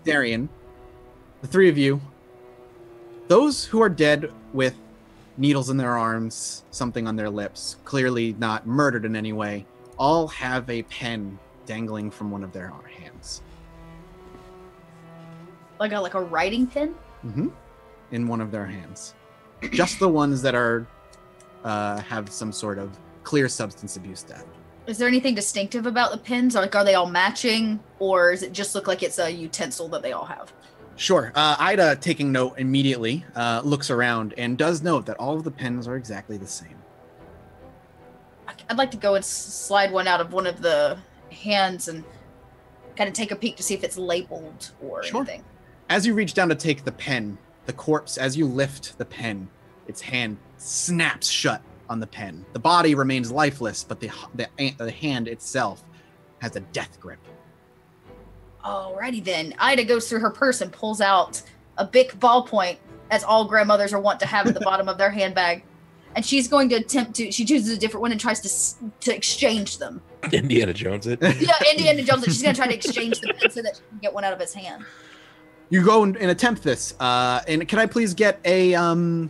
Darian, the three of you, those who are dead with needles in their arms, something on their lips, clearly not murdered in any way, all have a pen dangling from one of their hands. Like a writing pen? Mm-hmm. In one of their hands. Just the ones that are have some sort of clear substance abuse death. Is there anything distinctive about the pens? Like, are they all matching, or does it just look like it's a utensil that they all have? Sure. Ida, taking note immediately, looks around and does note that all of the pens are exactly the same. I'd like to go and slide one out of one of the hands and kind of take a peek to see if it's labeled or anything. As you reach down to take the pen, the corpse, as you lift the pen, its hand snaps shut on the pen. The body remains lifeless, but the hand itself has a death grip. Alrighty then. Ida goes through her purse and pulls out a Bic ballpoint, as all grandmothers are wont to have at the bottom of their handbag. And she's going to she chooses a different one and tries to exchange them. Indiana Jones it. Yeah, Indiana Jones it. She's going to try to exchange the pen so that she can get one out of his hand. You go and attempt this. And can I please get a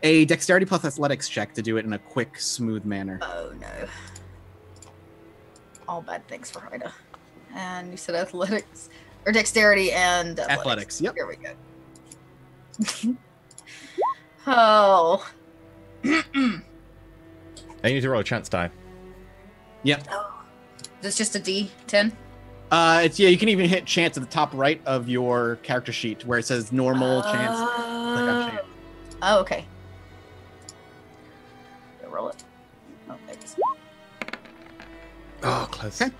dexterity plus athletics check to do it in a quick, smooth manner? Oh, no. All bad things for Ida. And you said athletics, or dexterity and athletics. Yep. Here we go. Oh. I need to roll a chance die. Yep. Oh. Is this just a D10? You can even hit chance at the top right of your character sheet where it says normal chance. Click on chance. Oh, okay. Roll it. Oh, thanks. Oh, close. Okay.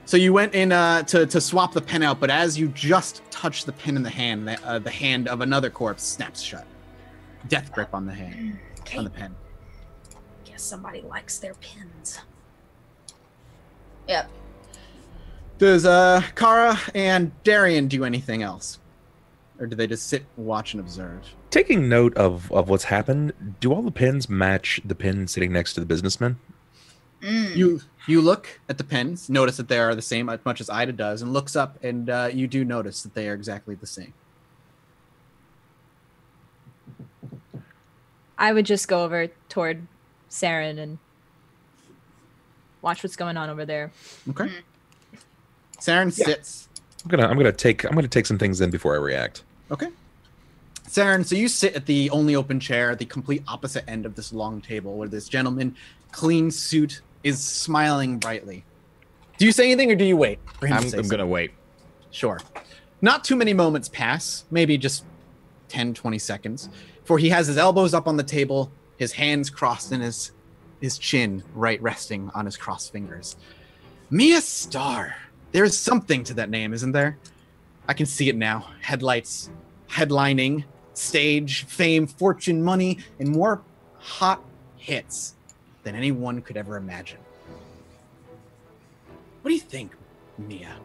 So you went in to swap the pen out, but as you just touch the pen in the hand of another corpse snaps shut. Death grip on the hand, Okay. on the pen. Guess somebody likes their pins. Yep. Does Kara and Darian do anything else? Or do they just sit, watch, and observe? Taking note of what's happened, do all the pins match the pin sitting next to the businessman? You look at the pens, notice that they are the same as much as Ida does, and looks up, and you do notice that they are exactly the same. I would just go over toward Saren and watch what's going on over there. Okay. Saren sits. I'm gonna take some things in before I react. Okay. Saren, so you sit at the only open chair at the complete opposite end of this long table where this gentleman, clean suit, is smiling brightly. Do you say anything or do you wait for him to say I'm going to wait. Sure. Not too many moments pass, maybe just 10, 20 seconds, for he has his elbows up on the table, his hands crossed in his his chin right resting on his crossed fingers. Mia Star. There's something to that name, isn't there? I can see it now. Headlights, headlining, stage, fame, fortune, money, and more hot hits than anyone could ever imagine. What do you think, Mia?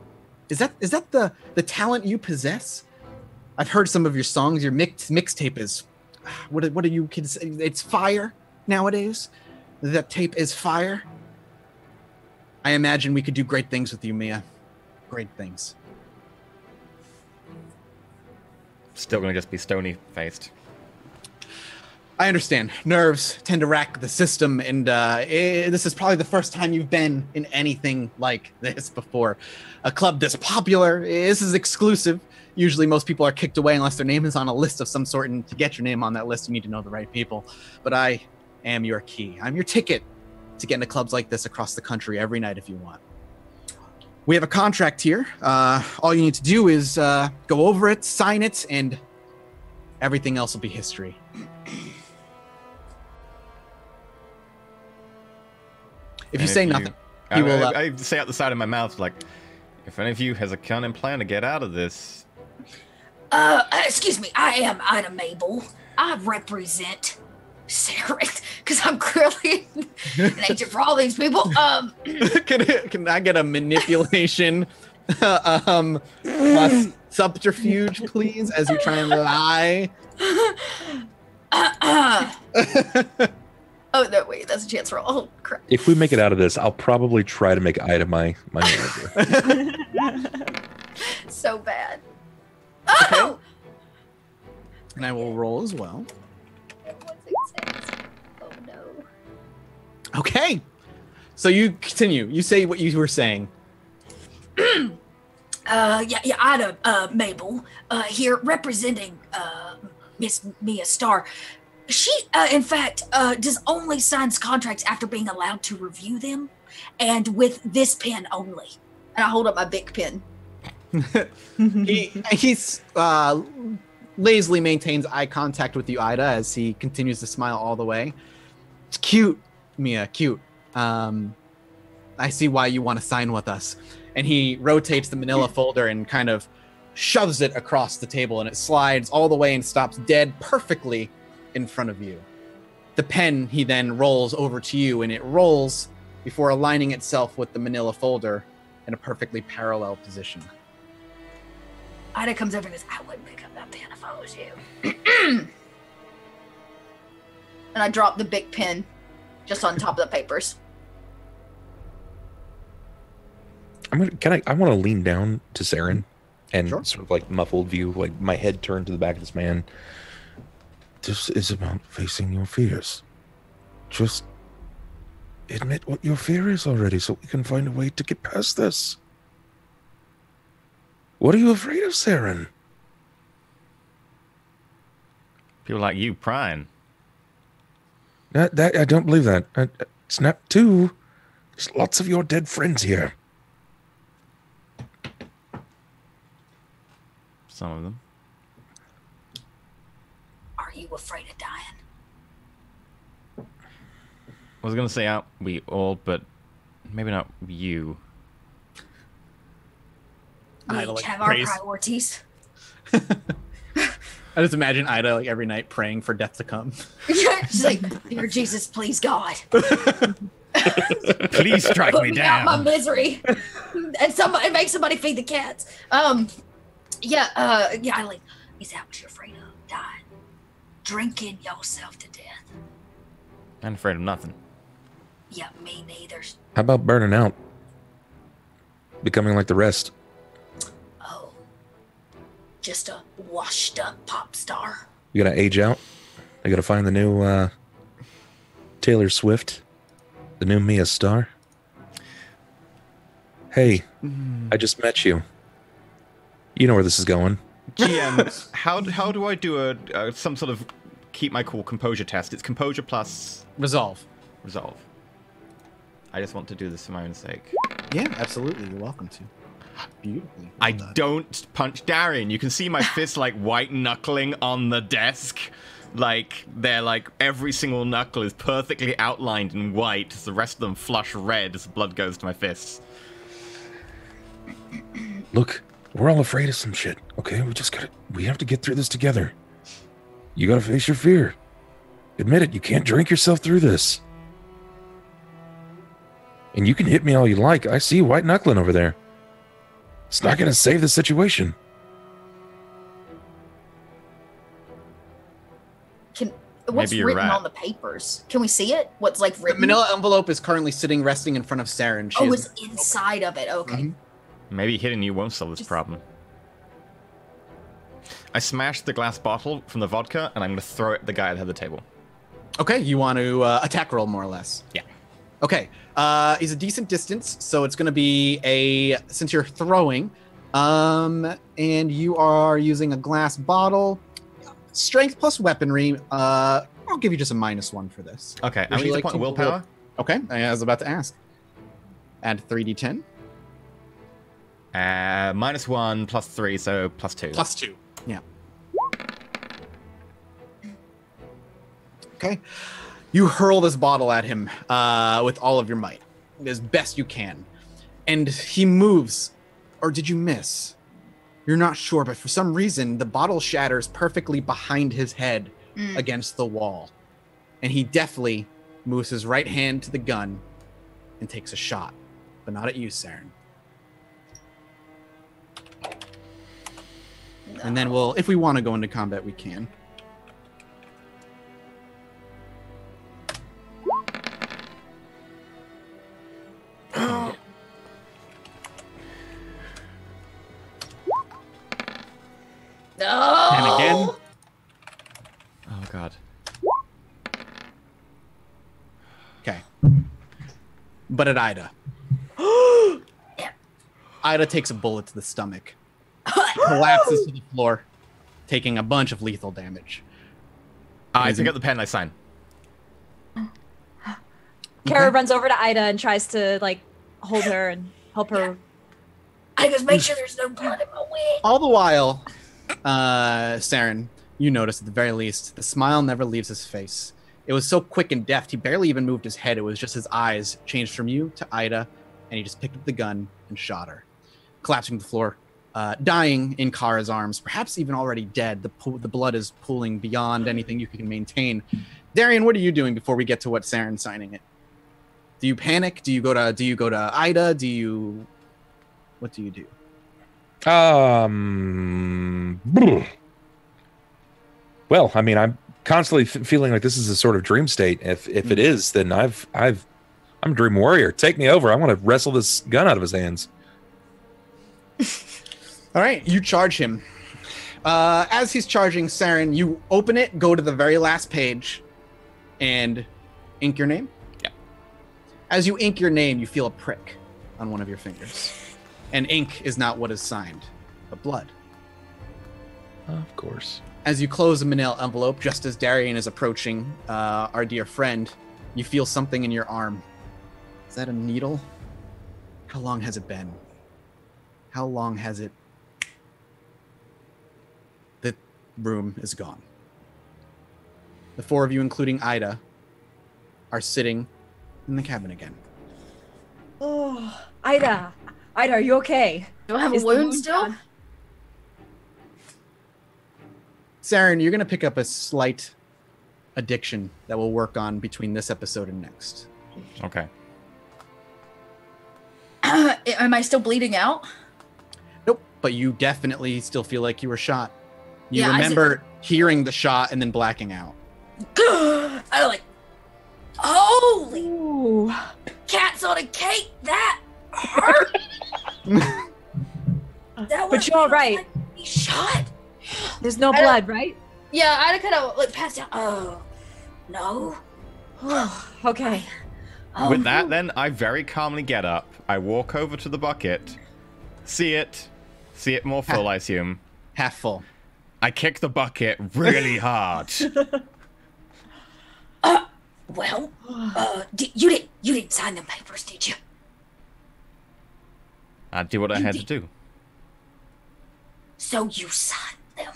Is that the talent you possess? I've heard some of your songs. Your mixtape is, what do you kids say? It's fire nowadays. That tape is fire. I imagine we could do great things with you, Mia. Great things. Still gonna just be stony faced. I understand. Nerves tend to rack the system, and this is probably the first time you've been in anything like this before. A club this popular, this is exclusive. Usually most people are kicked away unless their name is on a list of some sort, and to get your name on that list, you need to know the right people. But I am your key. I'm your ticket to get into clubs like this across the country every night if you want. We have a contract here. All you need to do is go over it, sign it, and everything else will be history. If you say nothing, he will. I say out the side of my mouth, like, if any of you has a cunning plan to get out of this. Excuse me, I am Ida Mabel. I represent Sarah, because I'm clearly an agent for all these people. Can I get a manipulation plus subterfuge, please, as you try and lie? Oh, no, wait, that's a chance roll. Oh, crap. If we make it out of this, I'll probably try to make Ida my manager. So bad. Oh! And I will roll as well. 166. Oh, no. Okay. So you continue. You say what you were saying. Ida Mabel, here representing Miss Mia Star. She, in fact, does only signs contracts after being allowed to review them, and with this pen only. And I hold up my big pen. He's lazily maintains eye contact with you, Ida, as he continues to smile all the way. It's cute, Mia, cute. I see why you want to sign with us. And he rotates the manila folder and kind of shoves it across the table, and it slides all the way and stops dead perfectly in front of you. The pen he then rolls over to you, and it rolls before aligning itself with the manila folder in a perfectly parallel position. Ida comes over and goes, I wouldn't pick up that pen if I was you. And I drop the big pen just on top of the papers. I want to lean down to Saren and Sure. sort of like muffled view, like my head turned to the back of this man. This is about facing your fears. Just admit what your fear is already so we can find a way to get past this. What are you afraid of, Saren? People like you prying. That I don't believe that. Snap 2. There's lots of your dead friends here. Some of them. Are you afraid of dying? I was gonna say out we all, but maybe not you. We Ida, each like, have praise. our priorities. I just imagine Ida like every night praying for death to come. She's like, Dear Jesus, please God. Please strike put me me out my down. misery. and make somebody feed the cats. I like, is that what you're afraid of? Dying. Drinking yourself to death. I'm afraid of nothing. Yeah, me neither. How about burning out? Becoming like the rest? Oh. Just a washed up pop star. You gotta age out. I gotta find the new Taylor Swift, the new Mia Star. Hey, I just met you. You know where this is going. GM, how do I do a some sort of keep my cool composure test? It's composure plus Resolve. resolve. I just want to do this for my own sake. Yeah, absolutely. You're welcome to. Beautifully. I don't punch Darian. You can see my fist like white knuckling on the desk. Like, they're like, every single knuckle is perfectly outlined in white, as the rest of them flush red as the blood goes to my fists. Look, we're all afraid of some shit, okay? We have to get through this together. You gotta face your fear. Admit it, you can't drink yourself through this. And you can hit me all you like. I see white knuckling over there. It's not gonna save the situation. What's Maybe you're written right. on the papers? Can we see it? What's like The written? manila envelope is currently sitting resting in front of Saren. She Oh, is- it's inside of it. Okay. Mhm. Maybe hitting you won't solve this problem. I smashed the glass bottle from the vodka, and I'm going to throw it at the guy at the head of the table. Okay, you want to attack roll more or less? Yeah. Okay, he's a decent distance, so it's going to be since you're throwing, and you are using a glass bottle, strength plus weaponry. I'll give you just a -1 for this. Okay, Would I'm you going to use a like point of to willpower. Okay, I was about to ask. Add 3d10 -1 plus 3, so +2. +2. Yeah. Okay. You hurl this bottle at him with all of your might, as best you can. And he moves. Or did you miss? You're not sure, but for some reason, the bottle shatters perfectly behind his head against the wall. And he deftly moves his right hand to the gun and takes a shot. But not at you, Saren. And then if we want to go into combat, we can. No. And again. Oh, God. Okay. But at Ida. Ida takes a bullet to the stomach. Collapses to the floor, taking a bunch of lethal damage. I pick up the pen and I sign. Kara Okay. runs over to Ida and tries to like hold her and help her. I just make sure there's no blood in my wig. All the while, Saren, you notice at the very least, the smile never leaves his face. It was so quick and deft, he barely even moved his head. It was just his eyes changed from you to Ida, and he just picked up the gun and shot her. Collapsing to the floor, dying in Kara's arms, perhaps even already dead. The blood is pooling beyond anything you can maintain. Darian, what are you doing before we get to what Saren's signing it? Do you panic? Do you go to Ida? What do you do? Well, I mean, I'm constantly feeling like this is a sort of dream state. If it is, then I'm a dream warrior. Take me over. I want to wrestle this gun out of his hands. All right, you charge him. As he's charging Saren, you open it, go to the very last page, and ink your name. Yeah. As you ink your name, you feel a prick on one of your fingers. And ink is not what is signed, but blood. Of course. As you close the manila envelope, just as Darian is approaching our dear friend, you feel something in your arm. Is that a needle? How long has it been? How long has it? The room is gone. The four of you, including Ida, are sitting in the cabin again. Oh, Ida, are you okay? Do I have Is a the wound wound still? gone? Saren, you're going to pick up a slight addiction that will work on between this episode and next. Okay. Am I still bleeding out? Nope, but you definitely still feel like you were shot. You Yeah, I remember hearing the shot and then blacking out. I like, holy Ooh. cats on a cake. That hurt. That But you're all right. Like he shot. There's no I don't- blood, right? Yeah, I kind of like Passed out. Oh no. Okay. Oh, With that, then, I very calmly get up. I walk over to the bucket. See it more full, I assume. Half full. I kick the bucket really hard. Well, you didn't sign them papers, did you? I do what I You had to did. do. So you signed them.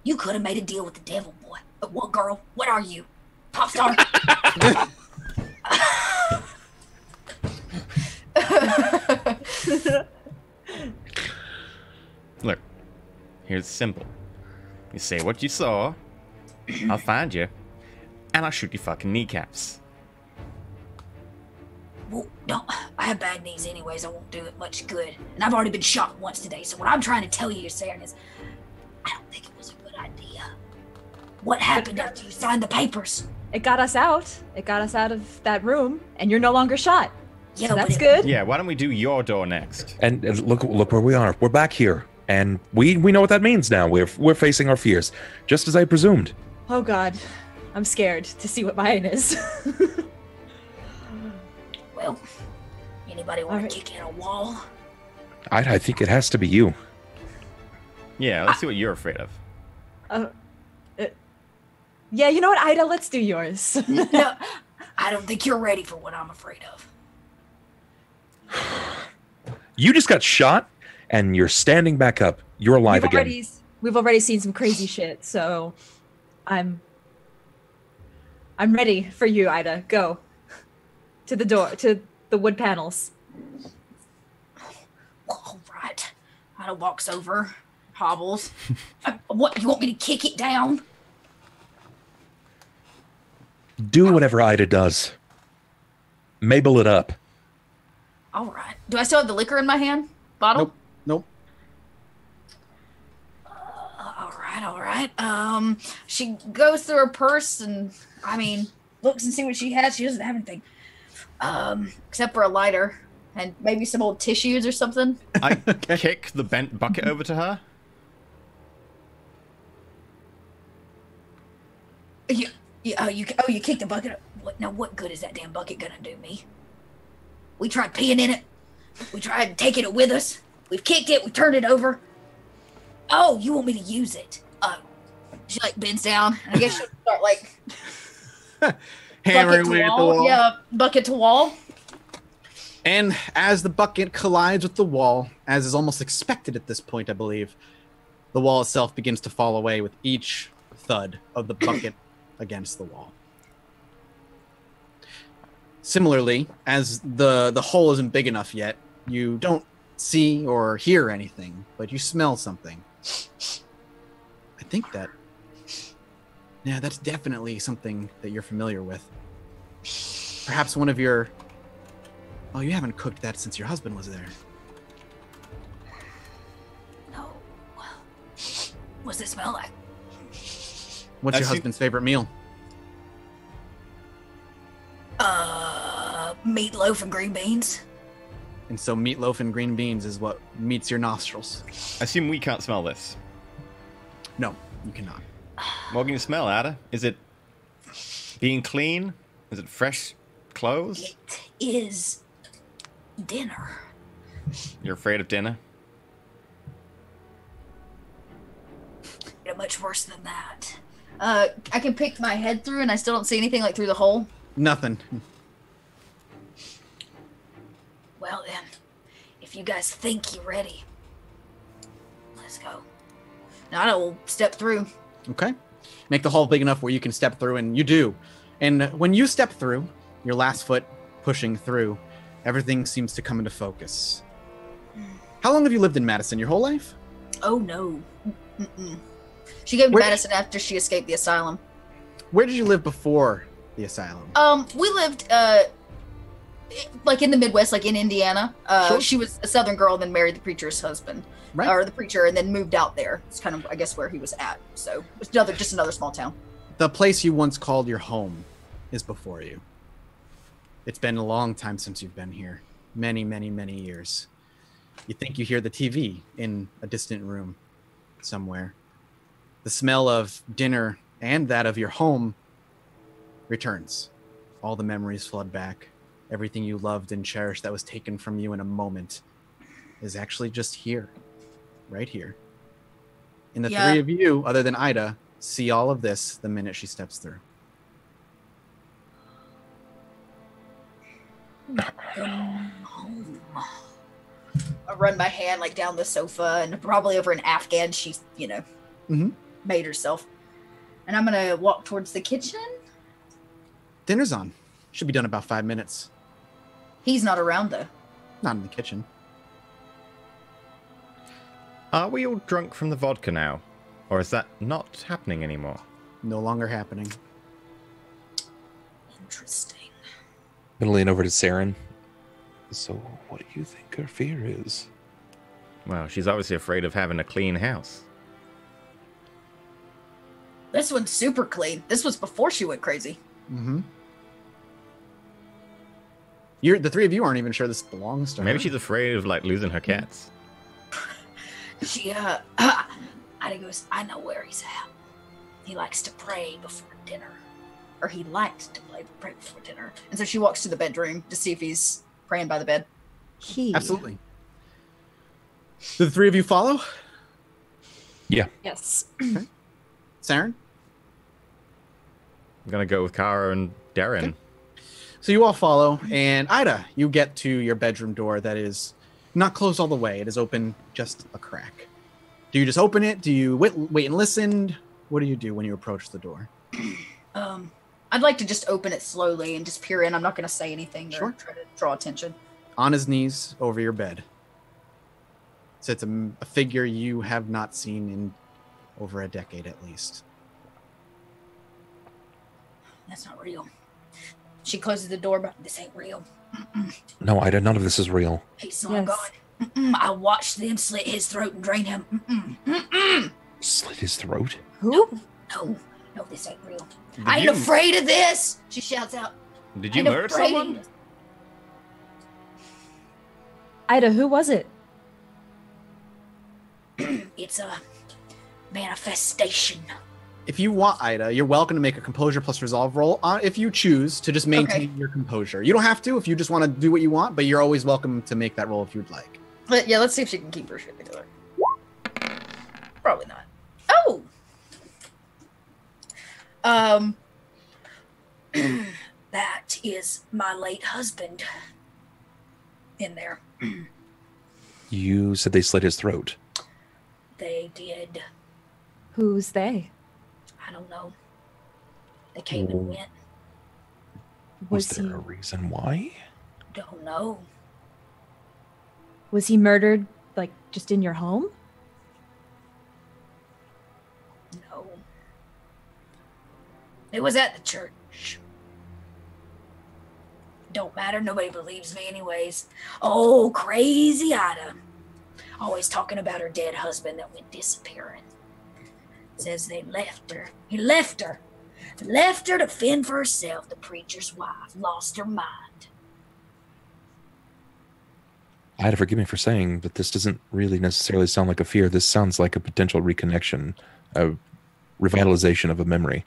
You could have made a deal with the devil, boy. What girl? What are you? Pop star? Look, here's simple. You say what you saw, I'll find you, and I'll shoot your fucking kneecaps. Well, no, I have bad knees anyways. I won't do it much good. And I've already been shot once today. So what I'm trying to tell you, Saren, is I don't think it was a good idea. What happened after you signed the papers? It got us out. It got us out of that room, and you're no longer shot. Yeah, So but that's good. Yeah, why don't we do your door next? And look where we are. We're back here, and we know what that means now. We're facing our fears, just as I presumed. Oh God, I'm scared to see what mine is. Well, anybody want Alright. to kick in a wall? I think it has to be you. Yeah, let's see what you're afraid of. Yeah, you know what, Ida? Let's do yours. No, I don't think you're ready for what I'm afraid of. You just got shot, and you're standing back up. You're alive again. We've already seen some crazy shit, so I'm ready for you, Ida. Go to the door, to the wood panels. All right. Ida walks over, hobbles. What, you want me to kick it down? Do whatever Ida does. Mabel it up. All right. Do I still have the liquor in my hand? Bottle? Nope. All right. She goes through her purse and, looks and see what she has. She doesn't have anything. Except for a lighter and maybe some old tissues or something. I kick the bent bucket over to her. You kicked the bucket. What good is that damn bucket gonna do me? We tried peeing in it. We tried taking it with us. We've kicked it. We turned it over. Oh, you want me to use it? She bends down. And I guess she'll start Hammering bucket to away at the wall. wall. Yeah, bucket to wall. And as the bucket collides with the wall, as is almost expected at this point, I believe, the wall itself begins to fall away with each thud of the bucket against the wall. Similarly, as the hole isn't big enough yet, you don't see or hear anything, but you smell something. I think that's definitely something that you're familiar with. Perhaps one of your... Oh, you haven't cooked that since your husband was there. No. What's it smell like? What's your husband's favorite meal? Meatloaf and green beans. And so meatloaf and green beans is what meets your nostrils. I assume we can't smell this. No, you cannot. What can you smell, Ada? Is it being clean? Is it fresh clothes? It is dinner. You're afraid of dinner? Much worse than that. I can pick my head through and I still don't see anything through the hole. Nothing. Well then, if you guys think you're ready, let's go. Now I will step through. Okay. Make the hole big enough where you can step through, and you do. And when you step through, your last foot pushing through, everything seems to come into focus. How long have you lived in Madison? Your whole life? Oh no. Mm-mm. She came to Madison after she escaped the asylum. Where did you live before the asylum? We lived in the Midwest, in Indiana. Sure. She was a Southern girl, then married the preacher's husband, Right. or the preacher, and then moved out there. It's kind of, I guess, where he was at. So it's just another small town. The place you once called your home is before you. It's been a long time since you've been here. Many, many, many years. You think you hear the TV in a distant room somewhere. The smell of dinner and that of your home returns. All the memories flood back. Everything you loved and cherished that was taken from you in a moment is actually just here. Right here. And the three of you, other than Ida, see all of this the minute she steps through. I run my hand down the sofa and probably over an Afghan she's, made herself. And I'm gonna walk towards the kitchen. Dinner's on. Should be done in about 5 minutes. He's not around though. Not in the kitchen. Are we all drunk from the vodka now? Or is that not happening anymore? No longer happening. Interesting. I'm gonna lean over to Saren. So, what do you think her fear is? Well, she's obviously afraid of having a clean house. This one's super clean. This was before she went crazy. Mm-hmm. The three of you aren't even sure this belongs to her. Maybe she's afraid of, like, losing her cats. She, Ida goes, I know where he's at. He likes to pray before dinner. Or he likes to pray before dinner. And so she walks to the bedroom to see if he's praying by the bed. Absolutely. Do the three of you follow? Yeah. Yes. Okay. Saren? I'm gonna go with Kara and Darian. Okay. So you all follow, and Ida, you get to your bedroom door that is not closed all the way. It is open just a crack. Do you just open it? Do you wait and listen? What do you do when you approach the door? I'd like to just open it slowly and just peer in. I'm not going to say anything Sure. or try to draw attention. On his knees over your bed sits a figure you have not seen in over a decade at least. That's not real. She closes the door, but This ain't real. No, Ida, none of this is real. He's so Yes. gone. I watched them slit his throat and drain him. Slit his throat? Who? No, this ain't real. I ain't afraid of this. She shouts out. Did you "Ain't murder afraid." someone? Ida, who was it? It's a manifestation. If you want, Ida, you're welcome to make a composure plus resolve roll if you choose to just maintain your composure. You don't have to if you just want to do what you want, but you're always welcome to make that roll if you'd like. Yeah, let's see if she can keep her shit together. Probably not. Oh! That is my late husband in there. You said they slit his throat. They did. Who's they? I don't know. They came and went. Was Was there a reason why? Don't know. he murdered, like, just in your home? No. It was at the church. Don't matter. Nobody believes me anyways. Oh, crazy Ida. Always talking about her dead husband that went disappearing. Says they left her. He left her. Left her to fend for herself. The preacher's wife lost her mind. Ida, forgive me for saying, but this doesn't really necessarily sound like a fear. This sounds like a potential reconnection, a revitalization of a memory.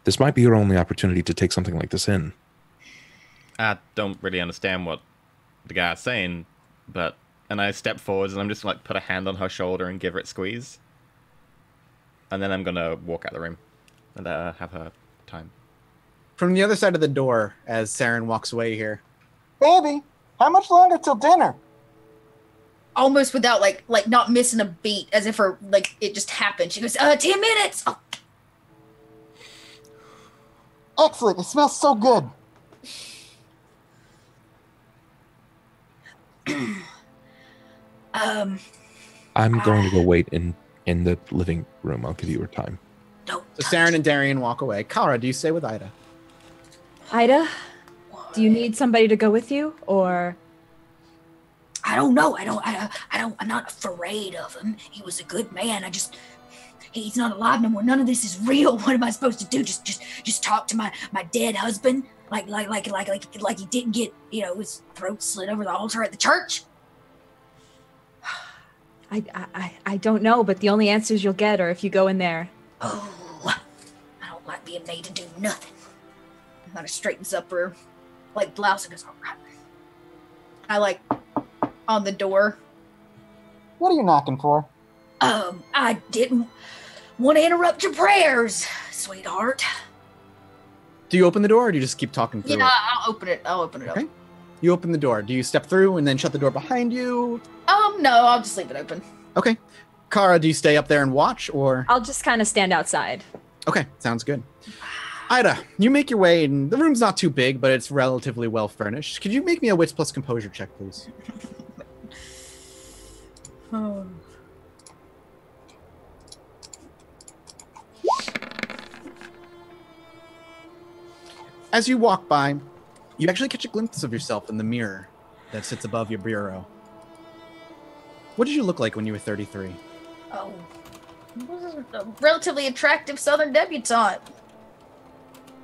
This might be your only opportunity to take something like this in. I don't really understand what the guy's saying, but... And I step forwards and I'm just like put a hand on her shoulder and give her a squeeze. And then I'm gonna walk out the room and have her time. From the other side of the door, as Saren walks away here. Baby, how much longer till dinner? Almost without like not missing a beat, as if her like it just happened. She goes, 10 minutes. Oh. Excellent. It smells so good. I'm going to go wait in the living room. I'll give you your time. Don't So touch Saren and Darian walk away. Kara, do you stay with Ida? Ida, do you need somebody to go with you, or? I don't know. I'm not afraid of him. He was a good man. He's not alive no more. None of this is real. What am I supposed to do? Just talk to my dead husband? Like he didn't get, his throat slit over the altar at the church? I don't know, but the only answers you'll get are if you go in there. Oh, I don't like being made to do nothing. Kind of straightens up her like blouse and goes, all right. I like on the door. What are you knocking for? I didn't want to interrupt your prayers, sweetheart. Do you open the door or do you just keep talking through Yeah, it? I'll open it. I'll open it up. Okay. You open the door. Do you step through and then shut the door behind you? No, I'll just leave it open. Okay. Kara, do you stay up there and watch or? I'll just kind of stand outside. Okay, sounds good. Ida, you make your way, and the room's not too big, but it's relatively well furnished. Could you make me a wits plus composure check, please? Oh. As you walk by, you actually catch a glimpse of yourself in the mirror that sits above your bureau. What did you look like when you were 33? Oh. A relatively attractive southern debutante.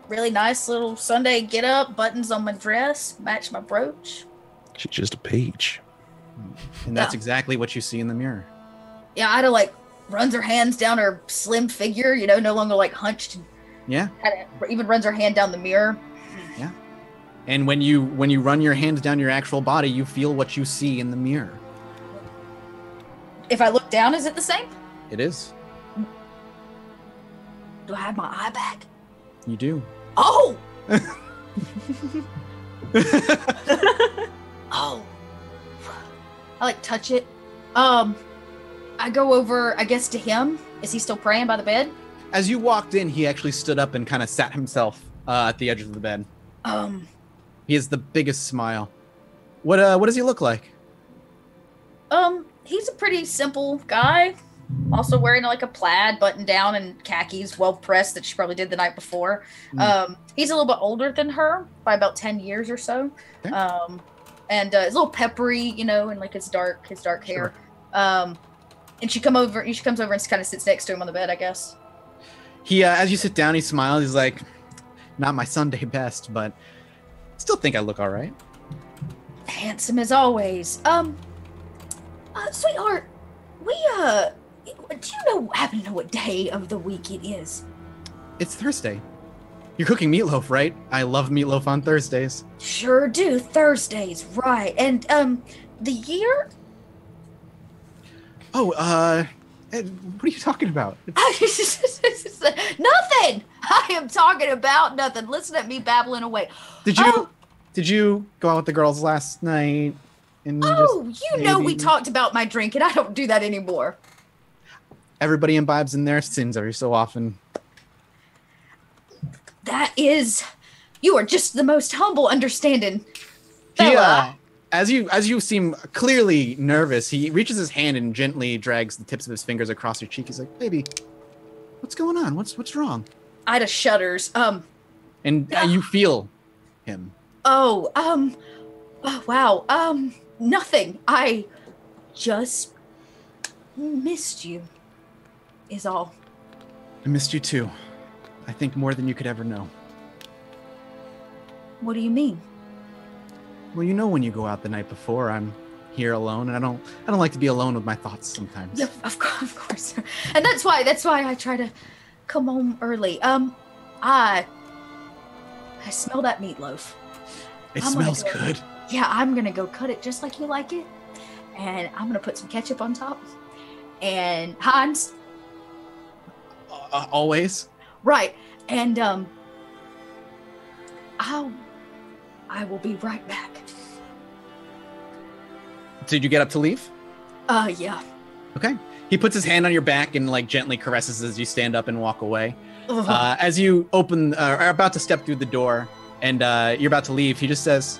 Really nice little Sunday get up, buttons on my dress, match my brooch. She's just a page. And that's exactly what you see in the mirror. Yeah, Ida like runs her hands down her slim figure, you know, no longer like hunched. Yeah. Even runs her hand down the mirror. Yeah. And when you run your hands down your actual body, you feel what you see in the mirror. If I look down, is it the same? It is. Do I have my eye back? You do. Oh! Oh. I like touch it. I go over, I guess, to him. Is he still praying by the bed? As you walked in, he actually stood up and kind of sat himself at the edge of the bed. He has the biggest smile. What does he look like? He's a pretty simple guy. Also wearing like a plaid button down and khakis, well pressed, that she probably did the night before. He's a little bit older than her by about 10 years or so. Okay. And he's a little peppery, you know, and like his dark hair. And she comes over and kind of sits next to him on the bed, I guess. He, as you sit down, he smiles. He's like, "Not my Sunday best, but still think I look all right." Handsome as always. Sweetheart, do you happen to know what day of the week it is? It's Thursday. You're cooking meatloaf, right? I love meatloaf on Thursdays. Sure do. Thursdays, right. And, the year? Oh, what are you talking about? Nothing! I am talking about nothing. Listen at me babbling away. Did you go out with the girls last night? And We talked about my drink, and I don't do that anymore. Everybody imbibes in their sins every so often. You are just the most humble, understanding fella. As you seem clearly nervous, he reaches his hand and gently drags the tips of his fingers across your cheek. He's like, "Baby, what's going on? What's wrong?" Ida shudders. And you feel him. Oh, wow. Nothing. I just missed you, is all. I missed you too. I think more than you could ever know. What do you mean? Well, you know, when you go out the night before, I'm here alone, and I don't like to be alone with my thoughts sometimes. Yeah, of course. And that's why I try to come home early. I smell that meatloaf. It smells good. Yeah, I'm gonna go cut it just like you like it, and I'm gonna put some ketchup on top. And Heinz. Always. Right, and I will be right back. Did you get up to leave? Yeah. Okay. He puts his hand on your back and like gently caresses as you stand up and walk away. As you are about to step through the door and you're about to leave, he just says,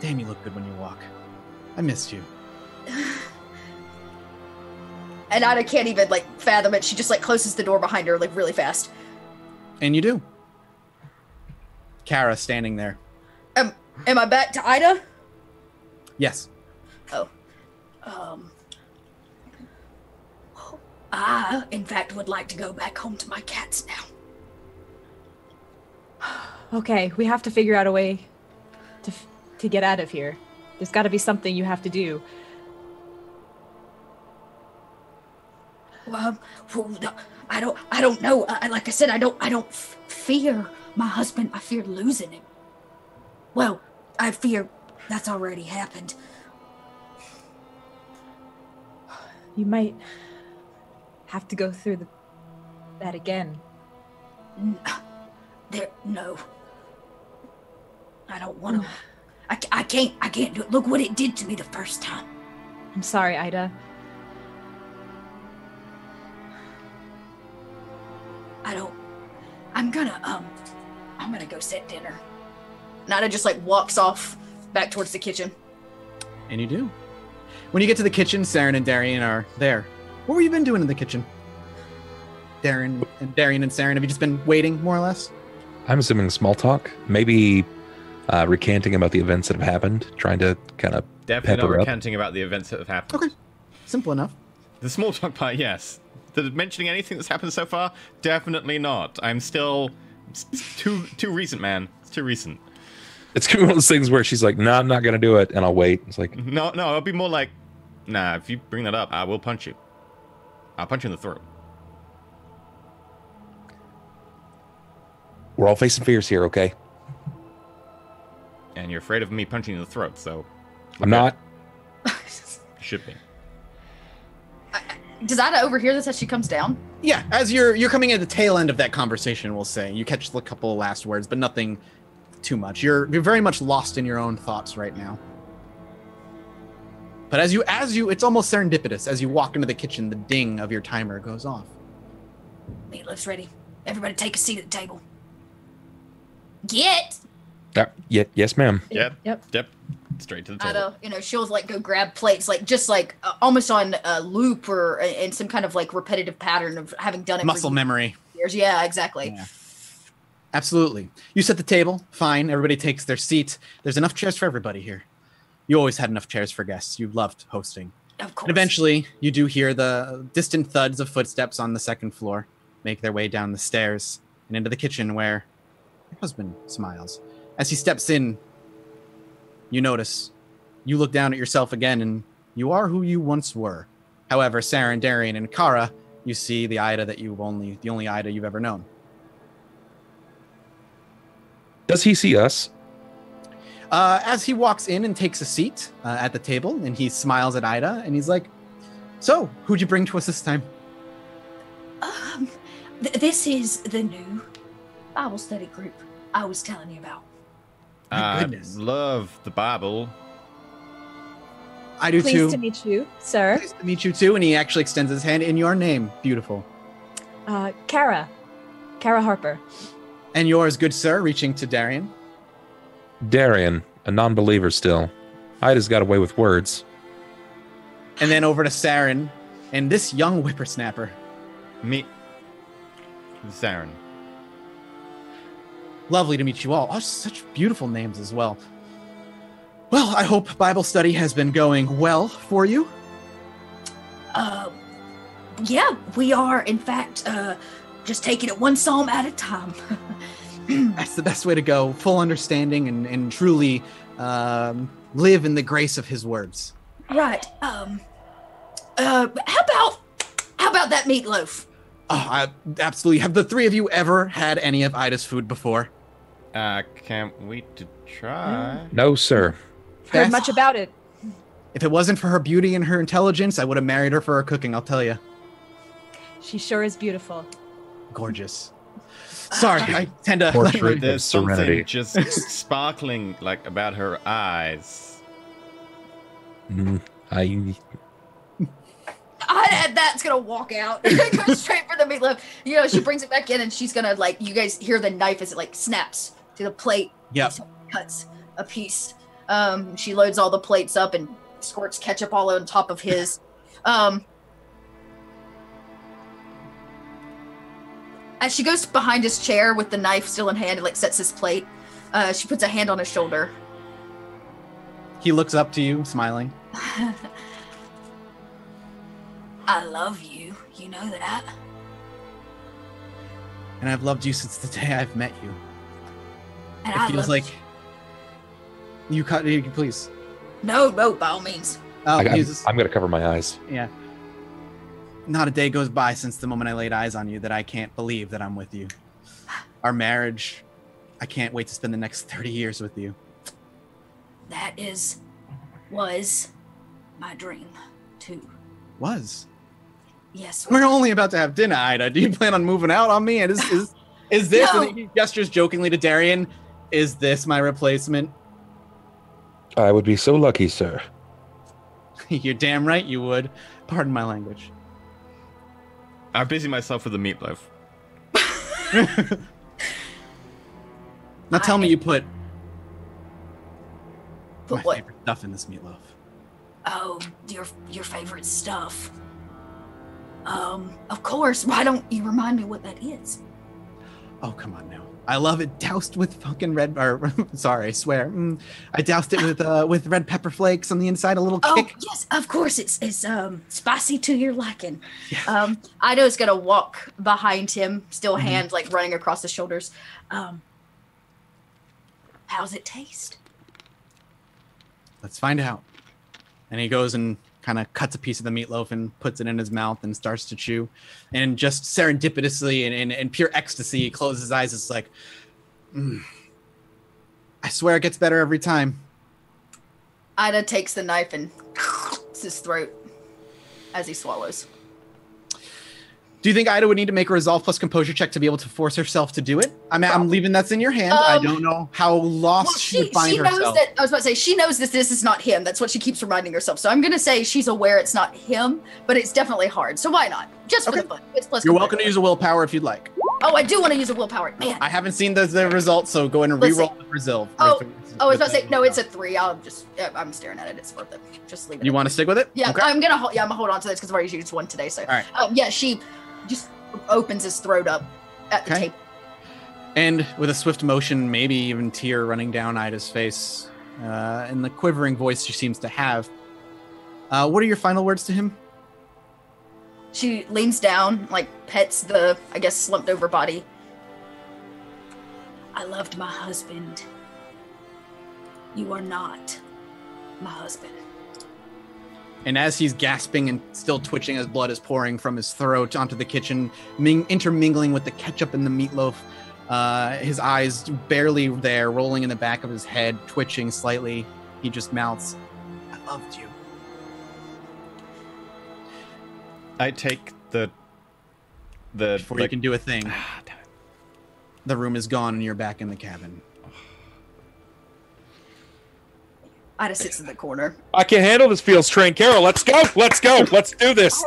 "Damn, you look good when you walk. I missed you." And Ida can't even like fathom it. She just like closes the door behind her like really fast. And you do. Kara standing there. Am I back to Ida? Yes. Oh. I, in fact, would like to go back home to my cats now. Okay, we have to figure out a way to get out of here. There's got to be something you have to do. Well, I don't know. Like I said, I don't fear my husband. I fear losing him. Well, I fear that's already happened. You might have to go through that again. No. I don't want to. I can't do it. Look what it did to me the first time. I'm sorry, Ida. I'm gonna go set dinner. Nada just like walks off back towards the kitchen. And you do. When you get to the kitchen, Saren and Darian are there. What have you been doing in the kitchen? Darian and Saren, have you just been waiting, more or less? I'm assuming small talk, maybe recanting about the events that have happened, trying to kind of Definitely not pepper up. recanting about the events that have happened. Okay. Simple enough. The small talk part, yes. The mentioning anything that's happened so far, definitely not. I'm still it's too recent, man. It's too recent. It's gonna be one of those things where she's like, "No, I'm not gonna do it," and I'll wait. It's like, No, I'll be more like, nah. If you bring that up, I will punch you. I'll punch you in the throat. we're all facing fears here, okay? And you're afraid of me punching you in the throat, so I'm not. you should be. Does Ada overhear this as she comes down? Yeah, as you're coming at the tail end of that conversation, we'll say. You catch a couple of last words, but nothing too much. You're very much lost in your own thoughts right now. But as you, it's almost serendipitous. As you walk into the kitchen, the ding of your timer goes off. Meatloaf's ready. Everybody take a seat at the table. Get! Yes, ma'am. Yep. Straight to the table. Ada, she'll like go grab plates, like just like almost on a loop or in some kind of like repetitive pattern of having done it Muscle for memory. years. Yeah, exactly. Yeah. Absolutely. You set the table. Fine. Everybody takes their seat. There's enough chairs for everybody here. You always had enough chairs for guests. You loved hosting. Of course. And eventually, you do hear the distant thuds of footsteps on the second floor make their way down the stairs and into the kitchen where your husband smiles. As he steps in, you notice. You look down at yourself again, and you are who you once were. However, Saren, Darian, and Kara, you see the Ida that the only Ida you've ever known. Does he see us? As he walks in and takes a seat at the table, and he smiles at Ida, and he's like, "So, who'd you bring to us this time?" This is the new Bible study group I was telling you about. My I goodness. love the Bible. I do Pleased too. to meet you, sir. Pleased to meet you too. And he actually extends his hand in your name. Beautiful. Kara Harper. And yours, good sir, reaching to Darian. Darian, a non-believer still. Ida's got away with words. And then over to Saren and this young whippersnapper. Meet Saren. Lovely to meet you all. Oh, such beautiful names as well. Well, I hope Bible study has been going well for you. Yeah, we are, in fact, just taking it one psalm at a time. That's the best way to go. Full understanding and truly live in the grace of his words. Right. How about that meatloaf? Oh, I absolutely. Have the three of you ever had any of Ida's food before? Can't wait to try. No, sir. Heard That's- much about it. If it wasn't for her beauty and her intelligence, I would have married her for her cooking, I'll tell you. She sure is beautiful. Gorgeous. Sorry, I tend to... Portrait. There's Serenity. something just sparkling like about her eyes. That's gonna walk out and go straight for the meatloaf. She brings it back in and she's gonna you guys hear the knife as it snaps to the plate. Yep. Cuts a piece. She loads all the plates up and squirts ketchup all on top of his. As she goes behind his chair with the knife still in hand and sets his plate, she puts a hand on his shoulder. He looks up to you, smiling. I love you. You know that? And I've loved you since the day I've met you. And It I feels love like... You cut... Please. No, by all means. Oh, I'm Jesus. going to cover my eyes. Yeah. Not a day goes by since the moment I laid eyes on you that I can't believe that I'm with you. Our marriage, I can't wait to spend the next 30 years with you. That was my dream, too. Was. Yes. We're only about to have dinner, Ida. Do you plan on moving out on me? And is this, No. and he gestures jokingly to Darian, is this my replacement? I would be so lucky, sir. You're damn right you would. Pardon my language. I busy myself with the meatloaf. Now tell me you put my what? favorite stuff in this meatloaf. Oh, your favorite stuff. Of course. Why don't you remind me what that is? Oh, come on now. I love it doused with fucking red, or sorry, I swear. I doused it with red pepper flakes on the inside, a little kick. Oh, yes, of course. It's spicy to your liking. Yes. Ida's gonna walk behind him, still hand like running across his shoulders. How's it taste? Let's find out. And he goes and kind of cuts a piece of the meatloaf and puts it in his mouth and starts to chew. And just serendipitously and in pure ecstasy, he closes his eyes. It's like, I swear it gets better every time. Ida takes the knife and his throat as he swallows. Do you think Ida would need to make a resolve plus composure check to be able to force herself to do it? I'm leaving that's in your hand. I don't know how lost she would find herself. Knows that, I was about to say, she knows that this is not him. That's what she keeps reminding herself. So I'm going to say she's aware it's not him, but it's definitely hard. So why not? Just for the fun. It's plus You're welcome to use a willpower if you'd like. Oh, I do want to use a willpower. Man. I haven't seen the results, so go ahead and reroll the resolve. I was about to say, no, it's a 3. I'm staring at it. It's worth it. Just leave it. You want to stick with it? Yeah, Okay. I'm going to hold on to this because I've already used one today. So, all right. Yeah, she just opens his throat up at the table. And with a swift motion, maybe even tear running down Ida's face, and the quivering voice she seems to have, what are your final words to him? She leans down, like pets the, I guess, slumped over body. I loved my husband. You are not my husband. And as he's gasping and still twitching as blood is pouring from his throat onto the kitchen, intermingling with the ketchup and the meatloaf, his eyes barely there, rolling in the back of his head, twitching slightly, he just mouths, I loved you. I take the Before you can do a thing, the room is gone and you're back in the cabin. Ida sits in the corner. I can handle this feels train. Carol, let's go. Let's go. Let's do this.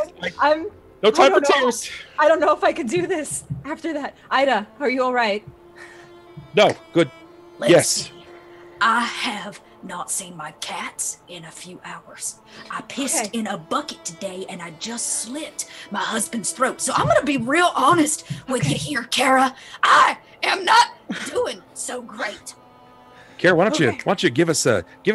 No time for tears. I don't know if I can do this after that. Ida, are you all right? No, good. Let's see. I have not seen my cats in a few hours. I pissed in a bucket today and I just slit my husband's throat. So I'm going to be real honest with you here, Kara. I am not doing so great. Kara, why don't you give us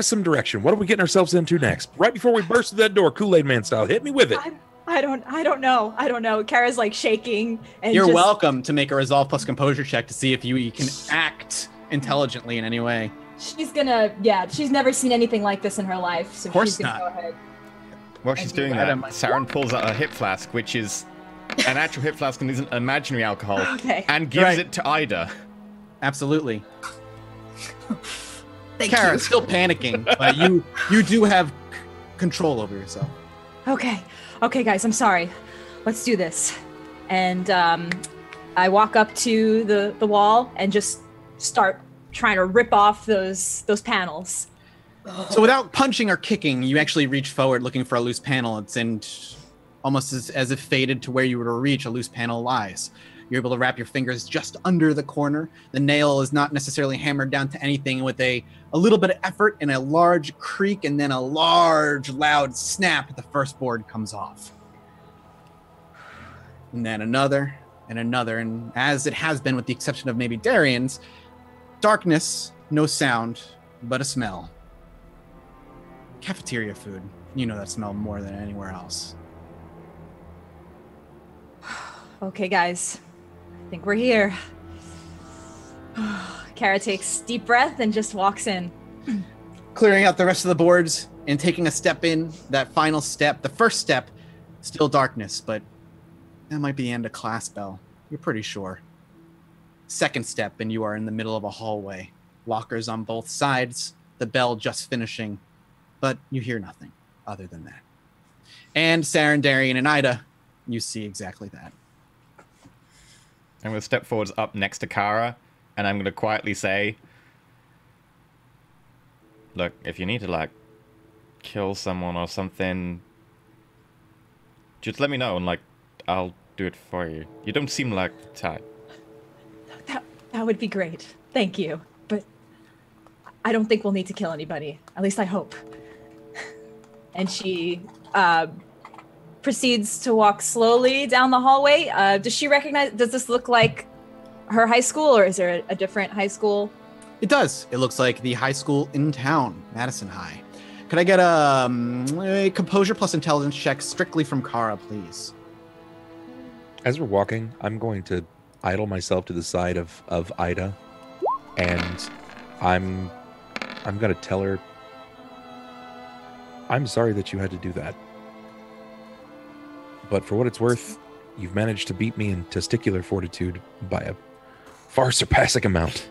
some direction? What are we getting ourselves into next? Right before we burst through that door, Kool-Aid Man style. Hit me with it. I don't know. Kara's like shaking. And You're welcome to make a resolve plus composure check to see if you can act intelligently in any way. She's never seen anything like this in her life, so of course she's gonna not. Go ahead. While she's doing that, Saren pulls out a hip flask, which is an actual hip flask and isn't imaginary alcohol, and gives it to Ida. Absolutely. Thank Kara, you. still panicking, but you do have control over yourself. Okay, guys, I'm sorry. Let's do this. And I walk up to the wall and just start trying to rip off those panels. So without punching or kicking, you actually reach forward looking for a loose panel. It's in almost as if fated to where you were to reach, a loose panel lies. You're able to wrap your fingers just under the corner. The nail is not necessarily hammered down to anything. With a little bit of effort and a large creak and then a large, loud snap, the first board comes off. And then another and another. And as it has been with the exception of maybe Darian's, darkness, no sound, but a smell. Cafeteria food. You know that smell more than anywhere else. Okay, guys. I think we're here. Kara takes a deep breath and just walks in. Clearing out the rest of the boards and taking a step in, that final step, the first step, still darkness, but that might be the end of class bell. You're pretty sure. Second step, and you are in the middle of a hallway. Lockers on both sides, the bell just finishing, but you hear nothing other than that. And Saren, Darian, and Ida, you see exactly that. I'm going to step forwards up next to Kara, and I'm going to quietly say, look, if you need to, like, kill someone or something, just let me know, and, like, I'll do it for you. You don't seem like the type. That would be great. Thank you. I don't think we'll need to kill anybody. At least I hope. And she proceeds to walk slowly down the hallway. Does this look like her high school, or is there a different high school? It does. It looks like the high school in town, Madison High. Could I get a composure plus intelligence check strictly from Kara, please? As we're walking, I'm going to idle myself to the side of Ida, and I'm going to tell her, I'm sorry that you had to do that. But for what it's worth, you've managed to beat me in testicular fortitude by a far surpassing amount.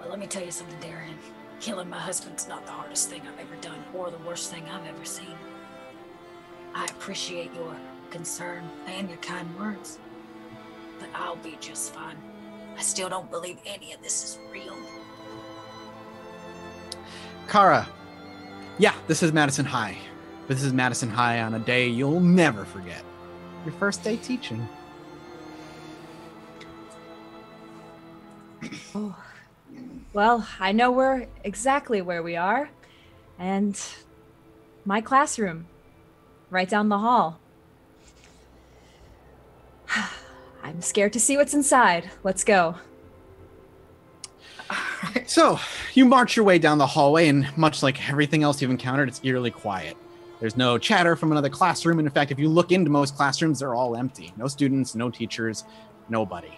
Well, let me tell you something, Darian. Killing my husband's not the hardest thing I've ever done, or the worst thing I've ever seen. I appreciate your concern and your kind words, but I'll be just fine. I still don't believe any of this is real. Kara, yeah, this is Madison High. But this is Madison High on a day you'll never forget. Your first day teaching. Oh. Well, I know exactly where we are. And my classroom, right down the hall. I'm scared to see what's inside. Let's go. So, you march your way down the hallway, and much like everything else you've encountered, it's eerily quiet. There's no chatter from another classroom, and in fact, if you look into most classrooms, they're all empty. No students, no teachers, nobody.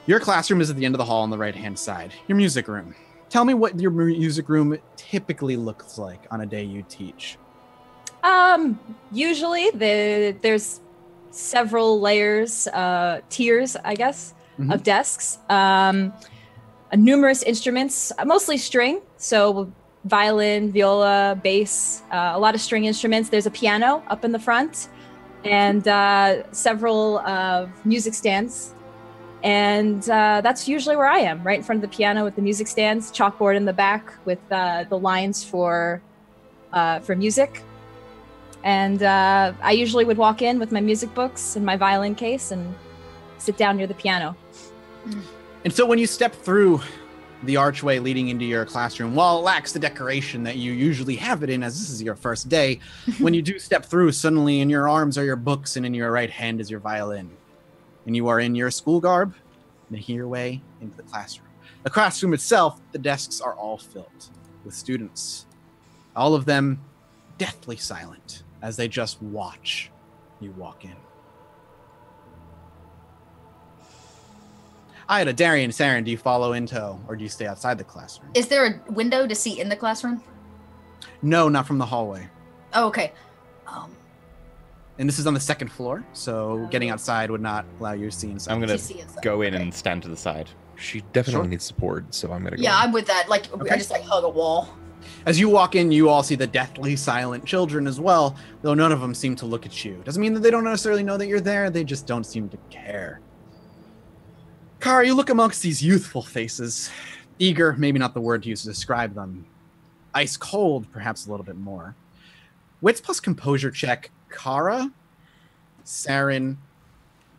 Your classroom is at the end of the hall on the right-hand side. Your music room. Tell me what your music room typically looks like on a day you teach. Usually there's several layers, tiers, I guess, of desks. Numerous instruments, mostly string. So violin, viola, bass, a lot of string instruments. There's a piano up in the front, and several music stands. And that's usually where I am, right in front of the piano with the music stands, chalkboard in the back with the lines for music. And I usually would walk in with my music books and my violin case and sit down near the piano. And so when you step through the archway leading into your classroom, while it lacks the decoration that you usually have it in, as this is your first day, when you do step through, suddenly in your arms are your books and in your right hand is your violin. And you are in your school garb, making your way into the classroom. The classroom itself, the desks are all filled with students. All of them deathly silent as they just watch you walk in. Ida, Darian, Saren, do you follow in tow, or do you stay outside the classroom? Is there a window to see in the classroom? No, not from the hallway. Oh, okay. And this is on the second floor, so getting outside would not allow you to see inside. I'm going to go in and stand to the side. She definitely needs support, so I'm going to go. Yeah, in. I'm with that. Like, I just hug a wall. As you walk in, you all see the deathly silent children as well, though none of them seem to look at you. Doesn't mean that they don't necessarily know that you're there, they just don't seem to care. Kara, you look amongst these youthful faces. Eager, maybe not the word to use to describe them. Ice cold, perhaps a little bit more. Wits plus composure check, Kara, Saren,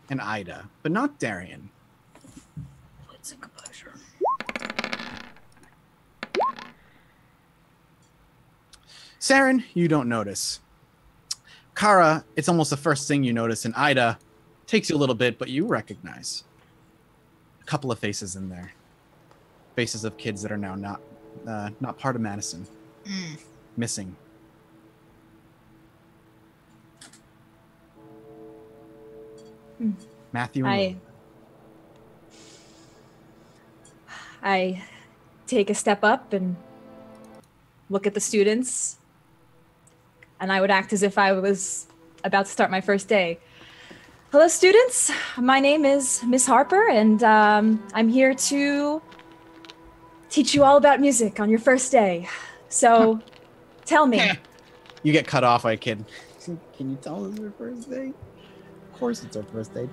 and Ida, but not Darian. Wits and composure. Saren, you don't notice. Kara, it's almost the first thing you notice, and Ida takes you a little bit, but you recognize a couple of faces in there. Faces of kids that are now not part of Madison. Missing. Matthew and I take a step up and look at the students, and I would act as if I was about to start my first day. Hello, students. My name is Miss Harper, and I'm here to teach you all about music on your first day. So, tell me. You get cut off by a kid. Can you tell us your first day? Of course it's our first day.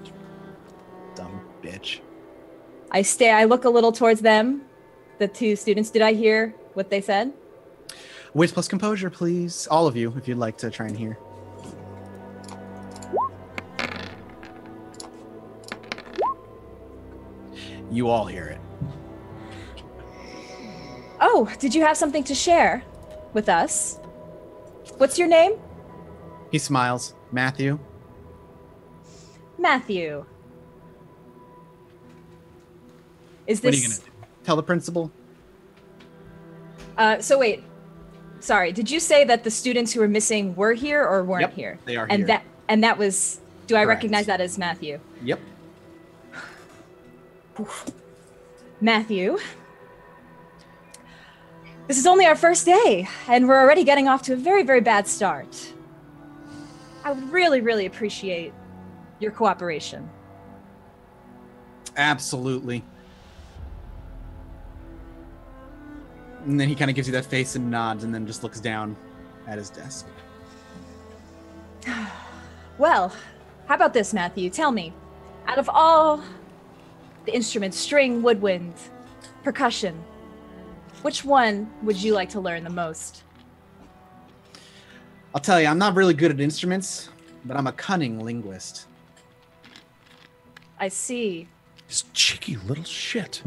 Dumb bitch. I look a little towards them, the two students. Did I hear what they said? Wits plus composure, please. All of you, if you'd like to try and hear. You all hear it. Oh, did you have something to share with us? What's your name? He smiles. Matthew. Matthew. Is What are you this... gonna do? Tell the principal? So wait. Sorry, did you say that the students who were missing were here or weren't Yep, here? they are and here. That was... Do I Correct. recognize that as Matthew? Yep. Matthew. This is only our first day, and we're already getting off to a very, very bad start. I would really, really appreciate your cooperation. Absolutely. And then he kind of gives you that face and nods and then just looks down at his desk. Well, how about this, Matthew? Tell me, out of all the instruments, string, woodwind, percussion, which one would you like to learn the most? I'll tell you, I'm not really good at instruments, but I'm a cunning linguist. I see. This cheeky little shit.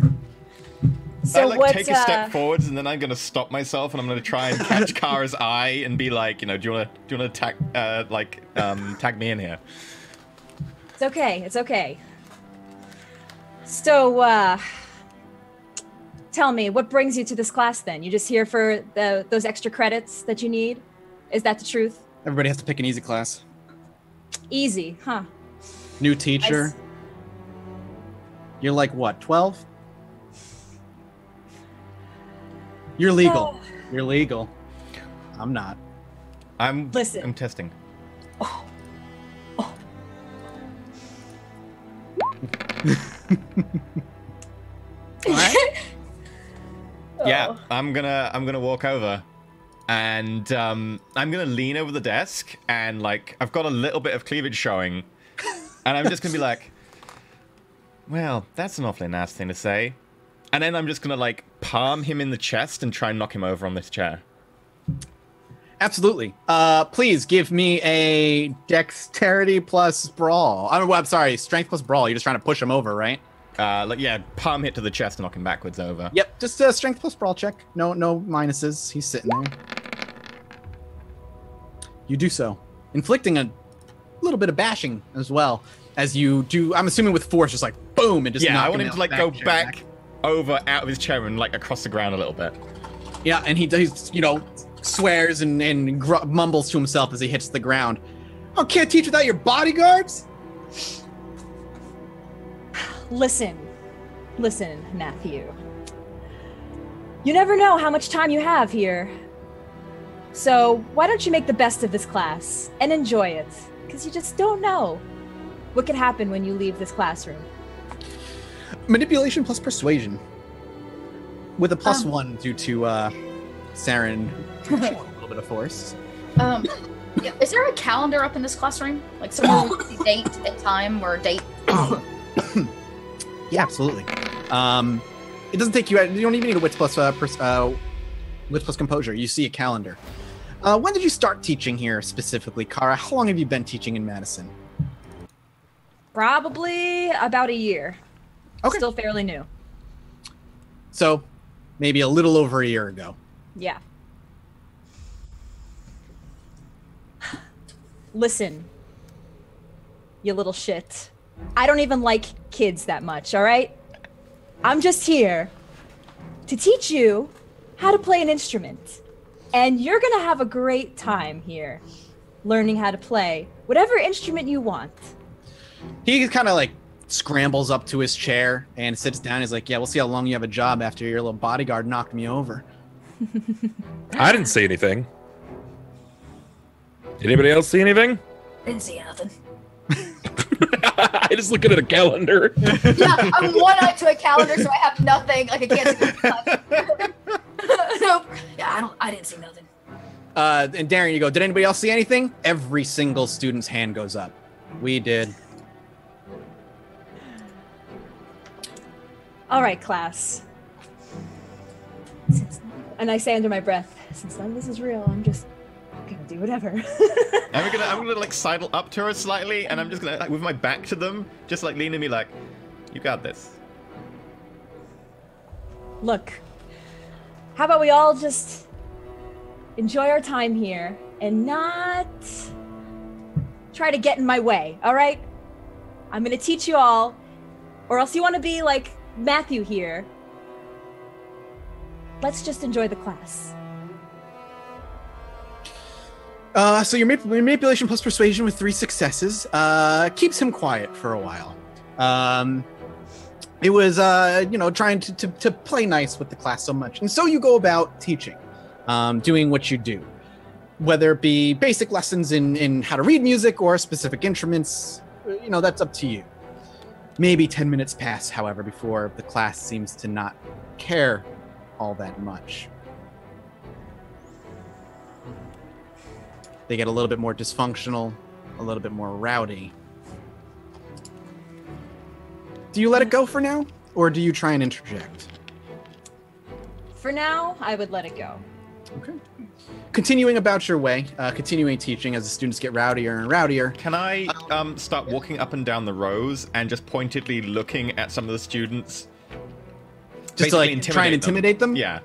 So I like what, take a step forwards and then I'm gonna stop myself and I'm gonna try and catch Kara's eye and be like, do you wanna tag tag me in here? It's okay, it's okay. So, tell me, what brings you to this class then? You just here for those extra credits that you need? Is that the truth? Everybody has to pick an easy class. Easy, huh? New teacher. Nice. You're like what, 12? You're legal. You're legal. I'm not. I'm Listen. testing. Alright. Yeah, I'm gonna walk over, and I'm gonna lean over the desk, and like I've got a little bit of cleavage showing, and I'm just gonna be like, "Well, that's an awfully nasty thing to say," and then I'm just gonna like palm him in the chest and try and knock him over on this chair. Absolutely. Please give me a dexterity plus brawl. I'm sorry, strength plus brawl. You're just trying to push him over, right? Palm hit to the chest and knock him backwards over. Yep, just a strength plus brawl check. No minuses. He's sitting there. You do so, inflicting a little bit of bashing as well as you do. I'm assuming with force, just like boom, and just Yeah, knock I want him to like go back over out of his chair and like across the ground a little bit. Yeah, and he's swears and mumbles to himself as he hits the ground. Oh, can't teach without your bodyguards? Listen, Matthew. You never know how much time you have here. So why don't you make the best of this class and enjoy it? Because you just don't know what could happen when you leave this classroom. Manipulation plus persuasion. With a +1 due to Saren a little bit of force. Yeah, is there a calendar up in this classroom? Like somewhere we can see date and time or date? Yeah, absolutely. It doesn't take you. You don't even need a wits plus composure. You see a calendar. When did you start teaching here specifically, Kara? How long have you been teaching in Madison? Probably about a year. Okay. Still fairly new. So, maybe a little over a year ago. Yeah. Listen, you little shit. I don't even like kids that much, all right? I'm just here to teach you how to play an instrument. And you're gonna have a great time here, learning how to play whatever instrument you want. He kind of like scrambles up to his chair and sits down. He's like, yeah, we'll see how long you have a job after your little bodyguard knocked me over. I didn't see anything. Did anybody else see anything? Didn't see nothing. I just looking at a calendar. Yeah, I'm one-eyed to a calendar, so I have nothing. Like I can't see the Nope. Yeah, I didn't see nothing. And Darian, you go, did anybody else see anything? Every single student's hand goes up. We did. All right, class. And I say under my breath, since none of this is real, I'm just gonna do whatever. I'm gonna like sidle up to her slightly, and I'm just gonna like, with my back to them, just like lean to me like, you got this. Look, how about we all just enjoy our time here and not try to get in my way, all right? I'm gonna teach you all, or else you want to be like Matthew here. Let's just enjoy the class. So your manipulation plus persuasion with 3 successes keeps him quiet for a while. It was, trying to play nice with the class so much. And so you go about teaching, doing what you do. Whether it be basic lessons in how to read music or specific instruments, that's up to you. Maybe 10 minutes pass, however, before the class seems to not care all that much. They get a little bit more dysfunctional, a little bit more rowdy. Do you let it go for now, or do you try and interject? For now, I would let it go. Okay. Continuing about your way, continuing teaching as the students get rowdier and rowdier. Can I start walking up and down the rows and just pointedly looking at some of the students? Just to try and intimidate them? Yeah.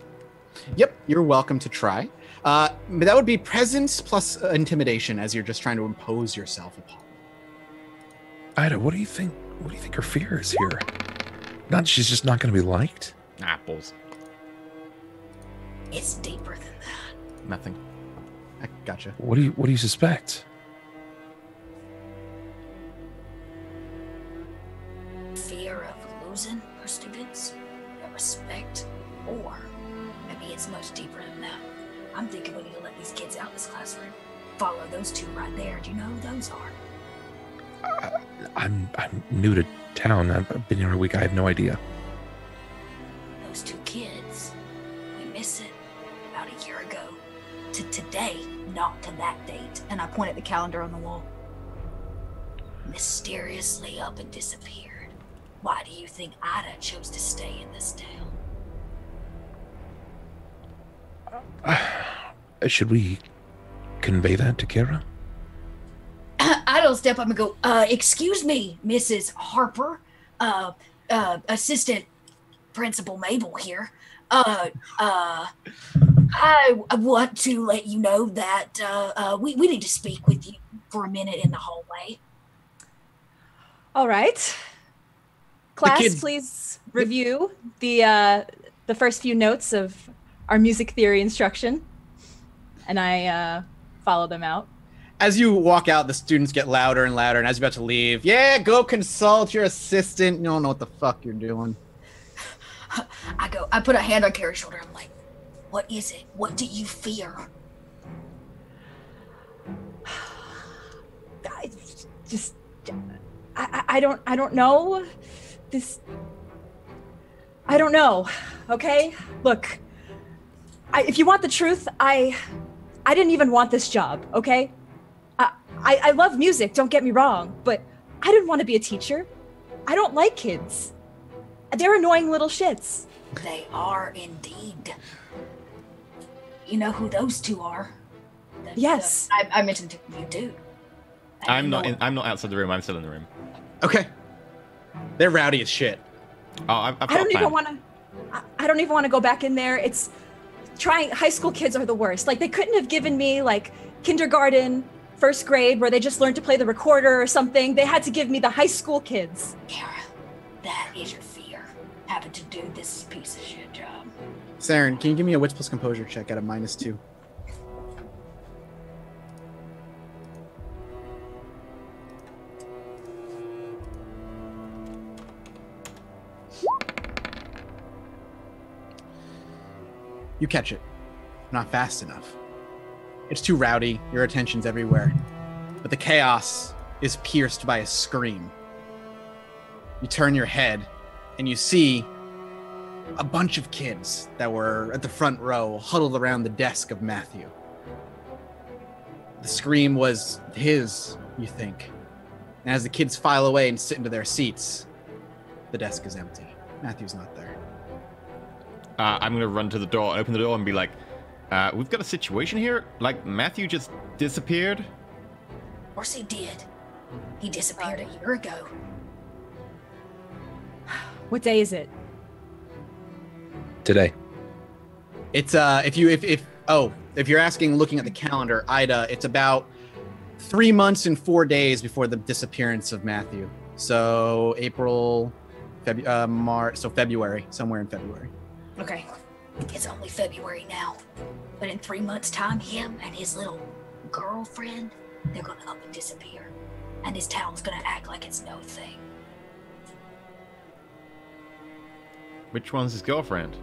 Yep, you're welcome to try. But that would be presence plus intimidation as you're just trying to impose yourself upon them. Ida, what do you think? What do you think her fear is here? Not she's just not going to be liked? Apples. It's deeper than that. Nothing. I gotcha. What do you suspect? Fear of losing her students, their respect, or maybe it's much deeper than that. I'm thinking we need to let these kids out of this classroom. Follow those 2 right there. Do you know who those are? I'm new to town. I've been here a week. I have no idea. Those 2 kids. We miss it about a year ago. To today, not to that date. And I point at the calendar on the wall. Mysteriously up and disappeared. Why do you think Ida chose to stay in this town? Should we convey that to Kara? Ida'll step up and go, excuse me, Mrs. Harper, assistant principal Mabel here. I want to let you know that we need to speak with you for a minute in the hallway. All right. Class, please review the first few notes of our music theory instruction. And I follow them out. As you walk out, the students get louder and louder, and as you're about to leave, yeah, go consult your assistant. You don't know what the fuck you're doing. I put a hand on Kara's shoulder. I'm like, what is it? What do you fear? I don't know. I don't know. Okay? Look, if you want the truth, I didn't even want this job, okay? I love music, don't get me wrong, but I didn't want to be a teacher. I don't like kids. They're annoying little shits. They are indeed. You know who those 2 are? Yes. I mentioned it. You do. I'm not outside the room. I'm still in the room. Okay. They're rowdy as shit. Oh, I've got I don't even want to go back in there. It's trying. High school kids are the worst. Like, they couldn't have given me like kindergarten, 1st grade, where they just learned to play the recorder or something. They had to give me the high school kids. Kara, that is your fear. Having to do this piece of shit job. Saren, can you give me a wits plus composure check at a -2? You catch it. Not fast enough. It's too rowdy, your attention's everywhere. But the chaos is pierced by a scream. You turn your head, and you see a bunch of kids that were at the front row, huddled around the desk of Matthew. The scream was his, you think. And as the kids file away and sit into their seats, the desk is empty. Matthew's not there. I'm going to run to the door, open the door, and be like, we've got a situation here. Like, Matthew just disappeared. Of course he did. He disappeared a year ago. What day is it? Today. It's if you're asking, looking at the calendar, Ida, it's about 3 months and 4 days before the disappearance of Matthew. So April, March, so February, somewhere in February. Okay. It's only February now. But in 3 months' time, him and his little girlfriend, they're gonna up and disappear. And this town's gonna act like it's no thing. Which one's his girlfriend?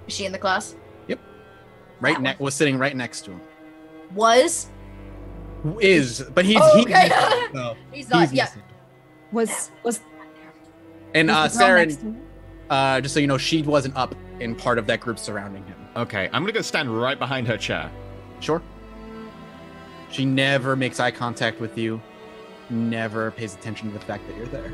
Is she in the class? Yep. Was sitting right next to him. Was? Is, but he's okay. he's not. Yeah. missing. Was And the girl Sarah, next to him? just so you know, she wasn't up in part of that group surrounding him. Okay, I'm gonna go stand right behind her chair. Sure. She never makes eye contact with you, never pays attention to the fact that you're there.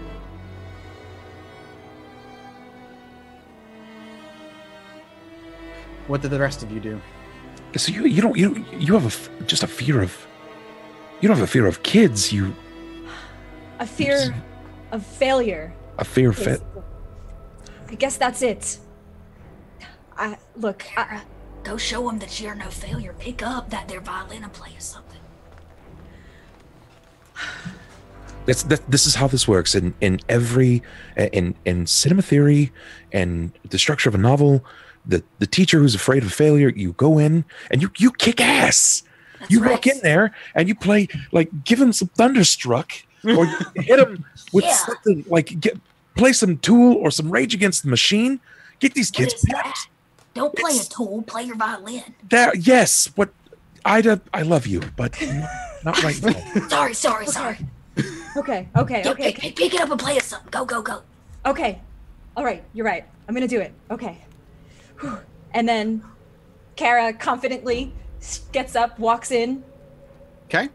What did the rest of you do? So you have just a fear of, you don't have a fear of kids. A fear of failure. A fear of I guess that's it. Look. Go show them that you're no failure. Pick up that their violin and play us something. This is how this works in cinema theory and the structure of a novel. The teacher who's afraid of failure, you go in and you kick ass. That's you right. walk in there and you play, like, give him some Thunderstruck or hit him with Yeah. something, like play some Tool or some Rage Against the Machine. Get these What kids is that? pepped. Don't play a tool, play your violin. Yes, what Ida, I love you, but not right now. Sorry. Okay. Yeah, pick it up and play us something. Go. Okay. All right. You're right. I'm gonna do it. Okay. Whew. And then Kara confidently gets up, walks in, Okay.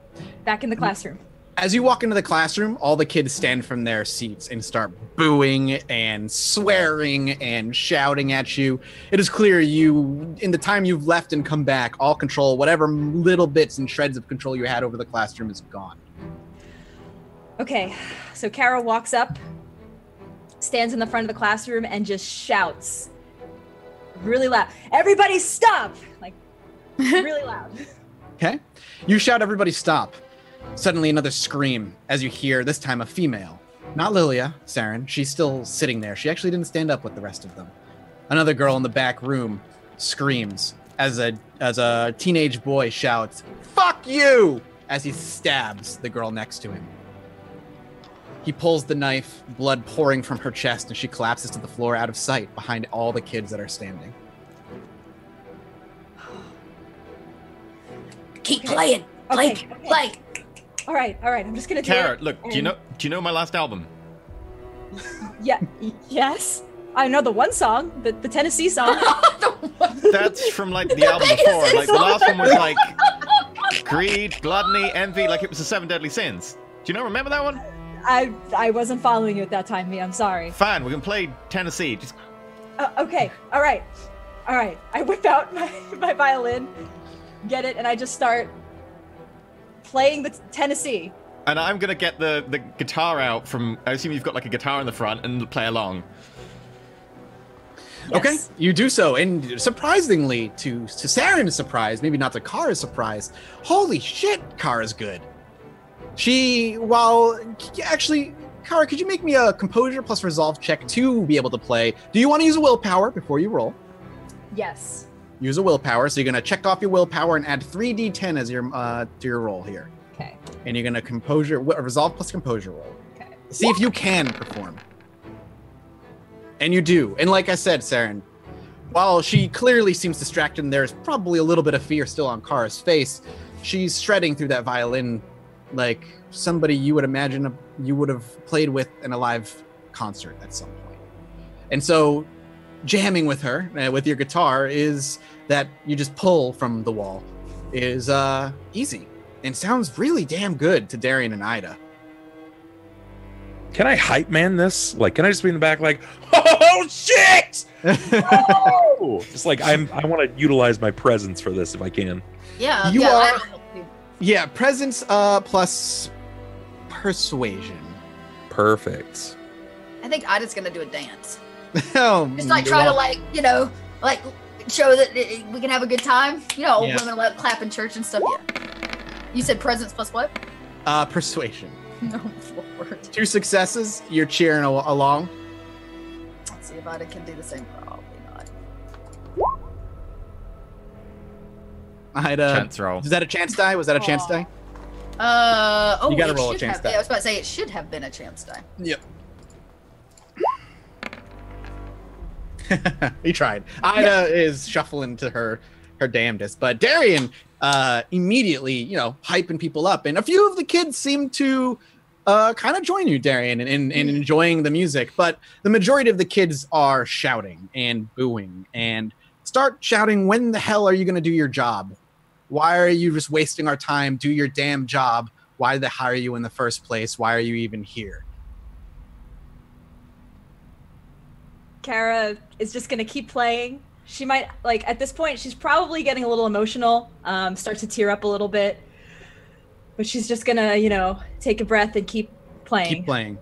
back in the classroom. As you walk into the classroom, all the kids stand from their seats and start booing and swearing and shouting at you. It is clear you, in the time you've left and come back, all control, whatever little bits and shreds of control you had over the classroom is gone. Okay. So Kara walks up, stands in the front of the classroom, and just shouts really loud. Everybody stop! Like, really loud. Okay. You shout, everybody stop. Suddenly another scream as you hear, this time a female. Not Lilia, Saren. She's still sitting there. She actually didn't stand up with the rest of them. Another girl in the back room screams as a teenage boy shouts, "Fuck you!" as he stabs the girl next to him. He pulls the knife, blood pouring from her chest, and she collapses to the floor out of sight behind all the kids that are standing. Keep Okay. playing. Okay. Play. All right. I'm just gonna do Kara, it. look, do you know my last album? Yeah. Yes. I know the one song, the Tennessee song. That's from like the album before. Like the last one was like greed, gluttony, envy. Like it was the 7 Deadly Sins. Do you not remember that one? I wasn't following you at that time, me. I'm sorry. Fine, we can play Tennessee. Just Okay. All right. I whip out my violin, get it, and I just start playing the Tennessee. and I'm gonna get the guitar out from. I assume you've got like a guitar in the front and play along. Yes. Okay, you do so, and surprisingly, to Saren's surprise, maybe not to Kara's surprise, holy shit, Kara's good. Actually, Kara, could you make me a composure plus resolve check to be able to play? Do you want to use a willpower before you roll? Yes. Use a willpower, so you're gonna check off your willpower and add 3d10 as your to your roll here, Okay. and you're gonna resolve plus composure roll. Okay. See if you can perform. And you do. And like I said, Saren, while she clearly seems distracted and there's probably a little bit of fear still on Kara's face, she's shredding through that violin like somebody you would imagine you would have played with in a live concert at some point. And so jamming with her, with your guitar, is that you just pull from the wall, is easy and sounds really damn good to Darian and Ida. Can I hype man this? Like, can I just be in the back like, oh shit! Oh! Just like I want to utilize my presence for this if I can. Yeah, You yeah. are- I don't know. Yeah, presence plus persuasion. Perfect. I think Ida's gonna do a dance. Oh, Just like try to like show that we can have a good time. You know, old Yeah. women like clap in church and stuff. Yeah. You said presents plus what? Persuasion. No, Lord. 2 successes. You're cheering along. Let's see if I can do the same. Probably not. Chance roll. Is that a chance die? Was that a chance die? Oh, You gotta it roll a should chance have- die. Yeah, I was about to say it should have been a chance die. Yep. He tried. Ida is shuffling to her damnedest, but Darian immediately, hyping people up, and a few of the kids seem to kind of join you, Darian, in enjoying the music. But the majority of the kids are shouting and booing and start shouting, "When the hell are you going to do your job? Why are you just wasting our time? Do your damn job. Why did they hire you in the first place? Why are you even here?" Kara is just gonna keep playing. She might, at this point, she's probably getting a little emotional, start to tear up a little bit. But she's just gonna, take a breath and keep playing. Keep playing.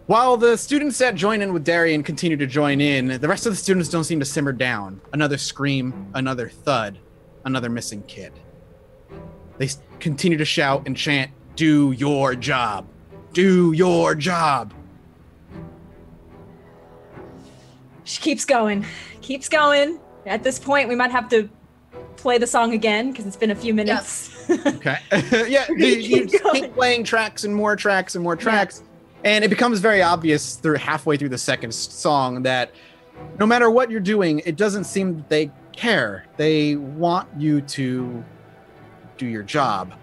While the students that join in with Darian continue to join in, the rest of the students don't seem to simmer down. Another scream, another thud, another missing kid. They continue to shout and chant, "Do your job. Do your job." She keeps going. At this point, we might have to play the song again because it's been a few minutes. Okay. Yeah, you keep playing tracks and more tracks and more tracks. And it becomes very obvious halfway through the second song that no matter what you're doing, it doesn't seem that they care. They want you to do your job.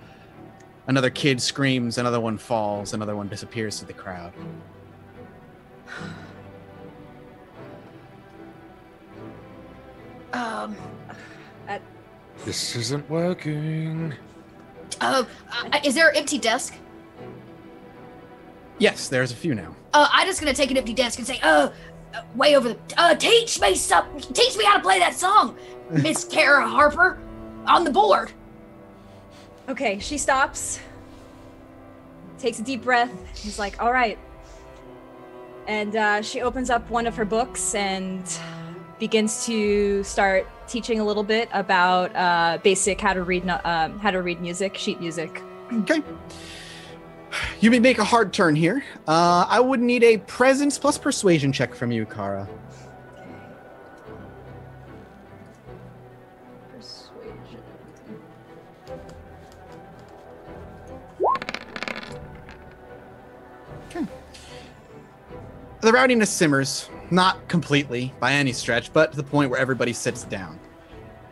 Another kid screams, another one falls, another one disappears to the crowd. This isn't working. Is there an empty desk? Yes, there's a few now. I'm just gonna take an empty desk and say, way over the, teach me how to play that song, Miss Kara Harper, on the board. Okay, she stops, takes a deep breath. She's like, all right. And she opens up one of her books and begins to start teaching a little bit about basic how to read music, sheet music. Okay. You may make a hard turn here. I would need a presence plus persuasion check from you, Kara. Persuasion. Okay. The rowdiness simmers, not completely by any stretch, but to the point where everybody sits down.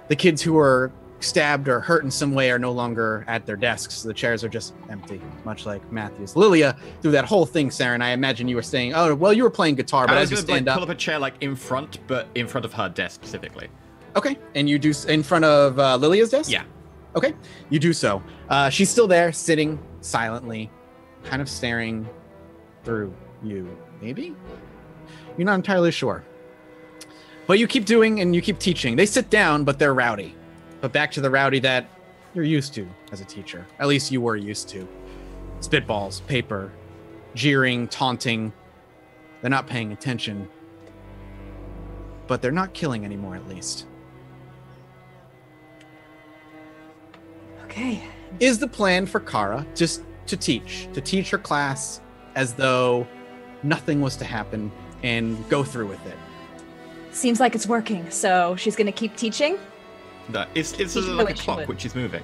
The kids who are stabbed or hurt in some way are no longer at their desks. The chairs are just empty, much like Matthew's. Lilia, through that whole thing, Sarah, and I imagine you were saying, "Oh, well, you were playing guitar, but I as was you going stand to up." pull up a chair in front, but in front of her desk specifically. Okay, and you do in front of Lilia's desk? Yeah. Okay, you do so. She's still there, sitting silently, kind of staring through you, maybe? You're not entirely sure. But you keep doing and you keep teaching. They sit down, but they're rowdy. But back to the rowdy that you're used to as a teacher. At least you were used to. Spitballs, paper, jeering, taunting. They're not paying attention. But they're not killing anymore, at least. Okay. Is the plan for Kara just to teach her class as though nothing was to happen and go through with it? Seems like it's working, so she's gonna keep teaching. It's like a clock which is moving.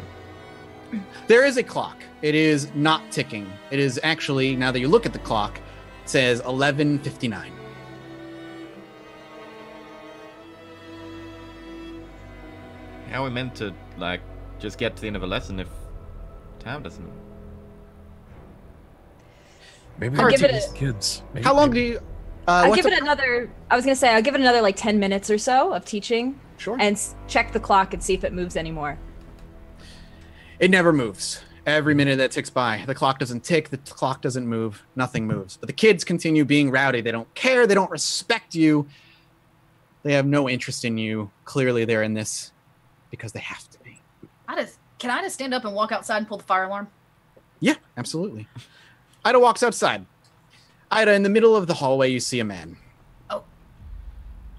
There is a clock. It is not ticking. It is actually, now that you look at the clock, it says 11:59. How are we meant to, just get to the end of a lesson if time doesn't... Maybe I'll we'll give it teach a- these kids. Maybe, How long maybe. do you... I'll give it another 10 minutes or so of teaching. Sure. And check the clock and see if it moves anymore. It never moves. Every minute that ticks by, the clock doesn't tick, the clock doesn't move, nothing moves. But the kids continue being rowdy. They don't care. They don't respect you. They have no interest in you. Clearly, they're in this because they have to be. Can I just stand up and walk outside and pull the fire alarm? Yeah, absolutely. Ida walks outside. Ida, in the middle of the hallway, you see a man. Oh.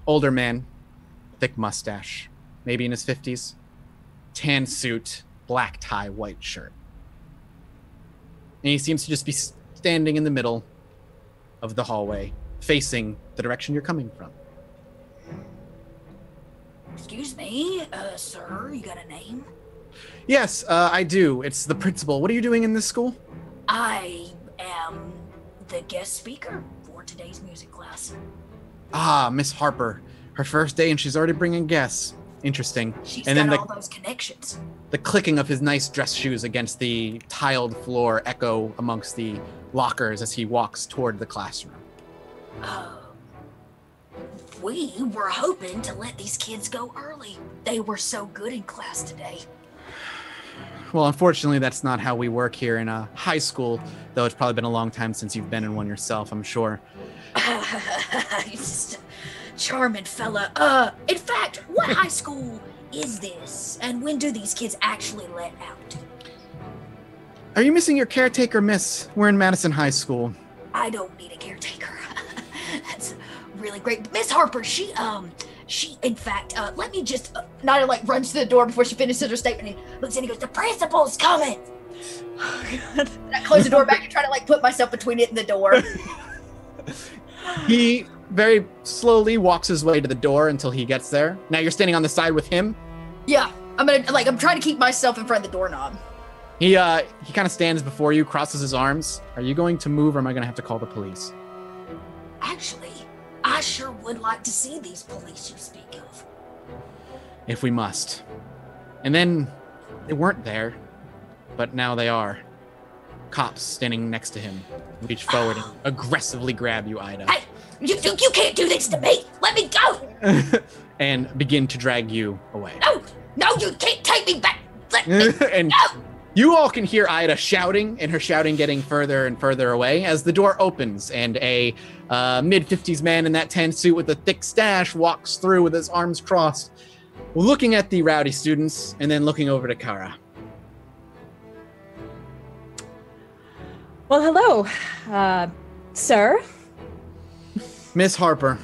Older man, thick mustache, maybe in his 50s, tan suit, black tie, white shirt. And he seems to just be standing in the middle of the hallway, facing the direction you're coming from. Excuse me, sir, you got a name? Yes, I do. It's the principal. What are you doing in this school? I am the guest speaker for today's music class. Ah, Miss Harper. Her first day and she's already bringing guests. Interesting. She's And then got all those connections. the clicking of his nice dress shoes against the tiled floor echo amongst the lockers as he walks toward the classroom. We were hoping to let these kids go early. They were so good in class today. Well, unfortunately, that's not how we work here in a high school, though it's probably been a long time since you've been in one yourself, I'm sure. He's just a charming fella. In fact, what high school is this? And when do these kids actually let out? Are you missing your caretaker, miss? We're in Madison High School. I don't need a caretaker. That's really great. Miss Harper, she in fact, let me just, Nida like runs to the door before she finishes her statement. and he looks in and he goes, the principal's coming. And I close the door back and try to like put myself between it and the door. He very slowly walks his way to the door until he gets there. Now you're standing on the side with him. Yeah, I'm trying to keep myself in front of the doorknob. He kind of stands before you, crosses his arms. Are you going to move or am I going to have to call the police? Actually, I sure would like to see these police you speak of. If we must. And then they weren't there, but now they are. Cops standing next to him reach forward and aggressively grab you, Ida. Hey, you can't do this to me. Let me go. And begin to drag you away. No, you can't take me back. Let me And go. you all can hear Ida shouting, and her shouting getting further and further away as the door opens and a mid-50s man in that tan suit with a thick stash walks through with his arms crossed, looking at the rowdy students and then looking over to Kara. Well, hello, sir. Miss Harper,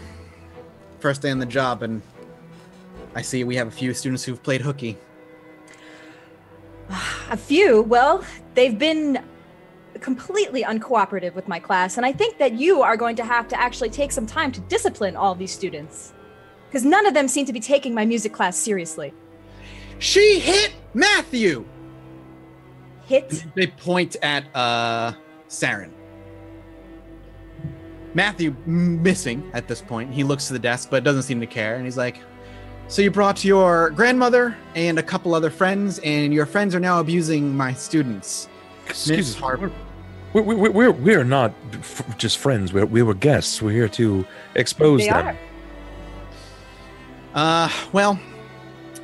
first day on the job, and I see we have a few students who've played hooky. A few. Well, they've been completely uncooperative with my class, and I think that you are going to have to actually take some time to discipline all these students, because none of them seem to be taking my music class seriously. She hit Matthew! Hit? They point at Saren. Matthew missing at this point. He looks to the desk but doesn't seem to care, and he's like, so you brought your grandmother and a couple other friends, and your friends are now abusing my students. Excuse us, Harper. We're not just friends. We were guests. We're here to expose They them. are. Well,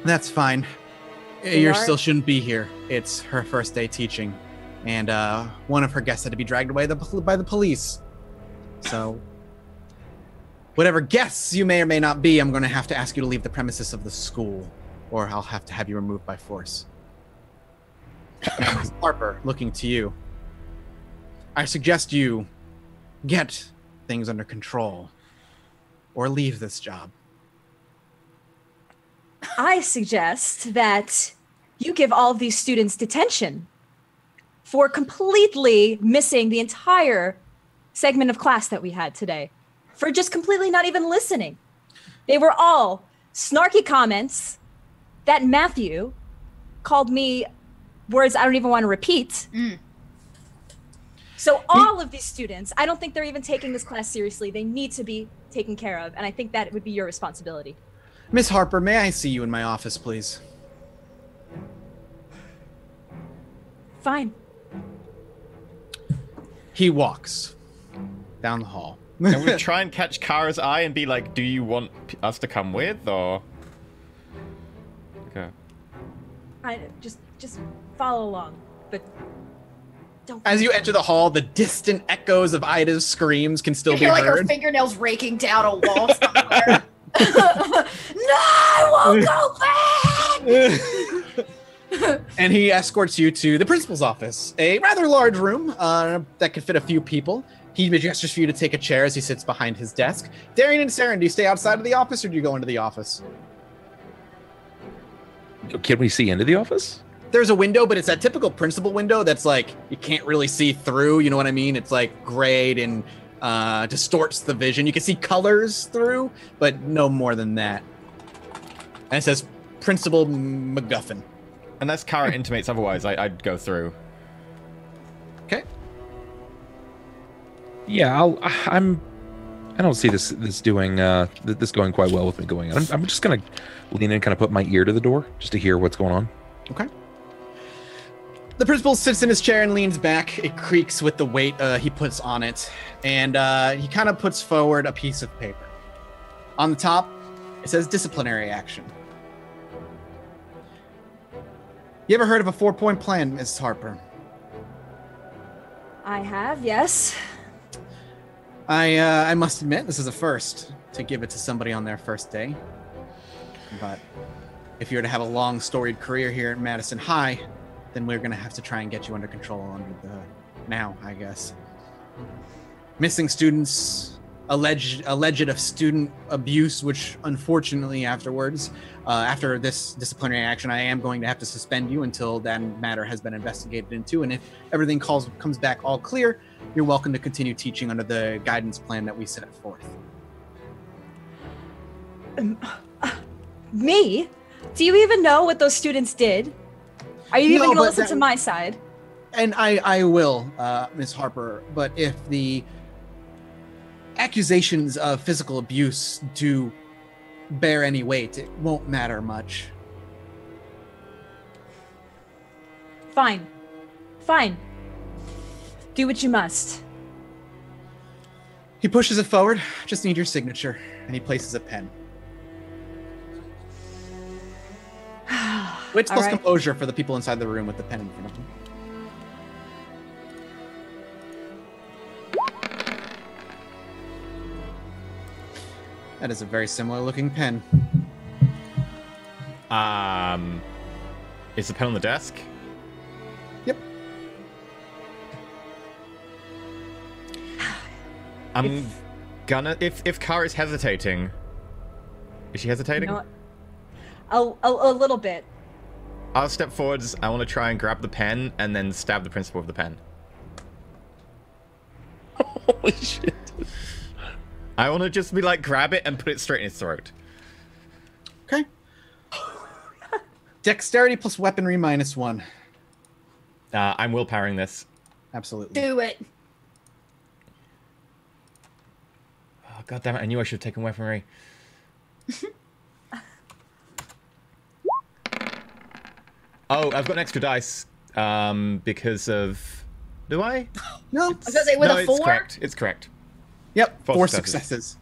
that's fine. They You are? still shouldn't be here. It's her first day teaching, and one of her guests had to be dragged away by the police. So, whatever guests you may or may not be, I'm going to have to ask you to leave the premises of the school, or I'll have to have you removed by force. Harper, looking to you. I suggest you get things under control, or leave this job. I suggest that you give all of these students detention for completely missing the entire segment of class that we had today, for just completely not even listening. They were all snarky comments that Matthew called me words I don't even want to repeat. So all of these students, I don't think they're even taking this class seriously. They need to be taken care of, and I think that would be your responsibility. Miss Harper, may I see you in my office, please? Fine. He walks down the hall. And we try and catch Kara's eye and be like, do you want us to come with, or? Okay. I just follow along, but don't. As you enter the hall, the distant echoes of Ida's screams can still You be hear like her heard. fingernails raking down a wall somewhere. No, I won't go back. And he escorts you to the principal's office, a rather large room that could fit a few people. He gestures for you to take a chair as he sits behind his desk. Darian and Saren, do you stay outside of the office or do you go into the office? Can we see into the office? There's a window, but it's that typical principal window that's like you can't really see through. You know what I mean? It's like grayed and distorts the vision. You can see colors through, but no more than that. And it says Principal MacGuffin. Unless Kara intimates otherwise, I'd go through. Okay. Yeah, I don't see this going quite well with me going in. I'm just gonna lean in and kind of put my ear to the door just to hear what's going on. Okay. The principal sits in his chair and leans back. It creaks with the weight he puts on it, and he kind of puts forward a piece of paper. On the top, it says disciplinary action. You ever heard of a 4-point plan, Mrs. Harper? I have, yes. I must admit, this is a first to give it to somebody on their first day. But if you're to have a long, storied career here at Madison High, then we're going to have to try and get you under control now, I guess. Missing students, alleged of student abuse, which unfortunately afterwards, after this disciplinary action, I am going to have to suspend you until that matter has been investigated into. And if everything comes back all clear, you're welcome to continue teaching under the guidance plan that we set forth. Me? Do you even know what those students did? Are you even going to listen to my side? And I will, Ms. Harper, but if the accusations of physical abuse do bear any weight, it won't matter much. Fine. Do what you must. He pushes it forward. Just need your signature. And he places a pen. Wits plus composure for the people inside the room with the pen in front of them. That is a very similar looking pen. Is the pen on the desk? Yep. I'm gonna if Kara's hesitating. Is she hesitating? You know, a little bit. I'll step forwards. I want to try and grab the pen and then stab the principal with the pen. Holy shit. I want to just be like, grab it and put it straight in his throat. Okay. Dexterity plus weaponry -1. I'm willpowering this. Absolutely. Do it. Oh, God damn it. I knew I should have taken weaponry. Oh, I've got an extra dice because of... Do I? No. I was gonna say with a 4. It's correct. It's correct. Yep, 4 successes. successes.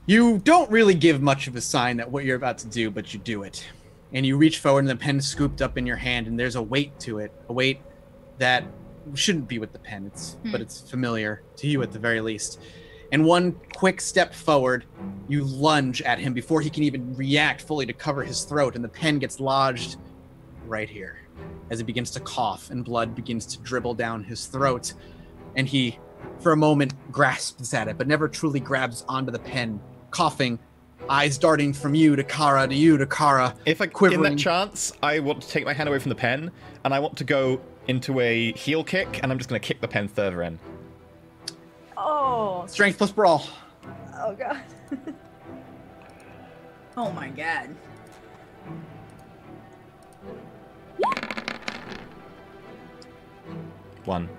You don't really give much of a sign that what you're about to do, but you do it. And you reach forward and the pen scooped up in your hand, and there's a weight to it. A weight that shouldn't be with the pen, but it's familiar to you at the very least. And one quick step forward, you lunge at him before he can even react fully to cover his throat, and the pen gets lodged right here as he begins to cough and blood begins to dribble down his throat. And he, for a moment, grasps at it, but never truly grabs onto the pen, coughing, eyes darting from you to Kara, to you to Kara. If I quivering. in that chance, I want to take my hand away from the pen, and I want to go into a heel kick, and I'm just going to kick the pen further in. Oh. Strength plus brawl. Oh, God. Oh my God. One.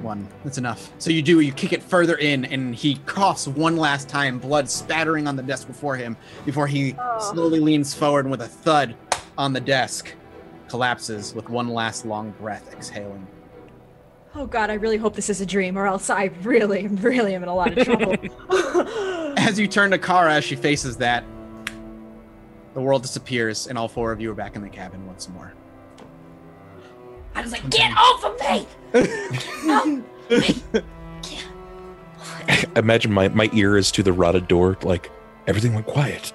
1. That's enough. So you kick it further in, and he coughs one last time, blood spattering on the desk before him, before he slowly leans forward and with a thud on the desk, collapses with one last long breath, exhaling. Oh, God, I really hope this is a dream, or else I really, really am in a lot of trouble. As you turn to Kara, as she faces that, the world disappears, and all 4 of you are back in the cabin once more. I was like, get off of me! No. Imagine my ear is to the rotted door, like, everything went quiet.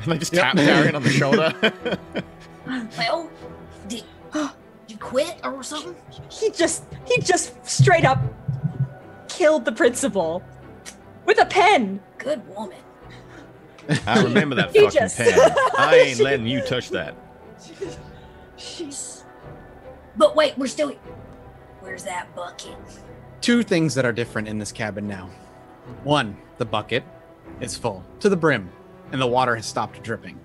And I just tap Darian on the shoulder. Well, did you quit or something? He just straight up killed the principal with a pen. Good woman. I remember that He fucking just- pen. I ain't letting you touch that. But wait, we're still. Where's that bucket? Two things that are different in this cabin now. One, the bucket is full to the brim, and the water has stopped dripping.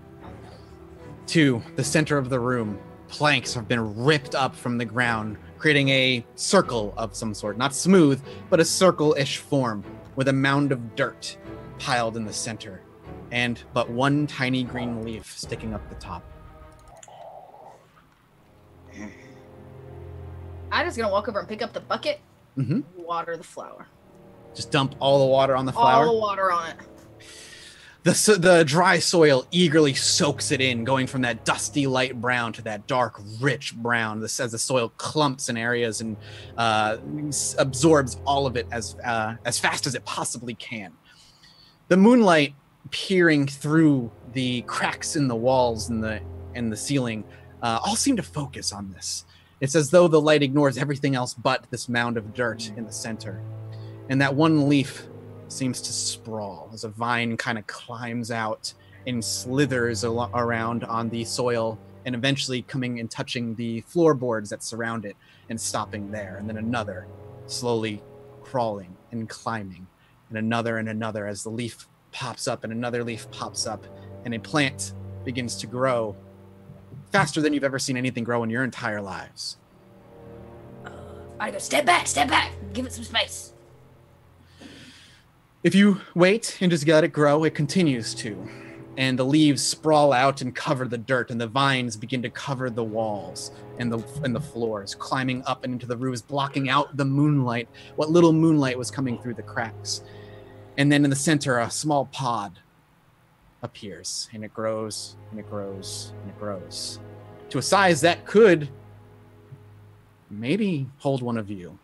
Two, the center of the room, planks have been ripped up from the ground, creating a circle of some sort. Not smooth, but a circle-ish form with a mound of dirt piled in the center, and but one tiny green leaf sticking up the top. I'm just gonna walk over and pick up the bucket, Mm-hmm. water the flower. Just dump all the water on the flower. All the water on it. The dry soil eagerly soaks it in, going from that dusty light brown to that dark, rich brown. This as the soil clumps in areas and absorbs all of it as fast as it possibly can. The moonlight peering through the cracks in the walls and the ceiling all seem to focus on this. It's as though the light ignores everything else but this mound of dirt in the center. And that one leaf seems to sprawl as a vine kind of climbs out and slithers around on the soil and eventually coming and touching the floorboards that surround it and stopping there. And then another slowly crawling and climbing, and another as the leaf pops up and another leaf pops up, and a plant begins to grow faster than you've ever seen anything grow in your entire lives. I go, step back, give it some space. If you wait and just let it grow, it continues to. And the leaves sprawl out and cover the dirt, and the vines begin to cover the walls and the floors, climbing up and into the roofs, blocking out the moonlight, what little moonlight was coming through the cracks. And then in the center, a small pod appears, and it grows, and it grows, and it grows, to a size that could maybe hold one of you.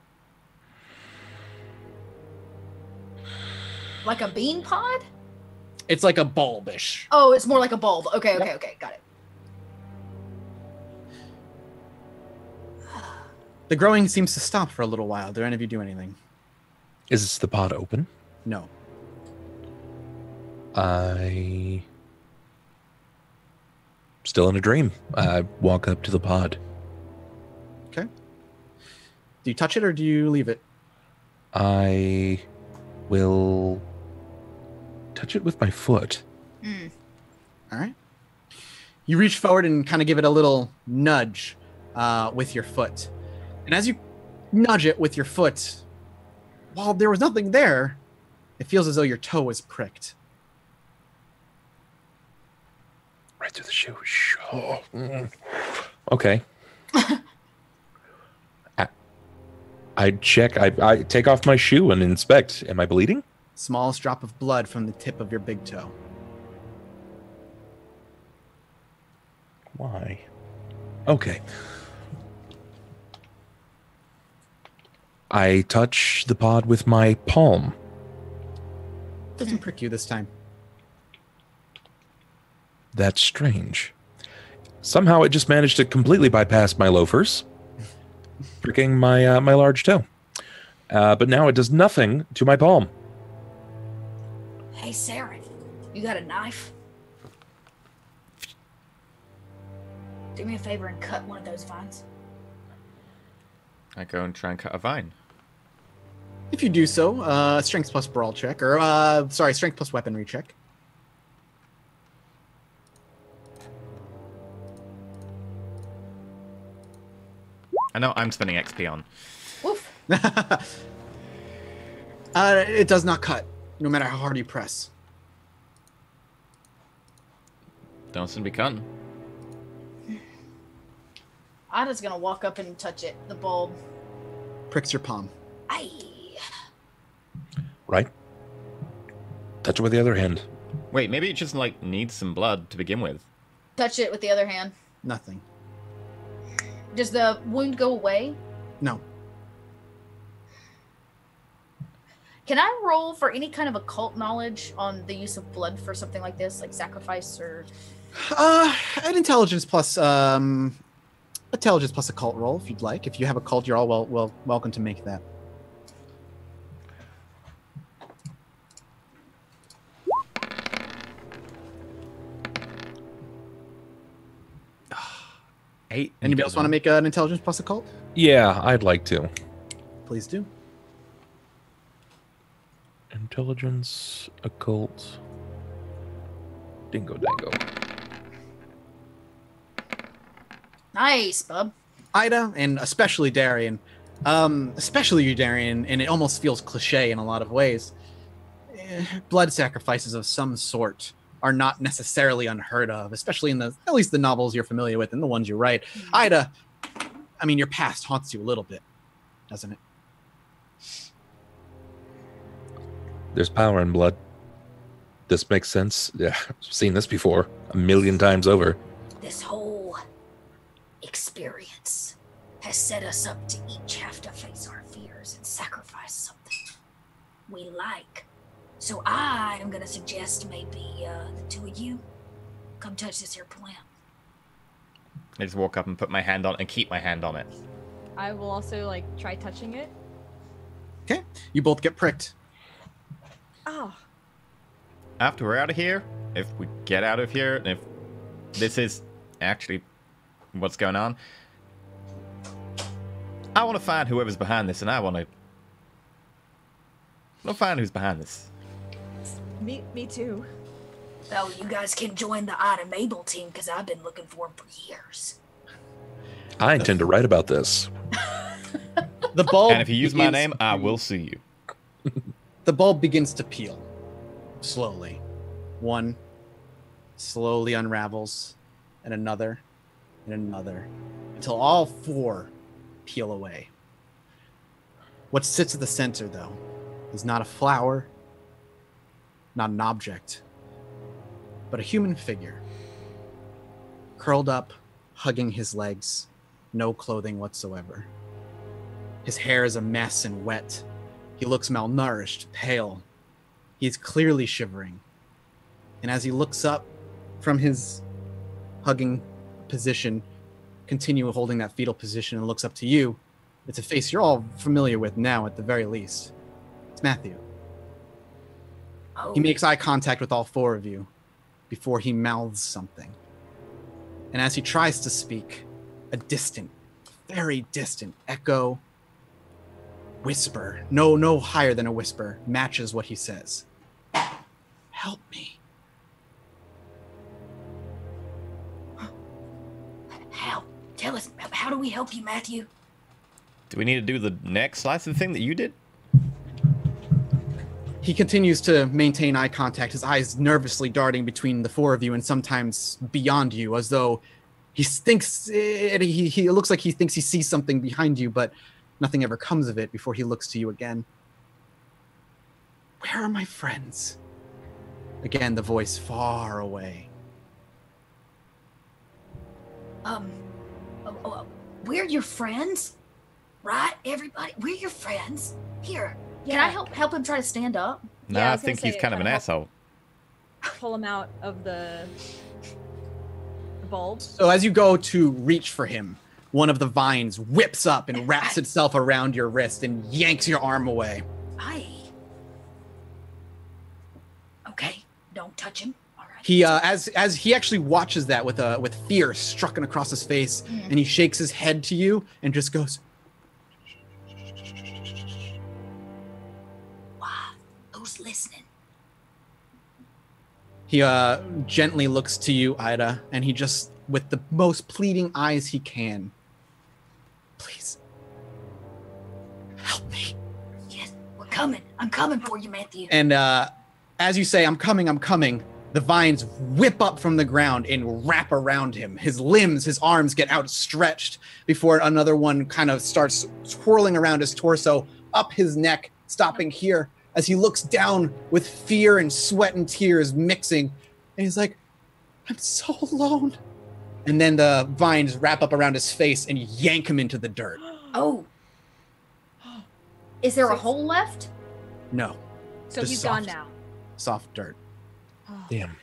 Like a bean pod? It's like a bulbish. Oh, it's more like a bulb. Okay, got it. The growing seems to stop for a little while. Do any of you do anything? Is the pod open? No. I still in a dream. I walk up to the pod. Okay. Do you touch it or do you leave it? I will touch it with my foot. All right. You reach forward and kind of give it a little nudge with your foot. And as you nudge it with your foot, while there was nothing there, it feels as though your toe was pricked. Right through the shoe. Oh. Okay. I check. I take off my shoe and inspect. Am I bleeding? Smallest drop of blood from the tip of your big toe. Why? Okay. I touch the pod with my palm. Doesn't prick you this time. That's strange. Somehow it just managed to completely bypass my loafers, pricking my my large toe. But now it does nothing to my palm. Hey, Sarah, you got a knife? Do me a favor and cut one of those vines. I go and try and cut a vine. If you do so, strength plus brawl check, or strength plus weaponry check. I know I'm spending XP on. Woof. It does not cut, no matter how hard you press. Don't seem to be cutting. I'm just gonna walk up and touch it, the bulb. Pricks your palm. Aye. Right? Touch it with the other hand. Wait, maybe it just like needs some blood to begin with. Touch it with the other hand. Nothing. Does the wound go away? No. Can I roll for any kind of occult knowledge on the use of blood for something like this, like sacrifice or? An intelligence plus occult roll if you'd like. If you have occult, you're all welcome to make that. 8. Anybody else want to make an intelligence plus occult? Yeah, I'd like to. Please do. Intelligence, occult, dingo dango. Nice, bub. Ida, and especially Darian, especially you, Darian, and it almost feels cliche in a lot of ways. Blood sacrifices of some sort are not necessarily unheard of, especially in at least the novels you're familiar with and the ones you write. Ida, I mean, your past haunts you a little bit, doesn't it? There's power in blood. This makes sense. Yeah, I've seen this before 1,000,000 times over. This whole experience has set us up to each have to face our fears and sacrifice something we like. So I am gonna suggest maybe the two of you come touch this here plant. I just walk up and put my hand on and keep my hand on it. I will also like try touching it. Okay, you both get pricked. Oh. After we're out of here, if we get out of here, and if this is actually what's going on, I want to find whoever's behind this, and I want to find who's behind this. Me too. Oh, you guys can join the Ida Mabel team because I've been looking for them for years. I intend to write about this. The bulb. And if you use my name, I will sue you. The bulb begins to peel. Slowly. One slowly unravels, and another, until all 4 peel away. What sits at the center, though, is not a flower, not an object, but a human figure. Curled up, hugging his legs, no clothing whatsoever. His hair is a mess and wet. He looks malnourished, pale. He's clearly shivering. And as he looks up from his hugging position, continue holding that fetal position and looks up to you, it's a face you're all familiar with now at the very least. It's Matthew. Oh, He makes eye contact with all 4 of you before he mouths something. And as he tries to speak, a distant, very distant echo, whisper, no higher than a whisper, matches what he says. Help me. how? Tell us, how do we help you, Matthew? Do we need to do the next slice of the thing that you did? He continues to maintain eye contact, his eyes nervously darting between the 4 of you and sometimes beyond you, as though he thinks he looks like he thinks he sees something behind you, but nothing ever comes of it before he looks to you again. Where are my friends? Again, the voice far away. We're your friends, right? Everybody, we're your friends. Here, Can I help him try to stand up? No, Yeah, I I was gonna think he's say, kind of an help- asshole. Pull him out of the bulb. So as you go to reach for him, one of the vines whips up and wraps itself around your wrist and yanks your arm away. Okay, don't touch him. All right. He as he actually watches that with fear strucken across his face, and he shakes his head to you and just goes, Wow, who's listening? he gently looks to you, Ida, and he just, with the most pleading eyes he can, please help me. Yes, we're coming. I'm coming for you, Matthew. And as you say, I'm coming, the vines whip up from the ground and wrap around him. His limbs, his arms get outstretched before another one kind of starts twirling around his torso, up his neck, stopping here as he looks down with fear and sweat and tears mixing. And he's like, I'm so alone. And then the vines wrap up around his face and yank him into the dirt. Oh, Is there a hole left? No, So Just he's gone soft. now. soft dirt. Damn.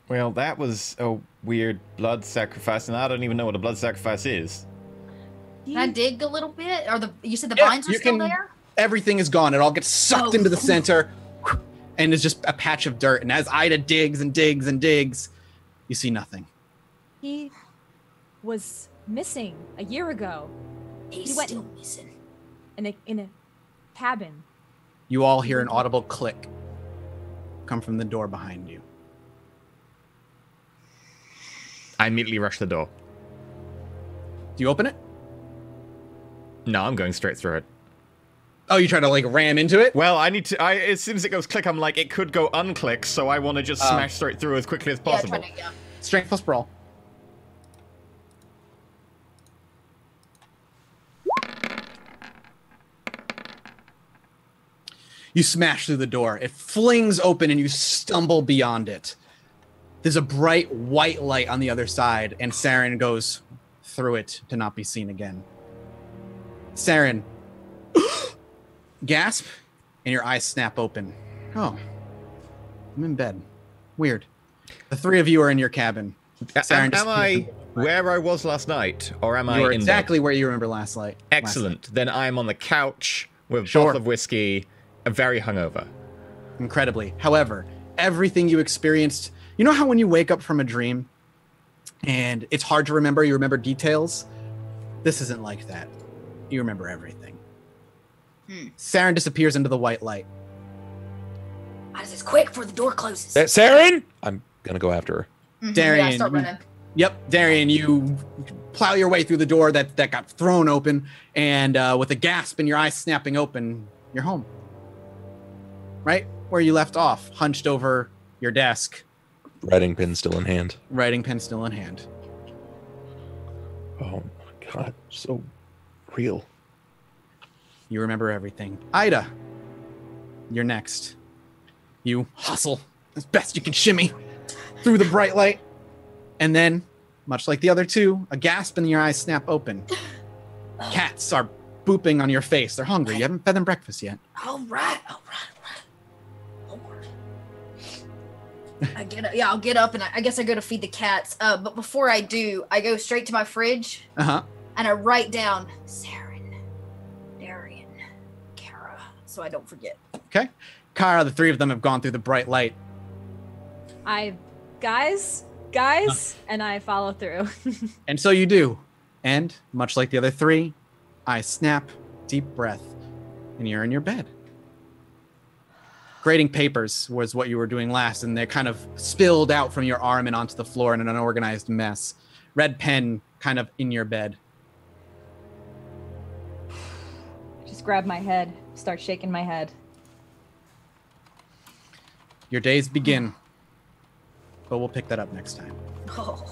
Well, that was a weird blood sacrifice, and I don't even know what a blood sacrifice is. Can I dig a little bit? Or you said the Yeah, vines are you still can- there? Everything is gone. It all gets sucked into the center, and it's just a patch of dirt. And as Ida digs and digs and digs, you see nothing. He was missing a year ago. He's went- still missing. In a cabin. You all hear an audible click come from the door behind you. I immediately rush the door. Do you open it? No, I'm going straight through it. Oh, you try to like ram into it? Well, I need to. As soon as it goes click, I'm like, it could go unclick, so I want to just smash straight through as quickly as possible. Yeah. Strength plus brawl. You smash through the door. It flings open and you stumble beyond it. There's a bright white light on the other side, and Saren goes through it to not be seen again. Saren, gasp, and your eyes snap open. Oh, I'm in bed. Weird. The three of you are in your cabin. Saren Am I where I was last night, or am I You are in exactly bed? where you remember last night. Excellent. Then I'm on the couch with a Sure. bottle of whiskey, and very hungover. Incredibly. However, everything you experienced, you know how when you wake up from a dream and it's hard to remember, you remember details? This isn't like that. You remember everything. Saren disappears into the white light. I says, quick before the door closes. Saren? I'm gonna go after her. Darian, Yeah, start running. Yep, Darian, you plow your way through the door that got thrown open, and with a gasp and your eyes snapping open, you're home. Right where you left off, hunched over your desk, Writing pen still in hand. writing pen still in hand. Oh my god, so real. You remember everything. Ida, you're next. You hustle as best you can shimmy through the bright light. And then, much like the other two, a gasp and your eyes snap open. Cats are booping on your face. They're hungry. You haven't fed them breakfast yet. All right. Lord. I'll get up and I guess I go to feed the cats. But before I do, I go straight to my fridge Uh-huh. and I write down Saren, Darian, Kara, so I don't forget. Okay. Kara, the three of them have gone through the bright light. Guys, and I follow through. And so you do. And, much like the other three, eyes snap, deep breath, and you're in your bed. Grading papers was what you were doing last, and they're kind of spilled out from your arm and onto the floor in an unorganized mess. Red pen kind of in your bed. Just grab my head, start shaking my head. Your days begin. But we'll pick that up next time. Oh,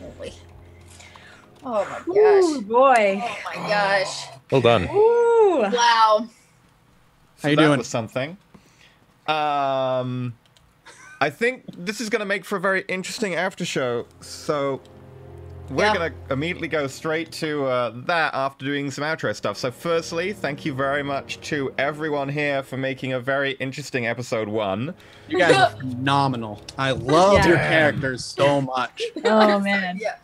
holy. Oh my gosh. Ooh, boy. Oh my gosh. Well done. Ooh. Wow. How you that doing? Was something. I think this is going to make for a very interesting after show. So we're going to immediately go straight to that after doing some outro stuff. So firstly, thank you very much to everyone here for making a very interesting episode 1. You guys are phenomenal. I love Yeah. your characters so much. Oh, man. Yeah.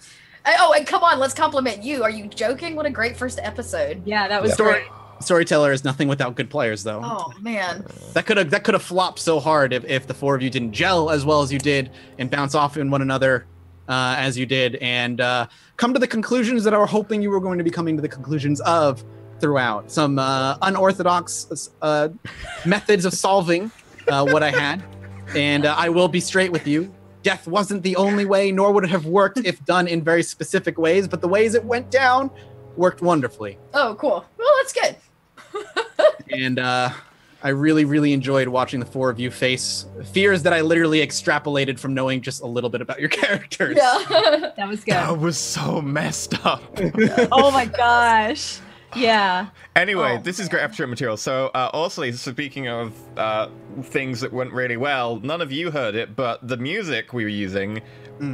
Oh, and come on, let's compliment you. Are you joking? What a great first episode. Yeah, that was Yeah. great. Storyteller is nothing without good players, though. Oh man. That could have flopped so hard if the four of you didn't gel as well as you did and bounce off in one another as you did, and come to the conclusions that I were hoping you were going to be coming to the conclusions of throughout. Some unorthodox methods of solving what I had, and I will be straight with you. Death wasn't the only way, nor would it have worked if done in very specific ways, but the ways it went down worked wonderfully. Oh, cool. Well, that's good. And I really, really enjoyed watching the four of you face fears that I literally extrapolated from knowing just a little bit about your characters. Yeah. That was good. That was so messed up. Oh my gosh. Yeah. Anyway, Oh, this is great after material. So, also, speaking of things that went really well, none of you heard it, but the music we were using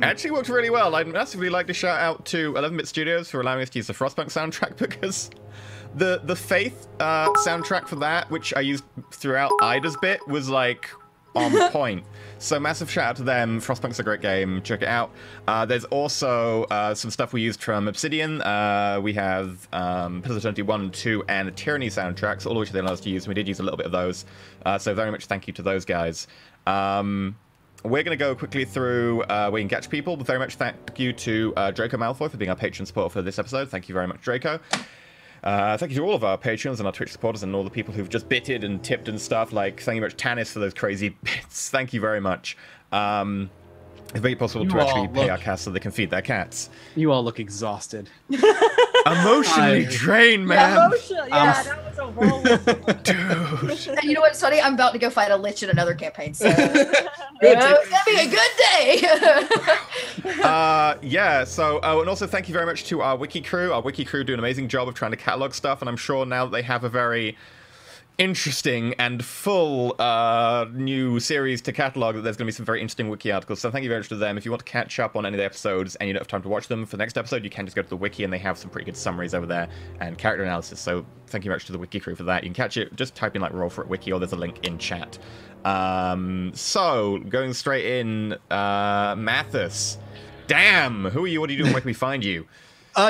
actually worked really well. I'd massively like to shout out to 11-Bit Studios for allowing us to use the Frostpunk soundtrack, because the Faith soundtrack for that, which I used throughout Ida's bit, was like on point. So massive shout out to them. Frostpunk's a great game. Check it out. There's also some stuff we used from Obsidian. We have Pillars of Eternity 1 and 2 and Tyranny soundtracks, all of which they allowed us to use. We did use a little bit of those. So very much thank you to those guys. we're going to go quickly through where you can catch people. Very much thank you to Draco Malfoy for being our patron supporter for this episode. Thank you very much, Draco. Thank you to all of our patrons and our Twitch supporters and all the people who've just bitted and tipped and stuff. Like, thank you very much, Tanis, for those crazy bits. Thank you very much. It's very possible to actually pay our cats so they can feed their cats. You all look exhausted. Emotionally drained, man. Yeah, that was a whirlwind. Dude. And you know what's funny? I'm about to go fight a lich in another campaign, so it's gonna be a good day. Yeah, so, and also thank you very much to our wiki crew. Our wiki crew do an amazing job of trying to catalog stuff, and I'm sure now that they have a very interesting and full new series to catalog, that there's going to be some very interesting wiki articles. So thank you very much to them. If you want to catch up on any of the episodes and you don't have time to watch them for the next episode, you can just go to the wiki and they have some pretty good summaries over there and character analysis. So thank you very much to the wiki crew for that. You can catch it, just type in like Roll4It wiki, or there's a link in chat. So going straight in, Mathis. Damn, who are you? What are you doing? Where can we find you?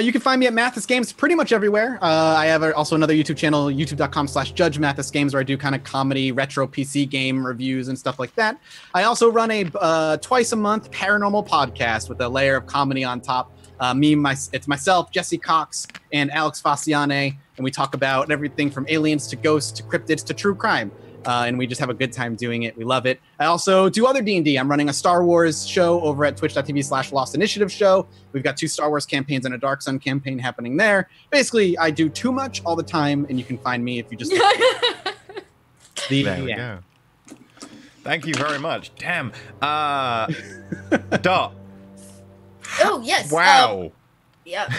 You can find me at Mathis Games pretty much everywhere. I have also another YouTube channel, youtube.com/judgemathisgames, where I do kind of comedy, retro PC game reviews and stuff like that. I also run a twice a month paranormal podcast with a layer of comedy on top. It's myself, Jesse Cox, and Alex Fasciane, and we talk about everything from aliens to ghosts to cryptids to true crime. And we just have a good time doing it. We love it. I also do other D&D. I'm running a Star Wars show over at twitch.tv/Lost Initiative show. We've got 2 Star Wars campaigns and a Dark Sun campaign happening there. Basically, I do too much all the time, and you can find me if you just... There we go. Thank you very much. Damn. Dot. Oh, yes. Wow. Yeah.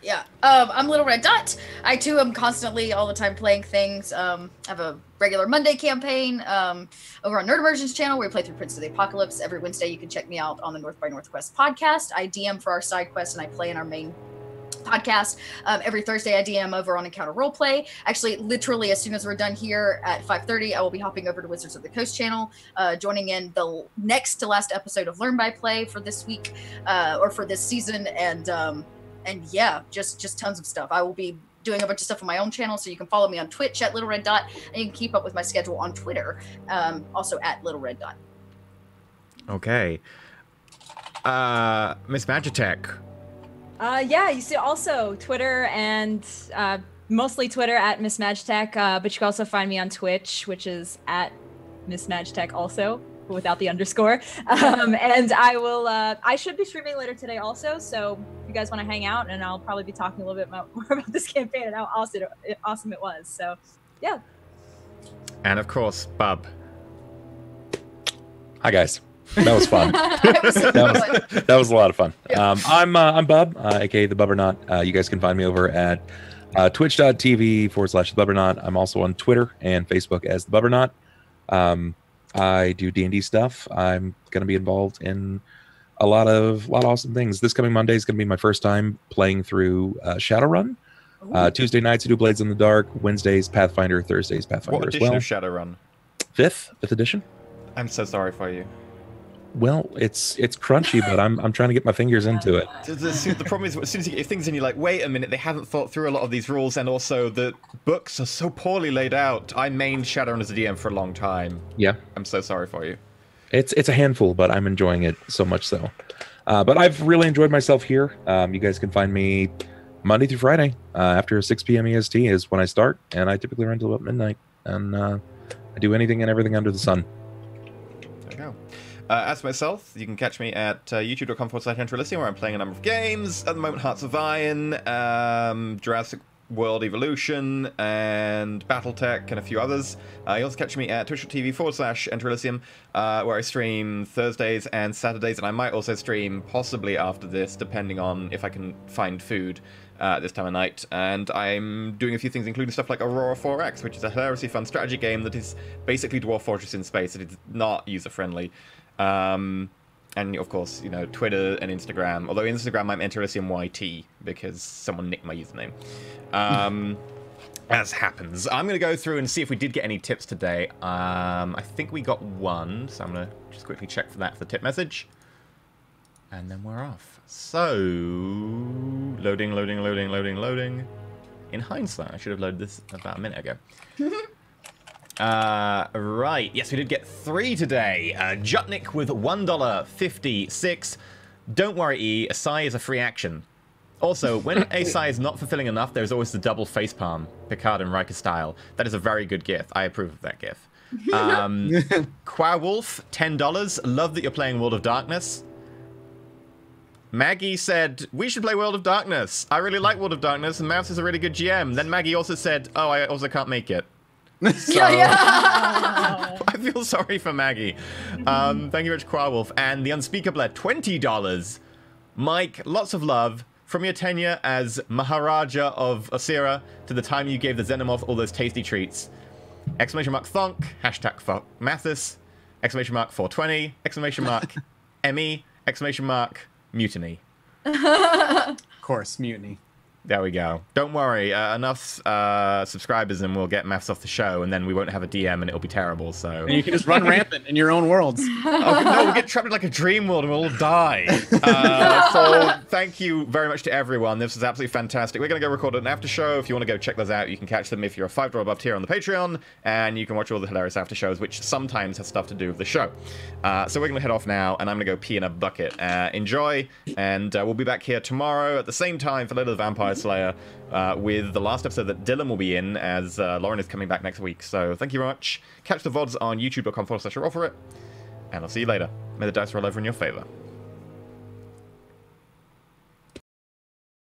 Yeah. I'm Little Red Dot. I too am constantly all the time playing things. I have a regular Monday campaign over on Nerd Immersion's channel where we play through Prince of the Apocalypse. Every Wednesday you can check me out on the North by Northwest podcast. I DM for our side quests and I play in our main podcast. Every Thursday I DM over on Encounter Roleplay. Actually, literally as soon as we're done here at 5:30, I will be hopping over to Wizards of the Coast channel, joining in the next to last episode of Learn by Play for this week, or for this season, and yeah, just tons of stuff. I will be doing a bunch of stuff on my own channel, so you can follow me on Twitch at Little Red Dot, and you can keep up with my schedule on Twitter, also at Little Red Dot. Okay. Miss Magitech. Yeah, you see also Twitter and mostly Twitter at Miss Magitech, but you can also find me on Twitch, which is at Miss Magitech also, but without the underscore. And I should be streaming later today also, so if you guys want to hang out, and I'll probably be talking a little bit more about this campaign and how awesome it was. So, yeah. And of course, Bub. Hi guys, that was fun. that was a lot of fun. Yeah. I'm Bub, aka the Bubbernaut. You guys can find me over at twitch.tv/thebubbernaut. I'm also on Twitter and Facebook as the Bubbernaut. I do D&D stuff. I'm going to be involved in a lot of awesome things. This coming Monday is going to be my first time playing through Shadowrun. Tuesday nights I do Blades in the Dark. Wednesdays Pathfinder. Thursdays Pathfinder What as edition well. of Shadowrun? Fifth edition. I'm so sorry for you. Well, it's crunchy, but I'm trying to get my fingers into it. The problem is, as soon as you get your things in, you're like, wait a minute, they haven't thought through a lot of these rules, and also the books are so poorly laid out. I mained Shadowrun as a DM for a long time. Yeah. I'm so sorry for you. It's a handful, but I'm enjoying it so much so. But I've really enjoyed myself here. You guys can find me Monday through Friday after 6 p.m. EST is when I start, and I typically run till about midnight. And I do anything and everything under the sun. There you go. As for myself, you can catch me at youtube.com/Elysium, where I'm playing a number of games. At the moment, Hearts of Iron, Jurassic World Evolution, and Battletech, and a few others. You also catch me at twitch.tv/Elysium, where I stream Thursdays and Saturdays, and I might also stream possibly after this, depending on if I can find food this time of night. And I'm doing a few things, including stuff like Roll4It, which is a hilariously fun strategy game that is basically Dwarf Fortress in space. It is not user-friendly. And of course, you know, Twitter and Instagram. Although Instagram, I'm EnterElysiumYT because someone nicked my username. As happens. I'm going to go through and see if we did get any tips today. I think we got one, so I'm going to just quickly check for that for the tip message. And then we're off. So, loading. In hindsight, I should have loaded this about a minute ago. Right. Yes, we did get 3 today. Jutnik with $1.56. Don't worry, E. A sigh is a free action. Also, when a sigh is not fulfilling enough, there's always the double facepalm, Picard and Riker style. That is a very good gif. I approve of that gif. Quawolf, $10. Love that you're playing World of Darkness. Maggie said, we should play World of Darkness. I really like World of Darkness, and Mouse is a really good GM. Then Maggie also said, oh, I also can't make it. So, I feel sorry for Maggie. Thank you very much, Quawolf. And the Unspeakable at $20. Mike, lots of love. From your tenure as Maharaja of Osira to the time you gave the Xenomorph all those tasty treats. Exclamation mark Thonk, hashtag fuck Mathis, exclamation mark 420, exclamation mark Emmy, exclamation mark Mutiny. Of course, mutiny. There we go. Don't worry, enough subscribers and we'll get Maths off the show, and then we won't have a DM and it'll be terrible, so... And you can just run rampant in your own worlds. Oh, no, we'll get trapped in like a dream world and we'll all die. So thank you very much to everyone. This was absolutely fantastic. We're going to go record an after show. If you want to go check those out, you can catch them if you're a $5 above tier on the Patreon, and you can watch all the hilarious after shows, which sometimes has stuff to do with the show. So we're going to head off now, and I'm going to go pee in a bucket. Enjoy, and we'll be back here tomorrow at the same time for Little Vampire Slayer with the last episode that Dylan will be in, as Lauren is coming back next week. So thank you very much. Catch the VODs on youtube.com/Roll4It, and I'll see you later. May the dice roll over in your favor.